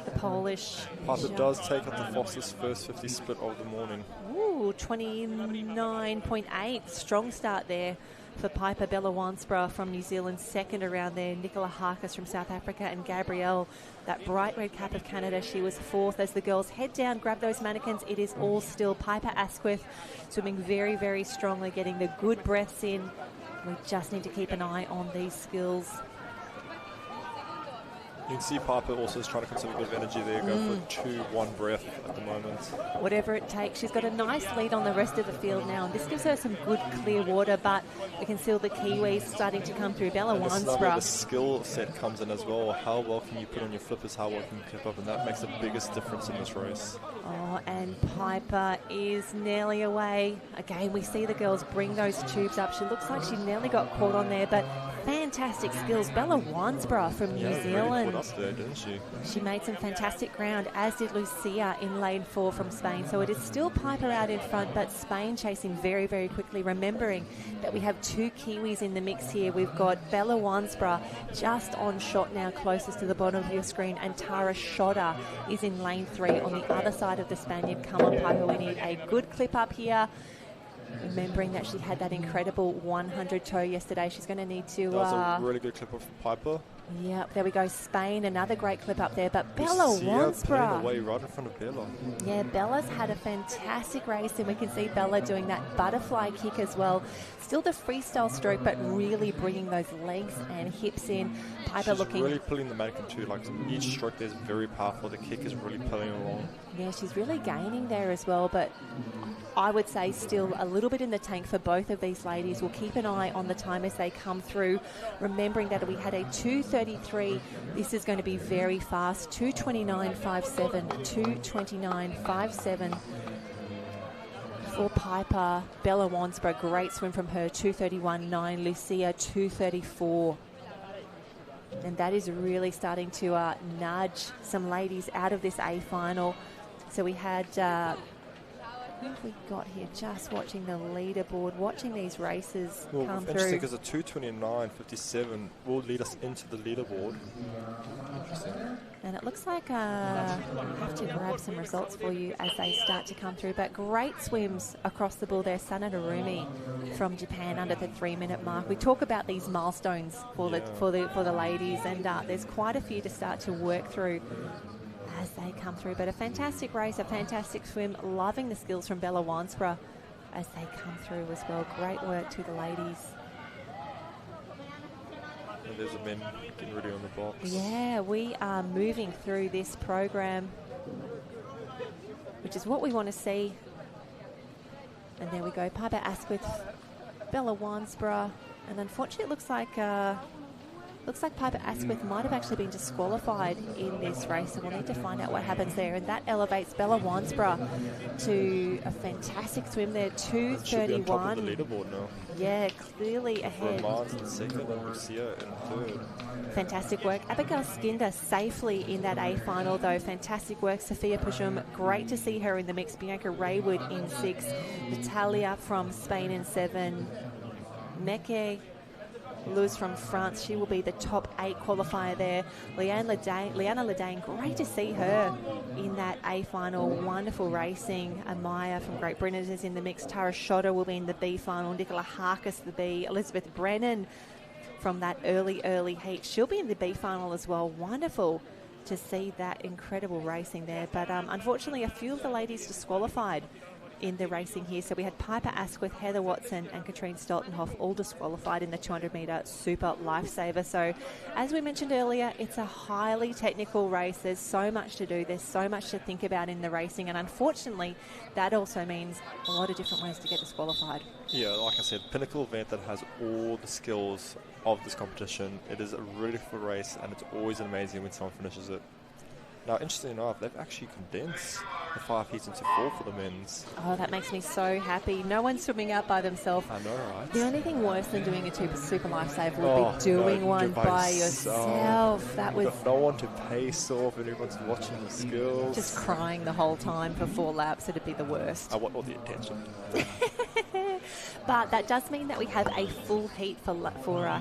the Polish... Piper does take up the fastest first 50 split of the morning. Ooh, 29.8. Strong start there for Piper. Bella Wansborough from New Zealand, second around there. Nicola Harkes from South Africa, and Gabrielle, that bright red cap of Canada, she was 4th. As the girls head down, grab those mannequins, it is all still Piper Asquith swimming very, very strongly, getting the good breaths in. We just need to keep an eye on these skills. You can see Piper also is trying to conserve a bit of energy there, going for 2-1 breath at the moment. Whatever it takes. She's got a nice lead on the rest of the field now, and this gives her some good clear water, but we can see all the Kiwis starting to come through. Bella Wansborough. This is where the skill set comes in as well. How well can you put on your flippers, how well can you keep up, and that makes the biggest difference in this race. Oh, and Piper is nearly away. Again, we see the girls bring those tubes up. She looks like she nearly got caught on there, but fantastic skills. Bella Wansborough from New Zealand. Really caught up there, didn't she? She made some fantastic ground, as did Lucia in lane 4 from Spain. So it is still Piper out in front, but Spain chasing very, very quickly. Remembering that we have 2 Kiwis in the mix here. We've got Bella Wansborough just on shot now, closest to the bottom of your screen, and Tara Schotter is in lane 3 on the other side of the Spaniard. Come on, Piper, we need a good clip up here. Remembering that she had that incredible 100 toe yesterday, she's going to need to... That was a really good clip of Piper. Yep, there we go. Spain, another great clip up there. But Bella Lucia pulling Wansborough. away right in front of Bella. Yeah, Bella's had a fantastic race, and we can see Bella doing that butterfly kick as well. Still the freestyle stroke, but really bringing those legs and hips in. Piper She's looking... really pulling the mannequin too. Like each stroke there is very powerful. The kick is really pulling along. Yeah, she's really gaining there as well, but I would say still a little bit in the tank for both of these ladies. We'll keep an eye on the time as they come through, remembering that we had a 2:33. This is going to be very fast. 2:29.57, 2:29.57 for Piper. Bella Wansborough, great swim from her, 2:31.9. Lucia, 2:34. And that is really starting to nudge some ladies out of this A final. So we had, who have we got here? Just watching the leaderboard, watching these races come through. Interesting because a 2:29.57 will lead us into the leaderboard. Interesting. And it looks like I have to grab some results for you as they start to come through. But great swims across the board there. Sana Narumi from Japan under the 3-minute mark. We talk about these milestones for the ladies, and there's quite a few to start to work through as they come through. But a fantastic race, a fantastic swim. Loving the skills from Bella Wansborough as they come through as well. Great work to the ladies. And there's the men getting ready on the box. Yeah, we are moving through this program, which is what we want to see. And there we go, Piper Asquith, Bella Wansborough, and unfortunately it looks like Piper Asquith might have actually been disqualified in this race, so we'll need to find out what happens there. And that elevates Bella Wansborough to a fantastic swim there, 2:31. She'll be on top of the leaderboard now. Yeah, clearly ahead. Roman's in second and Lucia in third. Fantastic work. Abigail Skinder safely in that A final though. Fantastic work. Sophia Pushum, great to see her in the mix. Bianca Raywood in 6. Natalia from Spain in 7. Meke Luz from France, she will be the top 8 qualifier there. Liana Ledane, great to see her in that A final. Wonderful racing. Amaya from Great Britain is in the mix. Tara Schotter will be in the B final. Nicola Harkis the B. Elizabeth Brennan from that early heat, she'll be in the B final as well. Wonderful to see that incredible racing there. But unfortunately, a few of the ladies disqualified in the racing here. So we had Piper Asquith, Heather Watson and Katrine Stoltenhoff all disqualified in the 200-metre super lifesaver. So as we mentioned earlier, it's a highly technical race. There's so much to do. There's so much to think about in the racing. And unfortunately, that also means a lot of different ways to get disqualified. Yeah, like I said, pinnacle event that has all the skills of this competition. It is a really difficult race, and it's always amazing when someone finishes it. Now, interestingly enough, they've actually condensed the 5 heats into 4 for the men's. Oh, that makes me so happy. No one's swimming out by themselves. I know, right? The only thing worse than doing a super lifesaver would be doing one by yourself. That was no one to pace off, and everyone's watching the skills. just crying the whole time for 4 laps. It'd be the worst. I want all the attention. But that does mean that we have a full heat for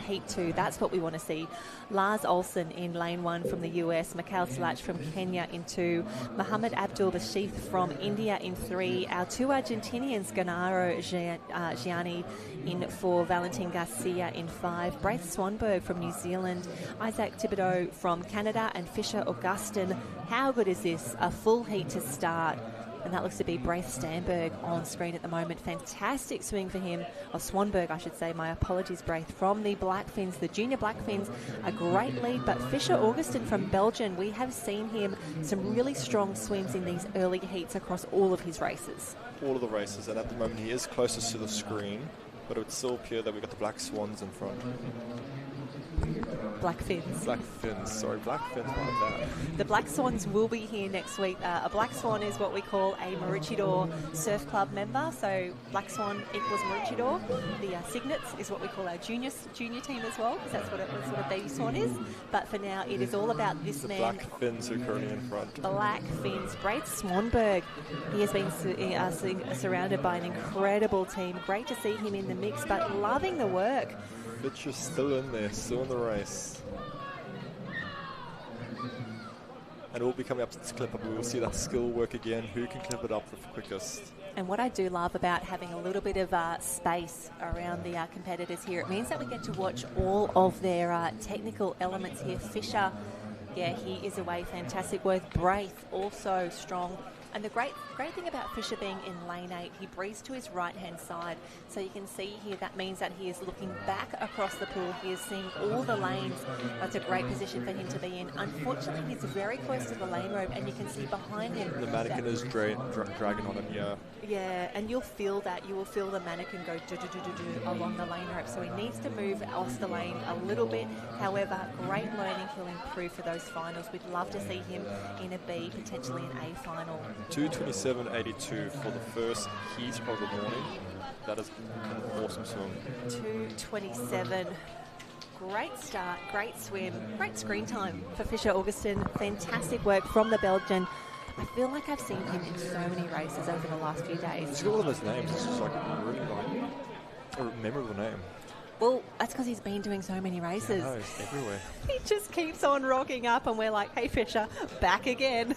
Heat 2. That's what we want to see. Lars Olsen in lane 1 from the US, Mikhail Silach from Kenya in 2, Mohammed Abdul Bashir from India in 3, our 2 Argentinians, Gennaro Gianni in 4, Valentin Garcia in 5, Braith Swanberg from New Zealand, Isaac Thibodeau from Canada and Fisher Augustin. How good is this? A full heat to start. And that looks to be Braith Stamberg on screen at the moment. Fantastic swing for him. Or Swanberg, I should say. My apologies, Braith. From the Blackfins, the junior Blackfins, a great lead. But Fisher Augustin from Belgium, we have seen him some really strong swims in these early heats across all of his races. All of the races, and at the moment he is closest to the screen, but it would still appear that we've got the Black Swans in front. Blackfins. Black Fins, like that. The Black Swans will be here next week. A Black Swan is what we call a Maroochydore Surf Club member. So Black Swan equals Maroochydore. The Cygnets is what we call our junior team as well, because that's what a baby swan is. But for now, it is all about this man. Black Fins who are currently in front. Black Fins. Braith Swanberg. He has been surrounded by an incredible team. Great to see him in the mix, but loving the work. Fitcher's still in there, still in the race. And we'll be coming up to this clip up. We will see that skill work again. Who can clip it up the quickest? And what I do love about having a little bit of space around the competitors here, it means that we get to watch all of their technical elements here. Fisher, yeah, he is away. Fantastic work. Braith, also strong. And the great thing about Fisher being in lane 8, he breathes to his right-hand side. So you can see here that means that he is looking back across the pool. He is seeing all the lanes. That's a great position for him to be in. Unfortunately, he's very close to the lane rope, and you can see behind him. The mannequin is dragging on him, yeah. Yeah, and you'll feel that. You will feel the mannequin go do-do-do-do-do along the lane rope. So he needs to move off the lane a little bit. However, great learning. He'll improve for those finals. We'd love to see him in a B, potentially an A final. 2:27.82 for the first heat of the morning. That is an awesome swim. 2:27. Great start, great swim, great screen time for Fisher Augustin. Fantastic work from the Belgian. I feel like I've seen him in so many races over the last few days. He's got all of his names. It's just like really a memorable name. Well, that's because he's been doing so many races. Yeah, he's everywhere. He just keeps on rocking up, and we're like, hey, Fisher, back again.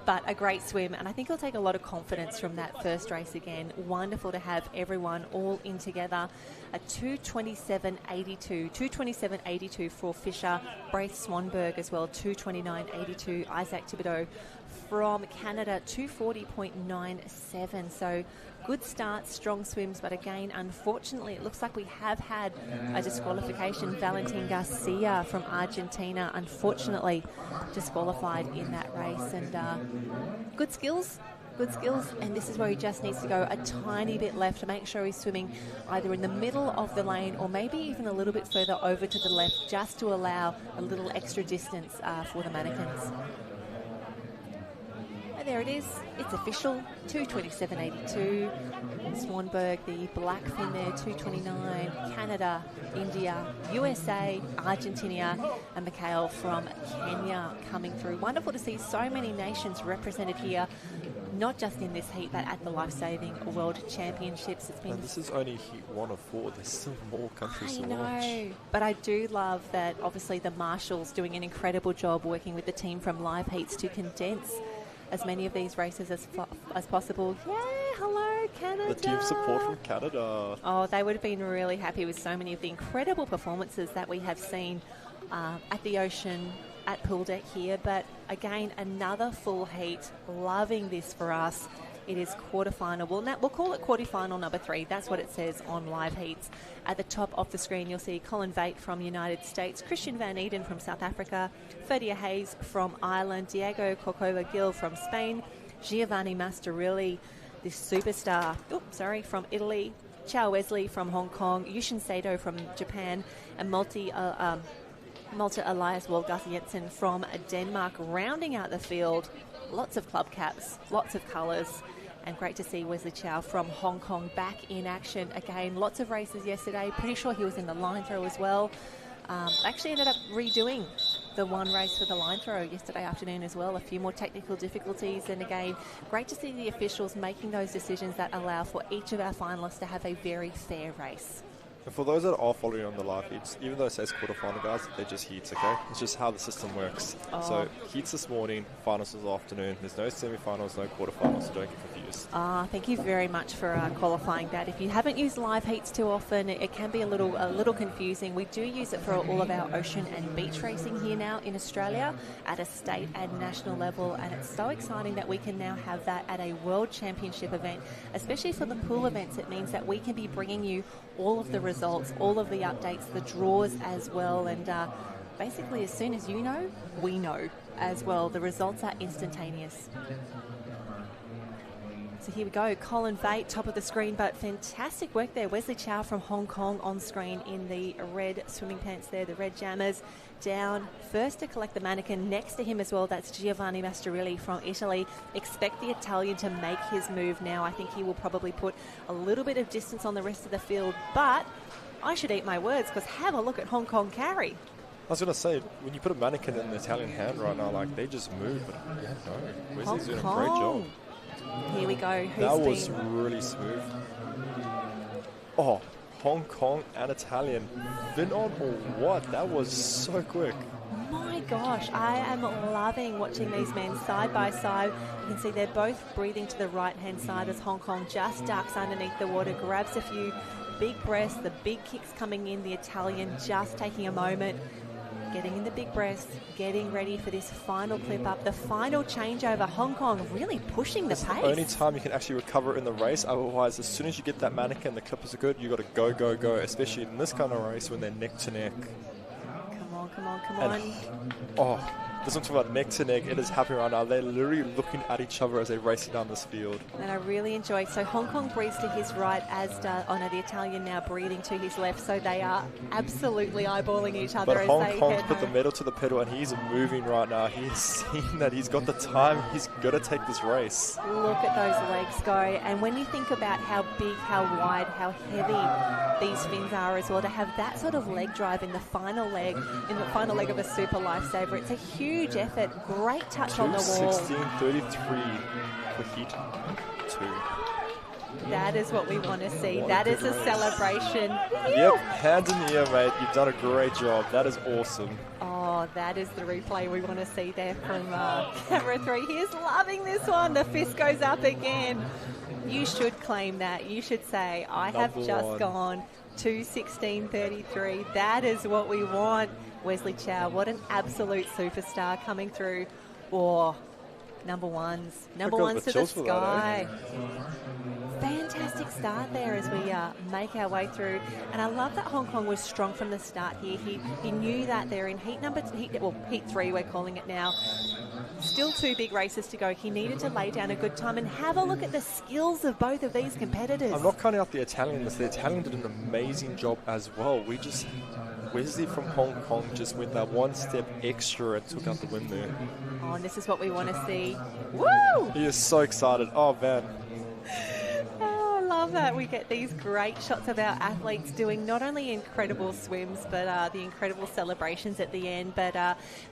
But a great swim, and I think he'll take a lot of confidence from that first race again. Wonderful to have everyone all in together. A 2:27.82. 2:27.82 for Fisher. Braith Swanberg as well, 2:29.82. Isaac Thibodeau from Canada, 2:40.97. So good start, strong swims, but again, unfortunately, it looks like we have had a disqualification. Valentin Garcia from Argentina, unfortunately, disqualified in that race. And good skills, and this is where he just needs to go a tiny bit left to make sure he's swimming either in the middle of the lane or maybe even a little bit further over to the left, just to allow a little extra distance for the mannequins. And there it is. It's official. 2:27.82. Swanberg, the black fin there, 2:29. Canada, India, USA, Argentina, and Mikhail from Kenya coming through. Wonderful to see so many nations represented here, not just in this heat, but at the Lifesaving World Championships. It's been. And this is only heat 1 of 4. There's still more countries to watch. I know, but I do love that. Obviously, the marshals doing an incredible job working with the team from Live Heats to condense as many of these races as possible. Yay, hello, Canada. The team support from Canada. Oh, they would have been really happy with so many of the incredible performances that we have seen at the ocean, at pool deck here. But again, another full heat. Loving this for us. It is quarterfinal. We'll call it quarterfinal number 3. That's what it says on Live Heats. At the top of the screen, you'll see Colin Veit from United States, Christian Van Eden from South Africa, Ferdia Hayes from Ireland, Diego Corcova-Gil from Spain, Giovanni Mastrorilli, this superstar, from Italy, Chao Wesley from Hong Kong, Yushin Sato from Japan, and Malte Elias Wolgaard-Jensen from Denmark, rounding out the field. Lots of club caps, lots of colours, and great to see Wesley Chow from Hong Kong back in action again. Lots of races yesterday. Pretty sure he was in the line throw as well. Actually ended up redoing the one race for the line throw yesterday afternoon as well. A few more technical difficulties, and again, great to see the officials making those decisions that allow for each of our finalists to have a very fair race. And for those that are following on the live heats, even though it says quarterfinal, guys, they're just heats, okay? It's just how the system works. Oh. So heats this morning, finals this afternoon. There's no semi-finals, no quarterfinals, so don't get confused. Thank you very much for qualifying that. If you haven't used live heats too often, it can be a little confusing. We do use it for all of our ocean and beach racing here now in Australia at a state and national level, and it's so exciting that we can now have that at a World Championship event, especially for the pool events. It means that we can be bringing you all of the results, all of the updates, the draws as well, and basically as soon as you know, we know as well. The results are instantaneous. So here we go, Colin Veit, top of the screen, but fantastic work there. Wesley Chow from Hong Kong on screen in the red swimming pants there, the red jammers. Down first to collect the mannequin. Next to him as well, that's Giovanni Mastrorilli from Italy. Expect the Italian to make his move now. I think he will probably put a little bit of distance on the rest of the field, but I should eat my words, because have a look at Hong Kong carry. I was going to say, when you put a mannequin in the Italian hand right now, like, they just move. But yeah, no, Wesley's doing a great job. Here we go. That was really smooth. Oh, Hong Kong and Italian. Fin on or what? That was so quick. My gosh, I am loving watching these men side by side. You can see they're both breathing to the right-hand side as Hong Kong just ducks underneath the water, grabs a few big breaths, the big kicks coming in, the Italian just taking a moment, getting in the big breaths, getting ready for this final clip up, the final changeover. Hong Kong really pushing the pace. The only time you can actually recover in the race. Otherwise, as soon as you get that mannequin, the clippers are good, you got to go, go, go, especially in this kind of race when they're neck to neck. Come on. Oh, this one's about neck to neck. It is happening right now. They're literally looking at each other as they're racing down this field. And I really enjoy. So Hong Kong breathes to his right, as does the Italian now breathing to his left. So they are absolutely eyeballing each other. But as Hong they Kong's put the metal to the pedal, and he's moving right now. He's seen that he's got the time. He's got to take this race. Look at those legs go. And when you think about how big, how wide, how heavy these fins are as well, to have that sort of leg drive in the final leg of a super lifesaver, it's a huge effort. Great touch on the wall. 16:33 for heat 2. That is what we want to see. That is a celebration. Yep, hands in the air, mate. You've done a great job. That is awesome. Oh, that is the replay we want to see there from camera 3. He is loving this one. The fist goes up again. You should claim that. You should say, I have just gone 2:16:33. That is what we want. Wesley Chow, what an absolute superstar coming through. Oh, number ones to the sky. Fantastic start there as we make our way through. And I love that Hong Kong was strong from the start here. He knew that they're in heat 3, we're calling it now. Still 2 big races to go. He needed to lay down a good time, and have a look at the skills of both of these competitors. I'm not counting out the Italians. The Italian did an amazing job as well. Wesley from Hong Kong just went that one step extra and took out the win there. Oh, and this is what we want to see. Woo! He is so excited. Oh, man. Oh, I love that. We get these great shots of our athletes doing not only incredible swims, but the incredible celebrations at the end. But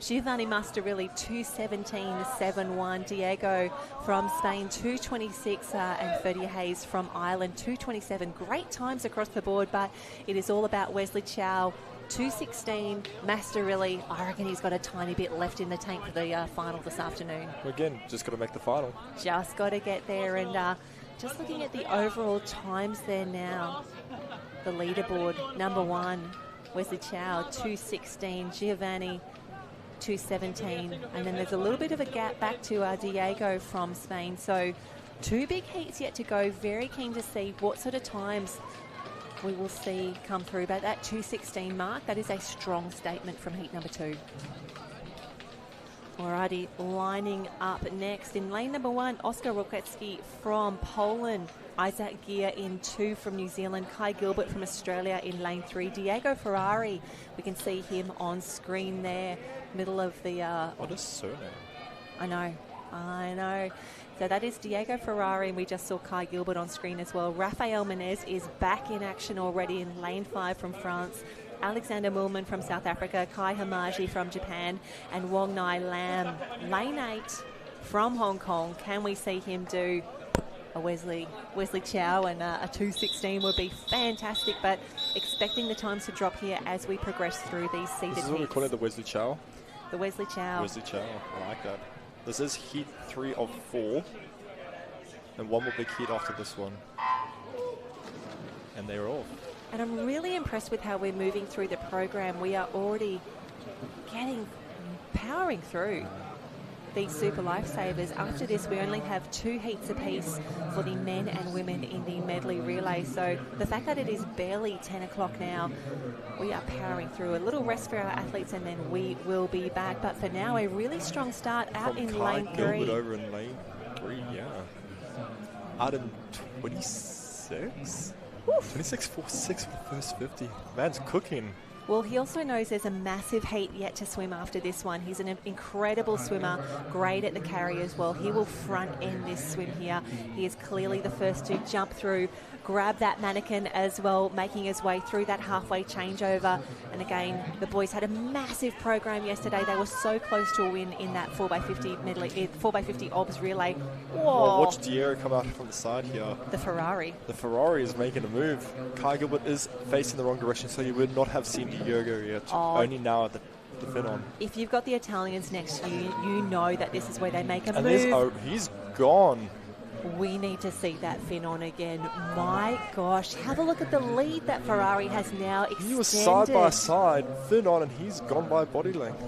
Giovanni Mastarilli, 2:17.71. Diego from Spain, 2:26. And Ferdia Hayes from Ireland, 2:27. Great times across the board, but it is all about Wesley Chow. 2:16, Mastarilli. I reckon he's got a tiny bit left in the tank for the final this afternoon. Again, just got to make the final. Just got to get there. And just looking at the overall times there now. The leaderboard, number 1, Wesley Chow, 2:16. Giovanni, 2:17. And then there's a little bit of a gap back to Diego from Spain. So 2 big heats yet to go. Very keen to see what sort of times we will see come through. But that 2:16 mark, that is a strong statement from heat number 2. Alrighty, lining up next in lane number 1, Oskar Rokiecki from Poland, Isaac Gear in 2 from New Zealand, Kai Gilbert from Australia in lane 3, Diego Ferrari, we can see him on screen there, middle of the... What a surname. I know. So that is Diego Ferrari, and we just saw Kai Gilbert on screen as well. Rafael Menez is back in action already in lane 5 from France. Alexander Mulman from South Africa, Kai Hamaji from Japan, and Wong Nai Lam, lane 8 from Hong Kong. Can we see him do a Wesley Chow, and a 2:16 would be fantastic, but expecting the times to drop here as we progress through these seeded heats. This is what we call it, the Wesley Chow? The Wesley Chow. Wesley Chow, I like that. This is heat 3 of 4, and one more big heat after this one. And they're off. And I'm really impressed with how we're moving through the program. We are already powering through these super lifesavers. After this, we only have 2 heats apiece for the men and women in the medley relay. So the fact that it is barely 10 o'clock now, we are powering through. A little rest for our athletes, and then we will be back. But for now, a really strong start out From in Kai lane 3. Gilbert over in lane 3, yeah. Out in 26? 26.46 for the first 50. Man's cooking. Well, he also knows there's a massive heat yet to swim after this one. He's an incredible swimmer, great at the carry as well. He will front end this swim here. He is clearly the first to jump through, grab that mannequin as well, making his way through that halfway changeover. And again, the boys had a massive program yesterday. They were so close to a win in that 4x50 medley, 4x50 obs relay. Whoa! Well, watch Diego come out from the side here. The Ferrari. The Ferrari is making a move. Kai Gilbert is facing the wrong direction, so you would not have seen Diego yet. Oh. Only now at the the fin on. If you've got the Italians next to you, you know that this is where they make a And move. he's gone. We need to see that fin on again. My gosh, have a look at the lead that Ferrari has now extended. He was side by side, fin on, and he's gone by body length.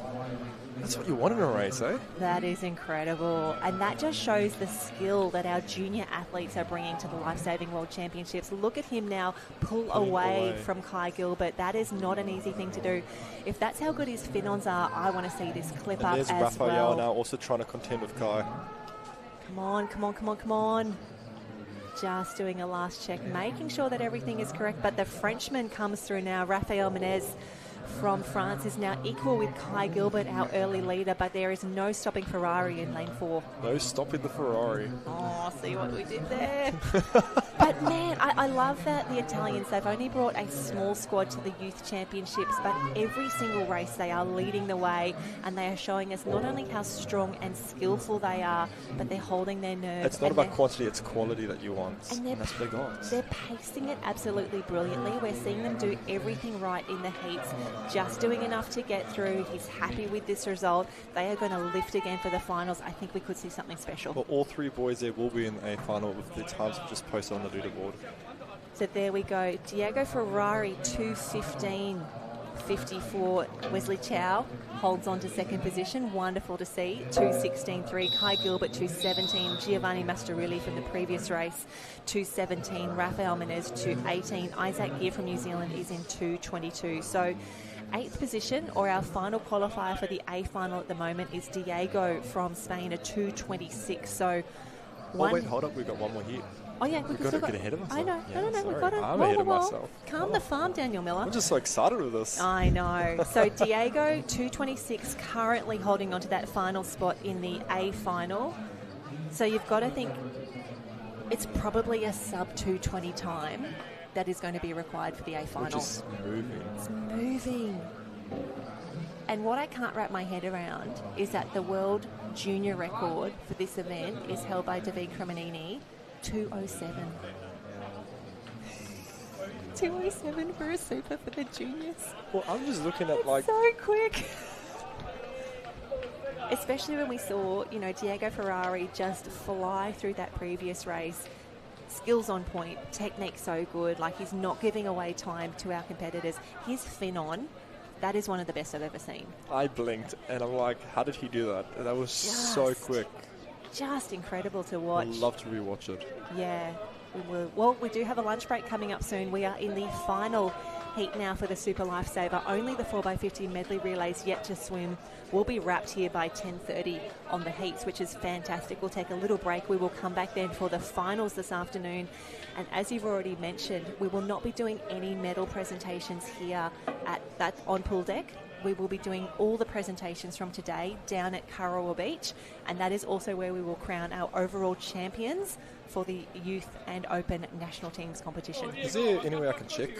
That's what you want in a race, eh? That is incredible. And that just shows the skill that our junior athletes are bringing to the Lifesaving World Championships. Look at him now pull away from Kai Gilbert. That is not an easy thing to do. If that's how good his fin-ons are, I want to see this clip up as well. There's Raphael now also trying to contend with Kai. Come on, come on, come on, come on. Just doing a last check, making sure that everything is correct. But the Frenchman comes through now. Raphael Menez from France is now equal with Kai Gilbert, our early leader, but there is no stopping Ferrari in lane 4. No stopping the Ferrari. Oh, see what we did there. But man, I love that the Italians, they've only brought a small squad to the Youth Championships, but every single race they are leading the way, and they are showing us not only how strong and skillful they are, but they're holding their nerve. It's not about quantity, it's quality that you want. And that's what they got. They're pacing it absolutely brilliantly. We're seeing them do everything right in the heats, just doing enough to get through. He's happy with this result. They are going to lift again for the finals. I think we could see something special. Well, all three boys there will be in a final with the times we've just posted on the leaderboard. So there we go. Diego Ferrari, 2:15.54. Wesley Chow holds on to second position. Wonderful to see. 2:16.3. Kai Gilbert, 2:17. Giovanni Mastarilli from the previous race, 2:17. Rafael Menez, 2:18. Isaac Gear from New Zealand is in 2:22. So 8th position, or our final qualifier for the A final at the moment, is Diego from Spain, a 2:26. So wait, hold up. We've got one more here. Oh, yeah, we've got to get ahead of myself. I know, yeah, no, we've sorry. got to. I'm ahead of myself. Calm the farm, Daniel Miller. I'm just so excited with this. I know. So Diego, 2:26, currently holding on to that final spot in the A final. So you've got to think it's probably a sub 2:20 time that is going to be required for the A final. Which is moving. It's moving. And what I can't wrap my head around is that the world junior record for this event is held by David Cremonini, 2:07. 2:07 for a super for the juniors. Well, I'm just looking at It's so quick. Especially when we saw, Diego Ferrari just fly through that previous race. Skills on point, technique so good, like he's not giving away time to our competitors. His fin on, that is one of the best I've ever seen. I blinked and I'm like, how did he do that? That was so quick. Just incredible to watch. I'd love to rewatch it. Yeah, we will. Well, we do have a lunch break coming up soon. We are in the final heat now for the Super Lifesaver. Only the 4x50 medley relays yet to swim. We'll be wrapped here by 10:30 on the heats, which is fantastic. We'll take a little break. We will come back then for the finals this afternoon. And as you've already mentioned, we will not be doing any medal presentations here on pool deck. We will be doing all the presentations from today down at Karawa Beach, and that is also where we will crown our overall champions for the youth and open national teams competition. Is there any way I can check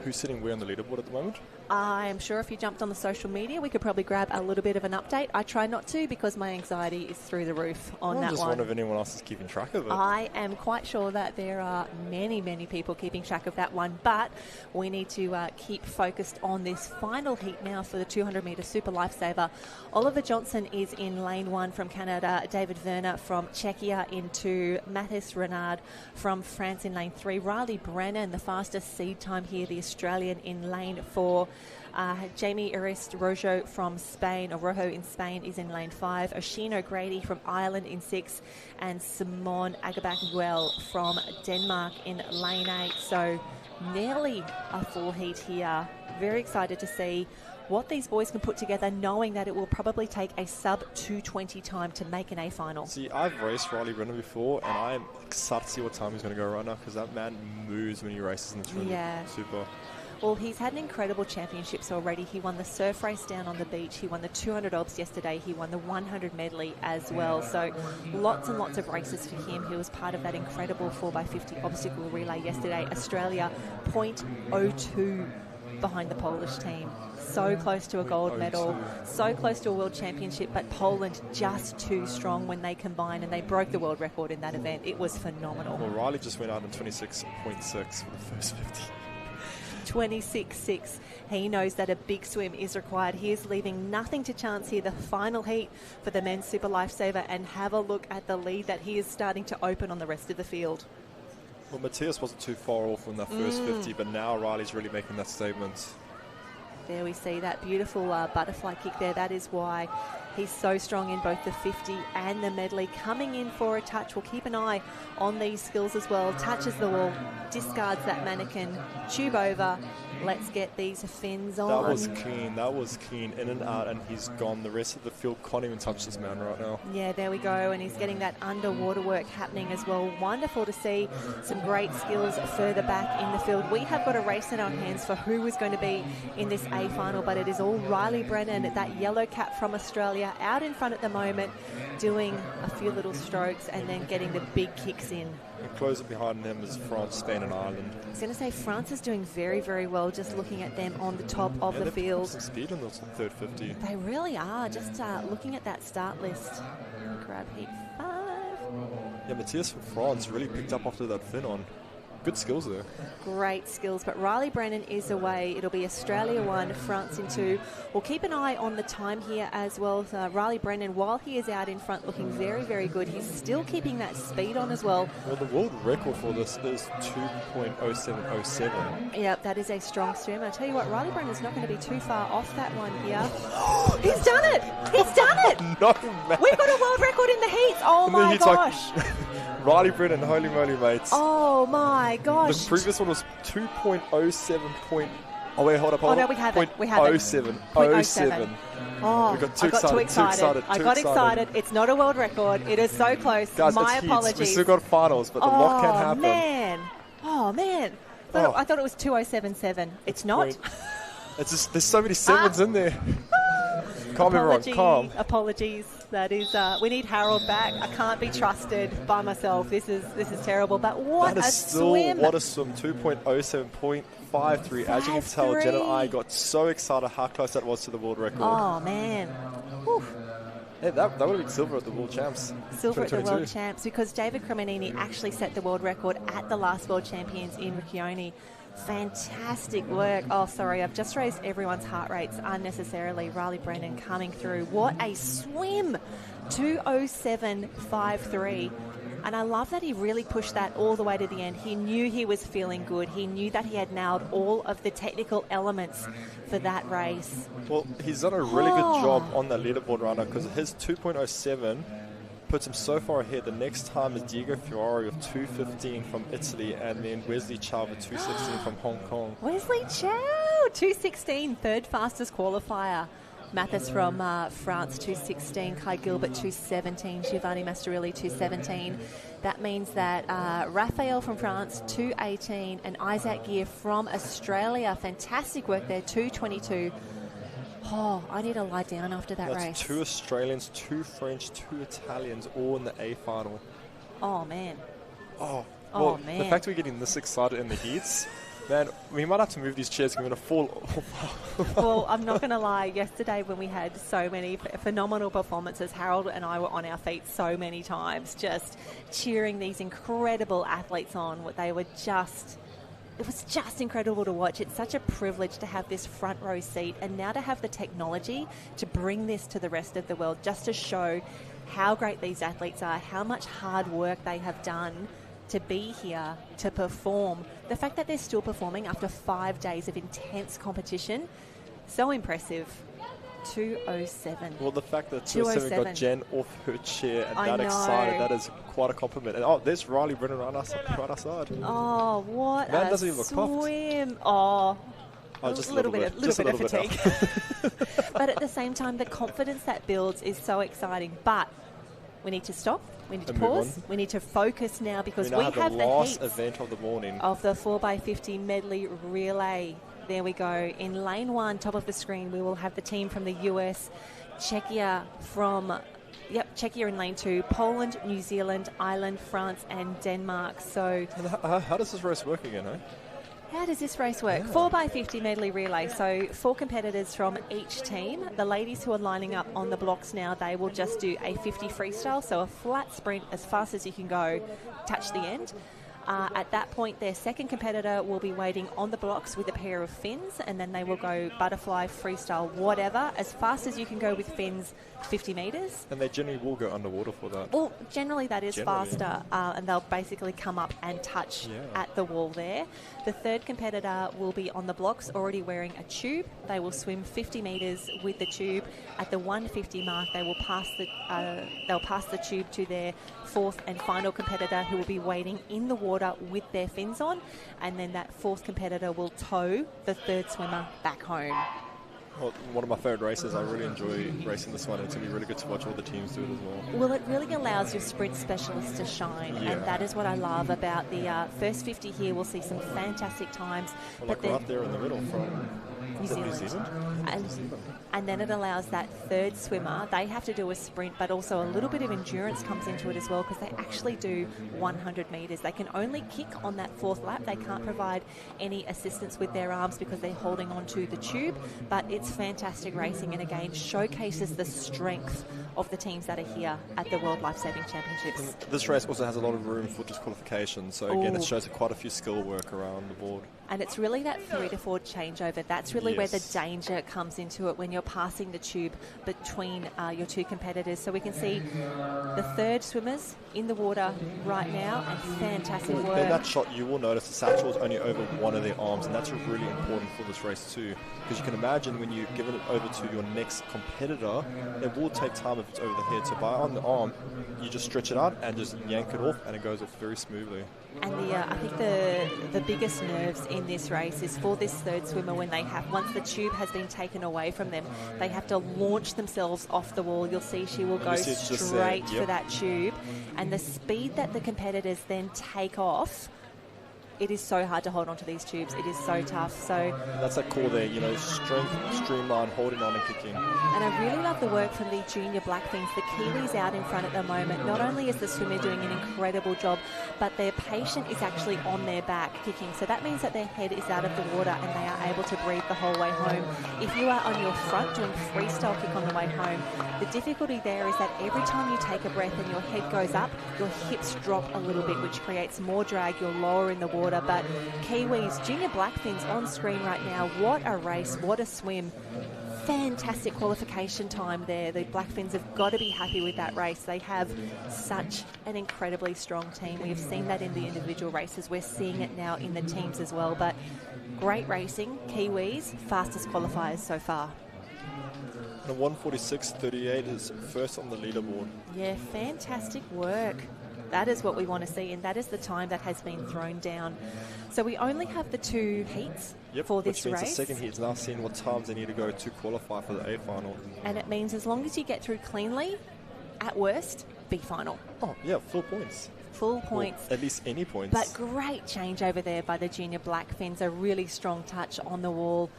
who's sitting where on the leaderboard at the moment? I am sure if you jumped on the social media, we could probably grab a little bit of an update. I try not to because my anxiety is through the roof on that one. I just wonder if anyone else is keeping track of it. I am quite sure that there are many, many people keeping track of that one, but we need to keep focused on this final heat now for the 200-metre Super Lifesaver. Oliver Johnson is in lane 1 from Canada, David Werner from Czechia in 2, Mathis Renard from France in lane 3, Riley Brennan, the fastest seed time here, the Australian, in lane 4. Jamie Arist Rojo from Spain, or Rojo in Spain, is in lane 5. Oisin O'Grady from Ireland in 6. And Simone Agabak-Guel from Denmark in lane 8. So nearly a full heat here. Very excited to see what these boys can put together, knowing that it will probably take a sub 2:20 time to make an A final. See, I've raced Riley Brenner before, and I'm excited to see what time he's going to go right now, because that man moves when he races in the 200 Super. Well, he's had an incredible championships already. He won the surf race down on the beach. He won the 200 obs yesterday. He won the 100 medley as well. So lots and lots of races for him. He was part of that incredible 4x50 obstacle relay yesterday. Australia 0.02 behind the Polish team. So close to a gold medal, so close to a world championship, but Poland just too strong when they combine, and they broke the world record in that event. It was phenomenal. Well, Riley just went out in 26.6 for the first 50. 26.6. He knows that a big swim is required. He is leaving nothing to chance here. The final heat for the men's Super Lifesaver, and have a look at the lead that he is starting to open on the rest of the field. Well, Matthias wasn't too far off in that first 50, but now Riley's really making that statement. There we see that beautiful butterfly kick there. That is why he's so strong in both the 50 and the medley. Coming in for a touch. We'll keep an eye on these skills as well. Touches the wall, discards that mannequin, tube over. Let's get these fins on. That was clean. That was clean. In and out, and he's gone. The rest of the field can't even touch this man right now. Yeah, there we go. And he's getting that underwater work happening as well. Wonderful to see some great skills further back in the field. We have got a race in our hands for who is going to be in this A final, but it is all Riley Brennan, that yellow cap from Australia, out in front at the moment, doing a few little strokes and then getting the big kicks in. And closing behind him is France, Spain and Ireland. I was going to say France is doing very, very well, just looking at them on the top of the field. Some speed in the third 50. They really are. Just looking at that start list. Grab heat 5. Yeah, Matthias from France really picked up after that fin on. Good skills there. Great skills, but Riley Brennan is away. It'll be Australia 1, France in 2. We'll keep an eye on the time here as well. Riley Brennan, while he is out in front looking very, very good, he's still keeping that speed on as well. Well, the world record for this is 2.0707. Yeah, that is a strong swim. I tell you what, Riley Brennan's not going to be too far off that one here. He's done it! He's done it! No, man. We've got a world record in the heats. Oh, my gosh. Riley Brennan, holy moly, mates. Oh, my gosh. The previous one was 2.07. Oh, wait, hold up. Oh, no, we have it. We have it. 07. Oh, We got too I got too excited. I got excited. It's not a world record. It is so close. Guys, my it's apologies. Heats. We still got finals, but the lock can happen. Oh, man. I thought it was 2077. It's not. It's just, there's so many sevens in there. Calm, everyone. Calm. Apologies. That is. We need Harold back. I can't be trusted by myself. This is terrible. But what a swim! What a swim. 2.07.53. As you can tell, Jen and I got so excited how close that was to the world record. Oh man. Whew. Hey, that would have been silver at the World Champs. Silver at the World Champs, because David Cremonini actually set the world record at the last World Champions in Riccione. Fantastic work. Oh, sorry, I've just raised everyone's heart rates unnecessarily. Riley Brennan coming through. What a swim! 2:07.53. And I love that he really pushed that all the way to the end. He knew he was feeling good. He knew that he had nailed all of the technical elements for that race. Well, he's done a really good job on that leaderboard runner, because his 2.07 puts him so far ahead. The next time is Diego Fiore of 2:15 from Italy, and then Wesley Chow of 2:16 from Hong Kong. Wesley Chow, 2:16, third fastest qualifier. Mathis from France, 2:16. Kai Gilbert, 2:17. Giovanni Masterilli, 2:17. That means that Raphael from France, 2:18. And Isaac Gear from Australia. Fantastic work there, 2:22. Oh, I need to lie down after that race. That's 2 Australians, 2 French, 2 Italians, all in the A final. Oh, man. Well, man. The fact we're getting this excited in the heats, man, we might have to move these chairs. We're going to fall. Well, I'm not going to lie. Yesterday when we had so many phenomenal performances, Harold and I were on our feet so many times, just cheering these incredible athletes on. They were just... It was just incredible to watch. It's such a privilege to have this front row seat, and now to have the technology to bring this to the rest of the world, just to show how great these athletes are, how much hard work they have done to be here, to perform. The fact that they're still performing after 5 days of intense competition, so impressive. 2:07. Well, the fact that 2:07 got Jen off her chair and that excited, that is quite a compliment. And there's Riley Brennan right outside. Oh, what Man a doesn't even look swim. Oh, just a little bit of fatigue. Now. But at the same time, the confidence that builds is so exciting. But we need to stop. We need to pause. We need to focus now, because we have the last heats event of the morning of the 4x50 medley relay. There we go. In lane 1, top of the screen, we will have the team from the US, Czechia in lane 2, Poland, New Zealand, Ireland, France, and Denmark. So, how does this race work again, eh? How does this race work? 4x50 medley relay. So 4 competitors from each team. The ladies who are lining up on the blocks now, they will just do a 50 freestyle, so a flat sprint as fast as you can go, touch the end. At that point, their second competitor will be waiting on the blocks with a pair of fins, and then they will go butterfly, freestyle, whatever, as fast as you can go with fins, 50 metres. And they generally will go underwater for that. Well, generally that is faster, and they'll basically come up and touch at the wall there. The third competitor will be on the blocks, already wearing a tube. They will swim 50 metres with the tube. At the 150 mark, they will pass the tube to their fourth and final competitor, who will be waiting in the water with their fins on, and then that fourth competitor will tow the third swimmer back home. Well, one of my favourite races. I really enjoy racing this one. It's going to be really good to watch all the teams do it as well. Well, it really allows your sprint specialists to shine, and that is what I love about the first 50 here. We'll see some fantastic times. Well, like right there in the middle from New Zealand. And then it allows that third swimmer, they have to do a sprint, but also a little bit of endurance comes into it as well, because they actually do 100 metres. They can only kick on that fourth lap. They can't provide any assistance with their arms because they're holding onto the tube, but it's fantastic racing, and again showcases the strength of the teams that are here at the World Lifesaving Championships. And this race also has a lot of room for disqualification, so again it shows quite a few skill work around the board. And it's really that 3 to 4 changeover. That's really where the danger comes into it, when you're passing the tube between your two competitors. So we can see the third swimmers in the water right now, and fantastic work. In that shot, you will notice the satchel is only over one of their arms, and that's really important for this race too. Because you can imagine when you're giving it over to your next competitor, it will take time if it's over the head. So by on the arm, you just stretch it out and just yank it off, and it goes off very smoothly. And I think the biggest nerves in this race is for this third swimmer, when they have, once the tube has been taken away from them, they have to launch themselves off the wall. You'll see she will go straight for that tube, and the speed that the competitors then take off, it is so hard to hold on to these tubes. It is so tough. So and that's that core there, strength, streamline, holding on and kicking. And I really love the work from the junior blackfins. The Kiwis out in front at the moment. Not only is the swimmer doing an incredible job, but their patient is actually on their back kicking. So that means that their head is out of the water and they are able to breathe the whole way home. If you are on your front doing freestyle kick on the way home, the difficulty there is that every time you take a breath and your head goes up, your hips drop a little bit, which creates more drag. You're lower in the water. But Kiwis, junior blackfins on screen right now. What a race, what a swim. Fantastic qualification time there. The blackfins have got to be happy with that race. They have such an incredibly strong team. We have seen that in the individual races. We're seeing it now in the teams as well. But great racing. Kiwis, fastest qualifiers so far. And 1:46.38 is first on the leaderboard. Yeah, fantastic work. That is what we want to see, and that is the time that has been thrown down. So we only have the 2 heats for this which means race. the second heat is now seeing what times they need to go to qualify for the A final. And it means as long as you get through cleanly, at worst, B final. Oh, yeah, full points. Full points. Or at least any points. But great change over there by the junior blackfins. A really strong touch on the wall.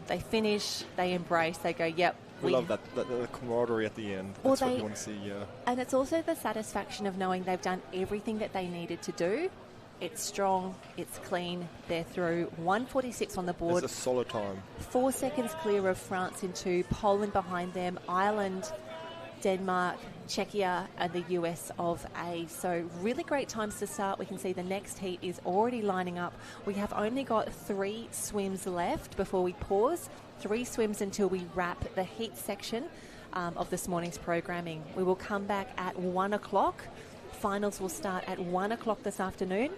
They finish, they embrace, they go, yep. We love that the camaraderie at the end. That's what you want to see, yeah. And it's also the satisfaction of knowing they've done everything that they needed to do. It's strong, it's clean, they're through. 1:46 on the board. It's a solid time. 4 seconds clear of France in 2, Poland behind them, Ireland, Denmark, Czechia and the US of A. So really great times to start. We can see the next heat is already lining up. We have only got 3 swims left before we pause. 3 swims until we wrap the heat section of this morning's programming. We will come back at 1 o'clock. Finals will start at 1 o'clock this afternoon.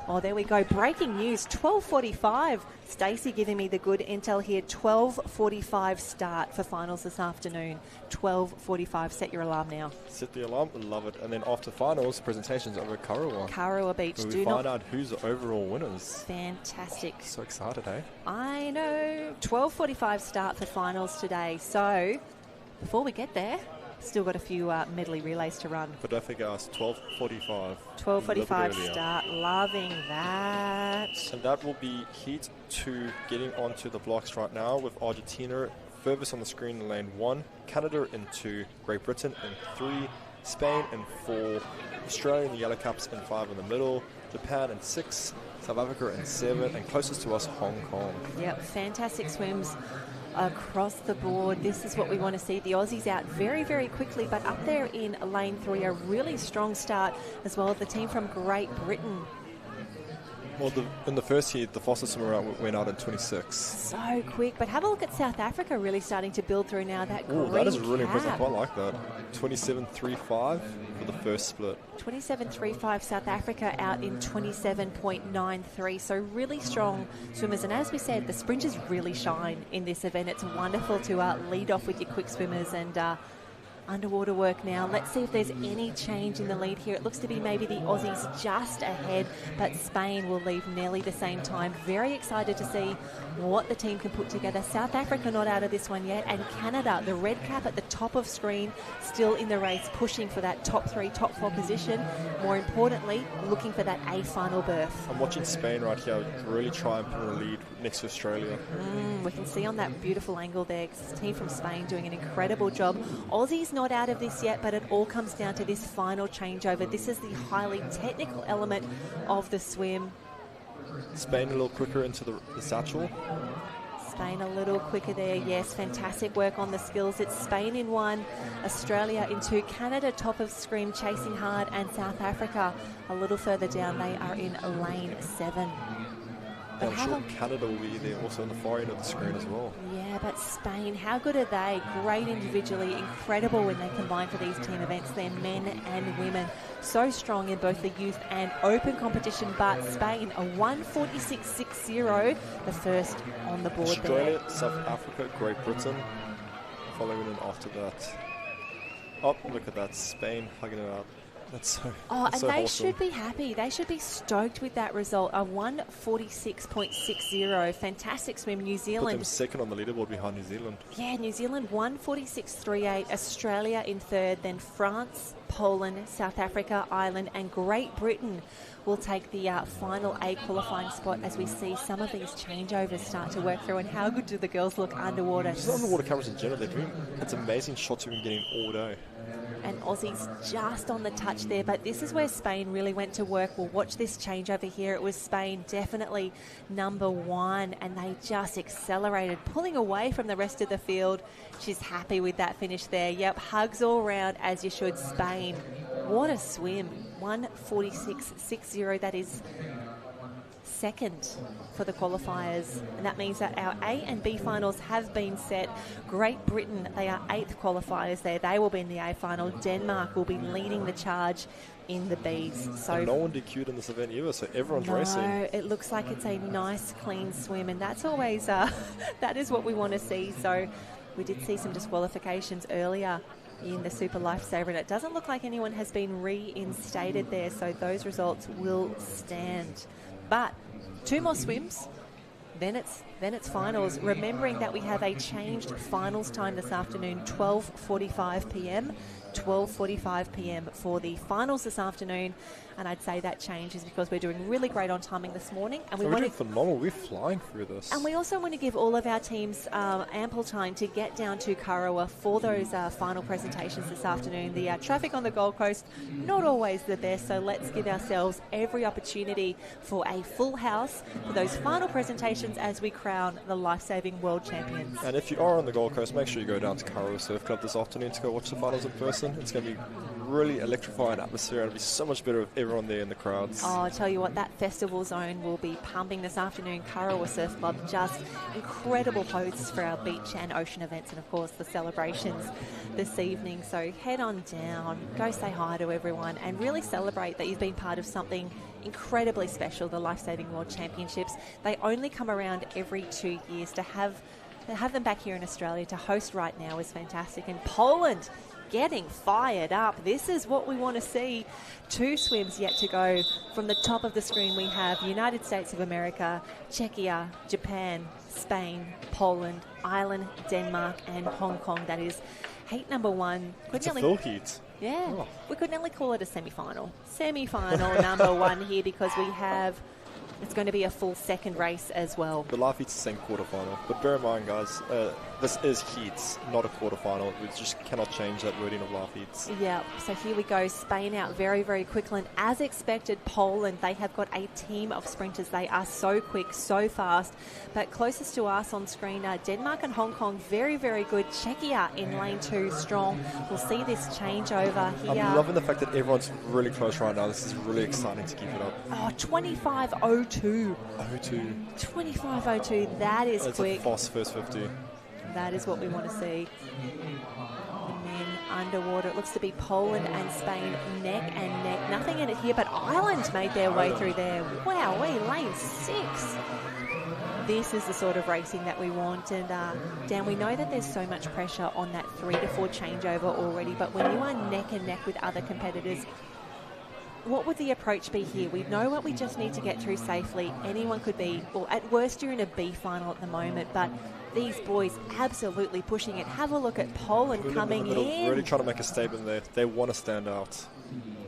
Oh, there we go. Breaking news, 12:45. Stacey giving me the good intel here. 12:45 start for finals this afternoon. 12:45. Set your alarm now. Set the alarm. Love it. And then after finals, presentations over at Kurrawa. Kurrawa Beach. Where we find out who's the overall winners. Fantastic. So excited, eh? I know. 12:45 start for finals today. So before we get there, still got a few medley relays to run. But don't forget us, 12:45. 12:45 start. Loving that. And that will be heat 2 getting onto the blocks right now with Argentina furthest on the screen in lane 1, Canada in 2, Great Britain in 3, Spain in 4, Australia in the yellow caps in 5 in the middle, Japan in 6, South Africa in 7, and closest to us, Hong Kong. Yep, fantastic swims. across the board. This is what we want to see. The Aussies out very, very quickly, but up there in lane 3, a really strong start as well. The team from Great Britain. Well, in the first heat, the fastest swimmer out went out in 26. So quick, but have a look at South Africa really starting to build through now. That green that is really impressive. I cap. quite like that. 27.35 for the first split. 27.35 South Africa out in 27.93. So really strong swimmers. And as we said, the sprinters really shine in this event. It's wonderful to lead off with your quick swimmers and underwater work now. Let's see if there's any change in the lead here. It looks to be maybe the Aussies just ahead, but Spain will leave nearly the same time. Very excited to see what the team can put together. South Africa not out of this one yet, and Canada, the red cap at the top of screen, still in the race, pushing for that top 3, top 4 position. More importantly, looking for that A final berth. I'm watching Spain right here really try and put in a lead next to Australia. We can see on that beautiful angle there, the team from Spain doing an incredible job. Aussies not out of this yet, but it all comes down to this final changeover. This is the highly technical element of the swim. Spain a little quicker into the satchel. Spain a little quicker there, yes. Fantastic work on the skills. It's Spain in 1, Australia in 2, Canada top of screen chasing hard, and South Africa a little further down. They are in lane 7. But I'm sure Canada will be there also on the far end of the screen as well. Yeah, but Spain, how good are they? Great individually, incredible when they combine for these team events. They're men and women. So strong in both the youth and open competition, but Spain, a 1:46.60, the first on the board Australia, there. South Africa, Great Britain, following in after that. Oh, look at that, Spain hugging it out. That's so and so they awesome. should be happy. They should be stoked with that result. A 1:46.60. Fantastic swim. New Put Zealand. them second on the leaderboard behind New Zealand. Yeah, New Zealand 1:46.38. Australia in third. Then France, Poland, South Africa, Ireland, and Great Britain will take the final A qualifying spot as we see some of these changeovers start to work through. And how good do the girls look underwater? Just underwater cameras in general, they're doing it's amazing shots we've been getting all day. And Aussies just on the touch there, but this is where Spain really went to work. We'll watch this change over here. It was Spain definitely number 1, and they just accelerated, pulling away from the rest of the field. She's happy with that finish there. Yep, hugs all around, as you should. Spain, what a swim. 1:46.60, that is second for the qualifiers, and that means that our A and B finals have been set. Great Britain, they are 8th qualifiers there. They will be in the A final. Denmark will be leading the charge in the Bs. So and no one DQ'd in this event either, so everyone's racing. No, it looks like it's a nice, clean swim, and that's always that is what we want to see. So we did see some disqualifications earlier in the Super Lifesaver, and it doesn't look like anyone has been reinstated there, so those results will stand. But 2 more swims, then it's finals. Remembering that we have a changed finals time this afternoon, 12:45 p.m. 12:45 p.m. for the finals this afternoon, and I'd say that change is because we're doing really great on timing this morning, and we're doing phenomenal. We're flying through this, and we also want to give all of our teams ample time to get down to Kurrawa for those final presentations this afternoon. The traffic on the Gold Coast not always the best, so let's give ourselves every opportunity for a full house for those final presentations as we crown the Lifesaving World Champions. And if you are on the Gold Coast, make sure you go down to Kurrawa Surf Club this afternoon to go watch the finals in person. It's going to be really electrifying atmosphere. It'll be so much better with everyone there in the crowds. Oh, I'll tell you what, that festival zone will be pumping this afternoon. Kurrawa Surf Club, just incredible hosts for our beach and ocean events, and of course the celebrations this evening. So head on down, go say hi to everyone, and really celebrate that you've been part of something incredibly special, the Lifesaving World Championships. They only come around every 2 years. To have them back here in Australia to host right now is fantastic. And Poland getting fired up. This is what we want to see. 2 swims yet to go. From the top of the screen we have United States of America, Czechia, Japan, Spain, Poland, Ireland, Denmark, and Hong Kong. That is heat number 1. It's a full heat. Yeah, Oh. we could nearly call it a semi-final. Semi-final number 1 here, because we have, it's going to be a full second race as well. The live heat's the same quarterfinal. But bear in mind, guys, this is heats, not a quarterfinal. We just cannot change that wording of live heats. Yeah, so here we go. Spain out very, very quickly. And as expected, Poland, they have got a team of sprinters. They are so quick, so fast. But closest to us on screen are Denmark and Hong Kong. Very, very good. Czechia in lane 2, strong. We'll see this changeover here. I'm loving the fact that everyone's really close right now. This is really exciting to keep it up. Oh, 25.02. 02. 25.02. That is It's quick. a fast first 50. That is what we want to see. And then underwater, it looks to be Poland and Spain neck and neck. Nothing in it here, but Ireland made their way through there. Wow, lane 6. This is the sort of racing that we want. And Dan, we know that there's so much pressure on that 3 to 4 changeover already, but when you are neck and neck with other competitors, what would the approach be here? We know what we just need to get through safely. Anyone could be, or at worst you're in a B final at the moment, but these boys absolutely pushing it. Have a look at Poland coming in. Really trying to make a statement there. They want to stand out.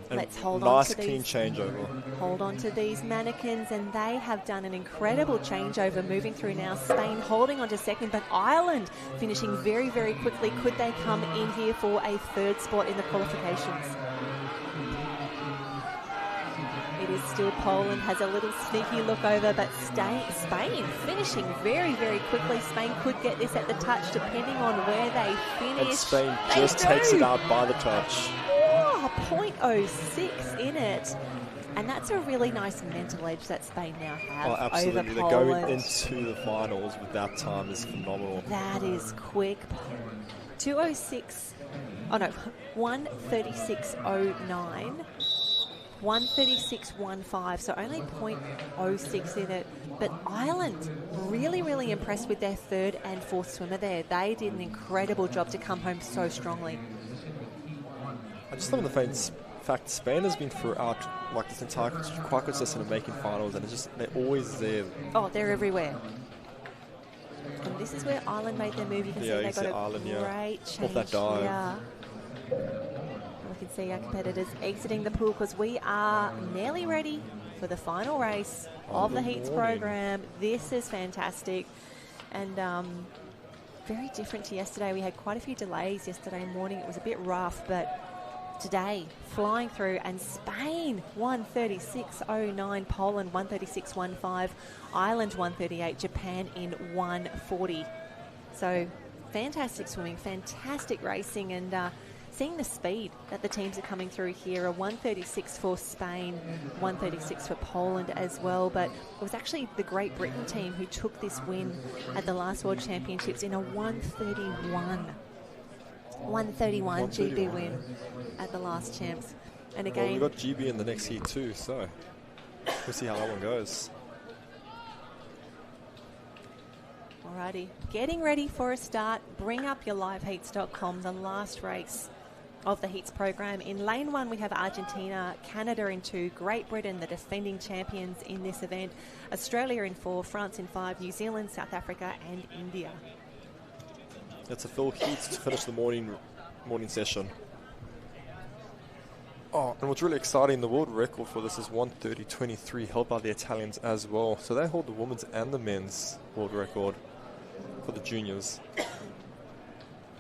And let's hold on to clean these. changeover. Hold on to these mannequins, and they have done an incredible changeover moving through now. Spain holding on to second, but Ireland finishing very, very quickly. Could they come in here for a third spot in the qualifications? It is still Poland, has a little sneaky look over, but Spain finishing very, very quickly. Spain could get this at the touch depending on where they finish. And Spain just takes it out by the touch. Oh, 0.06 in it. And that's a really nice mental edge that Spain now have Oh, absolutely. over They're Poland. going into the finals with that time is phenomenal. That is quick. 2:06. Oh no, 1:36.09. 1:36.15, so only 0.06 in it. But Ireland, really, really impressed with their third and fourth swimmer there. They did an incredible job to come home so strongly. I just love the fact Spain has been throughout like this entire quite consistent in making finals, and it's just they're always there. Oh, they're everywhere. And this is where Ireland made their move. You can see they got a Ireland, great change off that dive. here. We can see our competitors exiting the pool because we are nearly ready for the final race of the heats program. This is fantastic, and very different to yesterday. We had quite a few delays yesterday morning. It was a bit rough, but today flying through, and Spain 1:36.09, Poland 1:36.15, Ireland 1:38, Japan in 1:40. So fantastic swimming, fantastic racing, and seeing the speed that the teams are coming through here. A 1:36 for Spain, 1:36 for Poland as well. But it was actually the Great Britain team who took this win at the last World Championships in a 1:31 GB win at the last champs. And again, Well, we've got GB in the next heat too, so we'll see how that one goes. alrighty, getting ready for a start. Bring up your liveheats.com, the last race of the heats program. In lane 1 we have Argentina, Canada in 2, Great Britain, the defending champions in this event, Australia in 4, France in 5, New Zealand, South Africa and India. It's a full heats to finish the morning session. Oh, and what's really exciting, the world record for this is 1:30.23, held by the Italians as well. So they hold the women's and the men's world record for the juniors.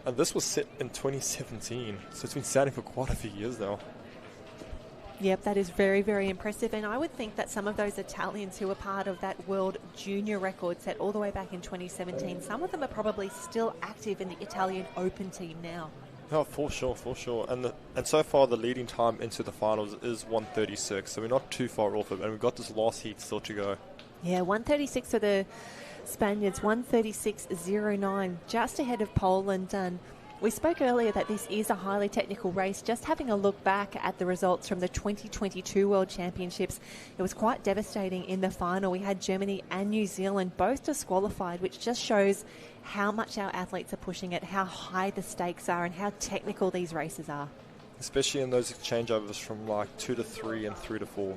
And this was set in 2017, so it's been standing for quite a few years now. Yep, that is very, very impressive. And I would think that some of those Italians who were part of that world junior record set all the way back in 2017, some of them are probably still active in the Italian Open team now. Oh, for sure, for sure. And so far the leading time into the finals is 1:36, so we're not too far off it. And we've got this last heat still to go. Yeah, 1:36 for the Spaniards, 1:36.09, just ahead of Poland. And we spoke earlier that this is a highly technical race. Just having a look back at the results from the 2022 World Championships, it was quite devastating in the final. We had Germany and New Zealand both disqualified, which just shows how much our athletes are pushing it, how high the stakes are, and how technical these races are. Especially in those changeovers from like 2 to 3 and 3 to 4.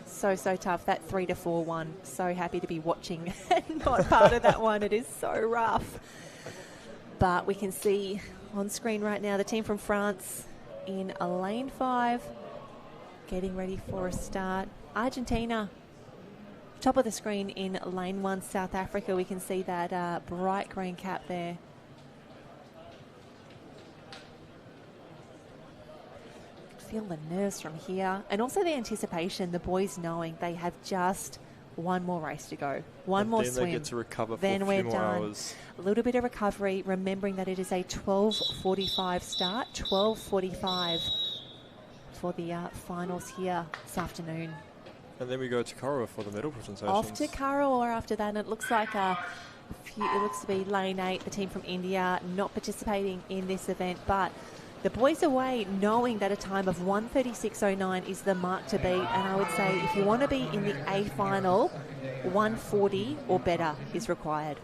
So tough. That 3 to 4 one. So happy to be watching and not part of that one. It is so rough. But we can see on screen right now the team from France in a lane 5, getting ready for a start. Argentina, top of the screen in lane 1. South Africa, we can see that bright green cap there feel the nerves from here. And also the anticipation, the boys knowing they have just one more race to go. One more swim. Then they get to recover for then a few more hours. A little bit of recovery, remembering that it is a 12:45 start, 12:45 for the finals here this afternoon. And then we go to Karawa for the medal presentations. Off to Karawa after that, and it looks like it looks to be Lane 8, the team from India, not participating in this event, but the boys away knowing that a time of 1:36.09 is the mark to beat, and I would say if you want to be in the A final, 1:40 or better is required.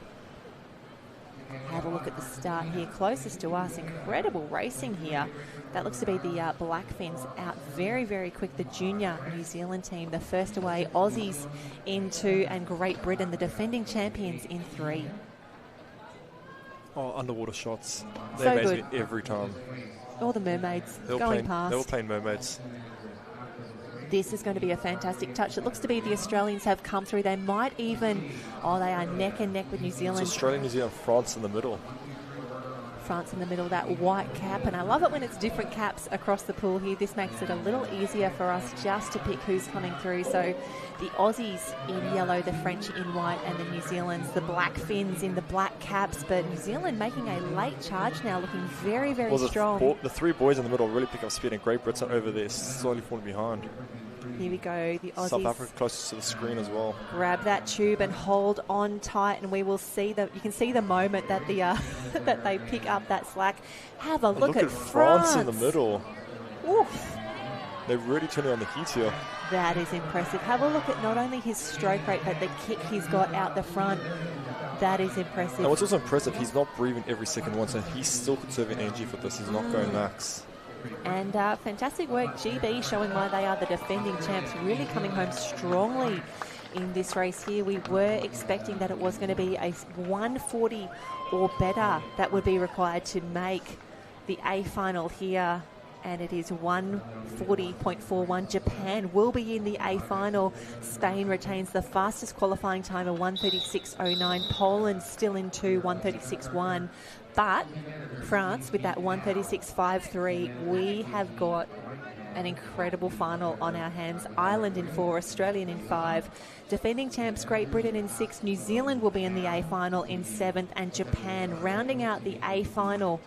Have a look at the start here, closest to us. Incredible racing here. That looks to be the Black Fins out very, very quick. The junior New Zealand team, the first away. Aussies in 2 and Great Britain, the defending champions, in 3. Oh, underwater shots. They So amaze good. me every time. All the mermaids They were going past. They were playing mermaids. This is going to be a fantastic touch. It looks to be the Australians have come through. They might even... Oh, they are neck and neck with New Zealand. It's Australia, New Zealand, France in the middle. France in the middle, that white cap. And I love it when it's different caps across the pool here. This makes it a little easier for us just to pick who's coming through. So the Aussies in yellow, the French in white, and the New Zealand's the Black Fins in the black caps. But New Zealand making a late charge now, looking very, very strong. The 3 boys in the middle really pick up speed, and Great Britain over there slowly falling behind. Here we go. The Aussies. South Africa closest to the screen as well. Grab that tube and hold on tight, and we will see the. You can see the moment that the that they pick up that slack. Have a look at France in the middle. Oof. They're really turning on the heat here. That is impressive. Have a look at not only his stroke rate, but the kick he's got out the front. That is impressive. And what's also impressive, he's not breathing every second one, so he's still conserving energy for this. He's not going max. And fantastic work, GB, showing why they are the defending champs, really coming home strongly in this race here. We were expecting that it was going to be a 1:40 or better that would be required to make the A final here, and it is 1:40.41. Japan will be in the A final. Spain retains the fastest qualifying time of 1:36.09. Poland still in 2, 1:36.1. But France with that 1:36.53, we have got an incredible final on our hands. Ireland in 4, Australian in 5, defending champs Great Britain in 6, New Zealand will be in the A final in 7th, and Japan rounding out the A final.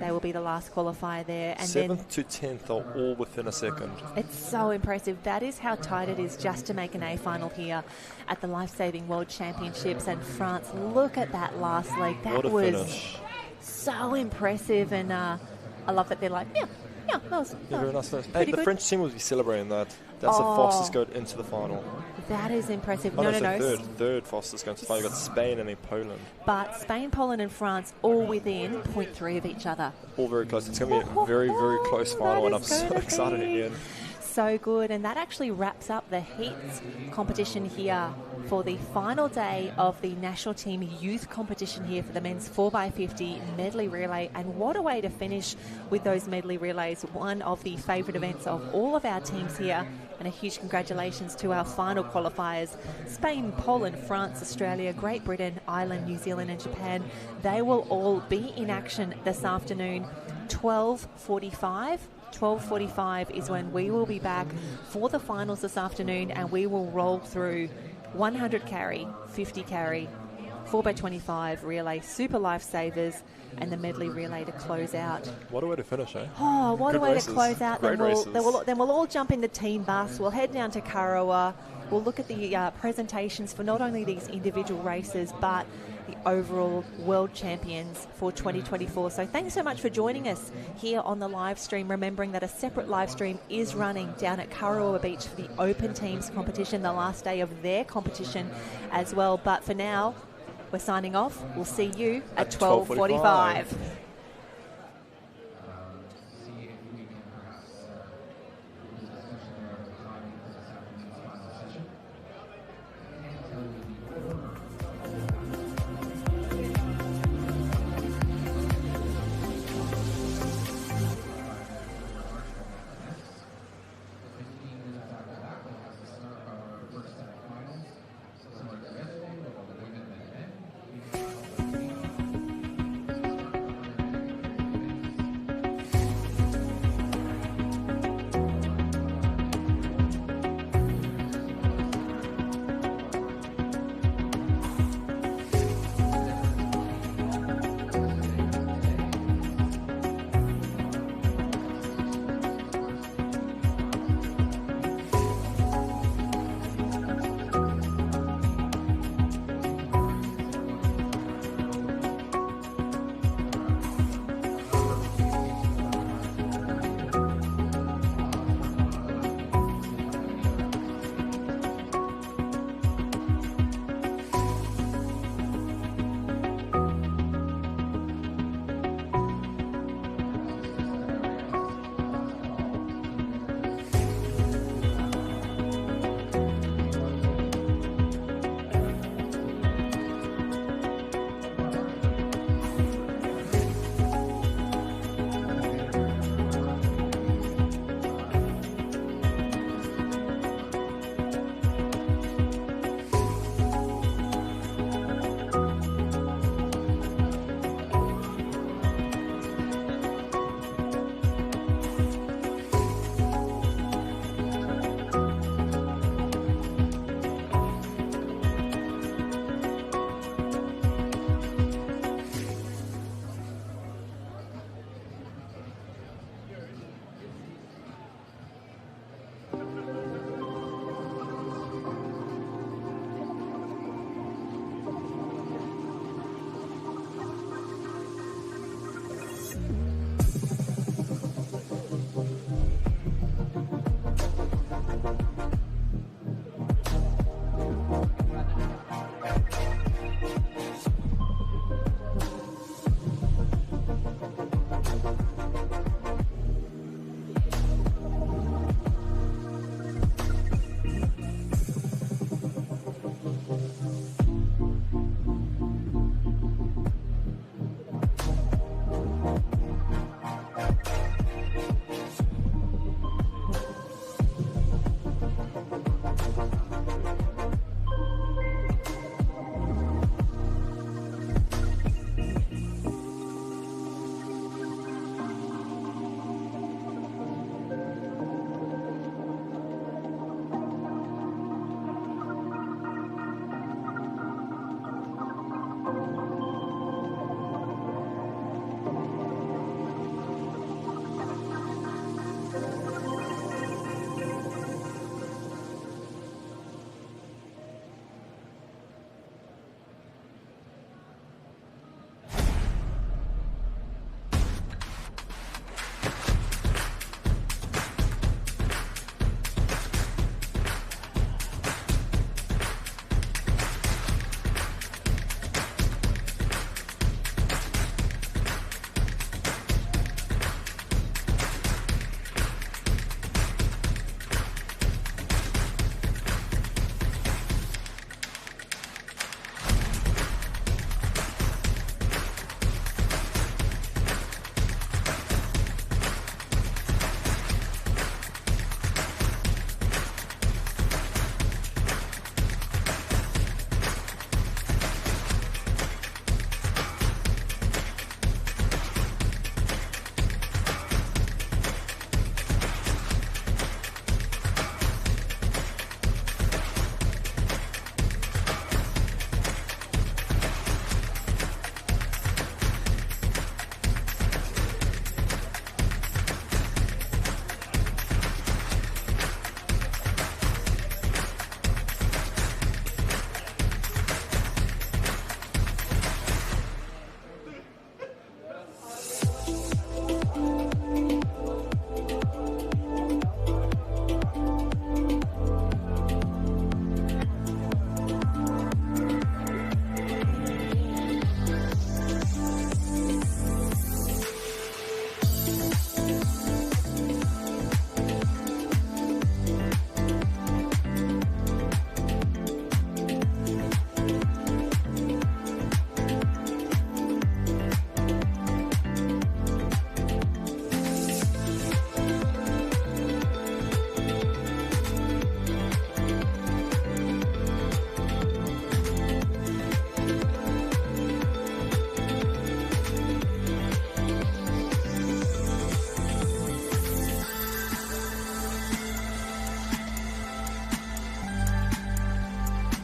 They will be the last qualifier there. And 7th to 10th are all within a second. It's so impressive. That is how tight it is just to make an A final here at the Lifesaving World Championships. And France, look at that last leg. That was finish. So impressive. And I love that they're like, yeah, that was Very nice finish. Hey, pretty the good. French team will be celebrating that. That's the fastest going into the final. That is impressive. Oh, No. Third fastest going to the final. You've got Spain and then Poland. But Spain, Poland and France all within 0.3 of each other. All very close. It's going to be a very, very close final, and I'm so excited at the end. So good, and that actually wraps up the heats competition here for the final day of the national team youth competition here for the men's 4x50 medley relay. And what a way to finish with those medley relays, one of the favourite events of all of our teams here. And a huge congratulations to our final qualifiers: Spain, Poland, France, Australia, Great Britain, Ireland, New Zealand and Japan. They will all be in action this afternoon. 12:45 is when we will be back for the finals this afternoon, and we will roll through 100 carry, 50 carry, 4x25 relay, super lifesavers, and the medley relay to close out. What a way to finish, eh? Oh, what Good a way races. to close out. Great races. Then we'll all jump in the team bus. We'll head down to Karawa. We'll look at the presentations for not only these individual races, but the overall world champions for 2024. So thanks so much for joining us here on the live stream. Remembering that a separate live stream is running down at Karawa Beach for the Open Teams competition, the last day of their competition as well. But for now, we're signing off. We'll see you at 12:45.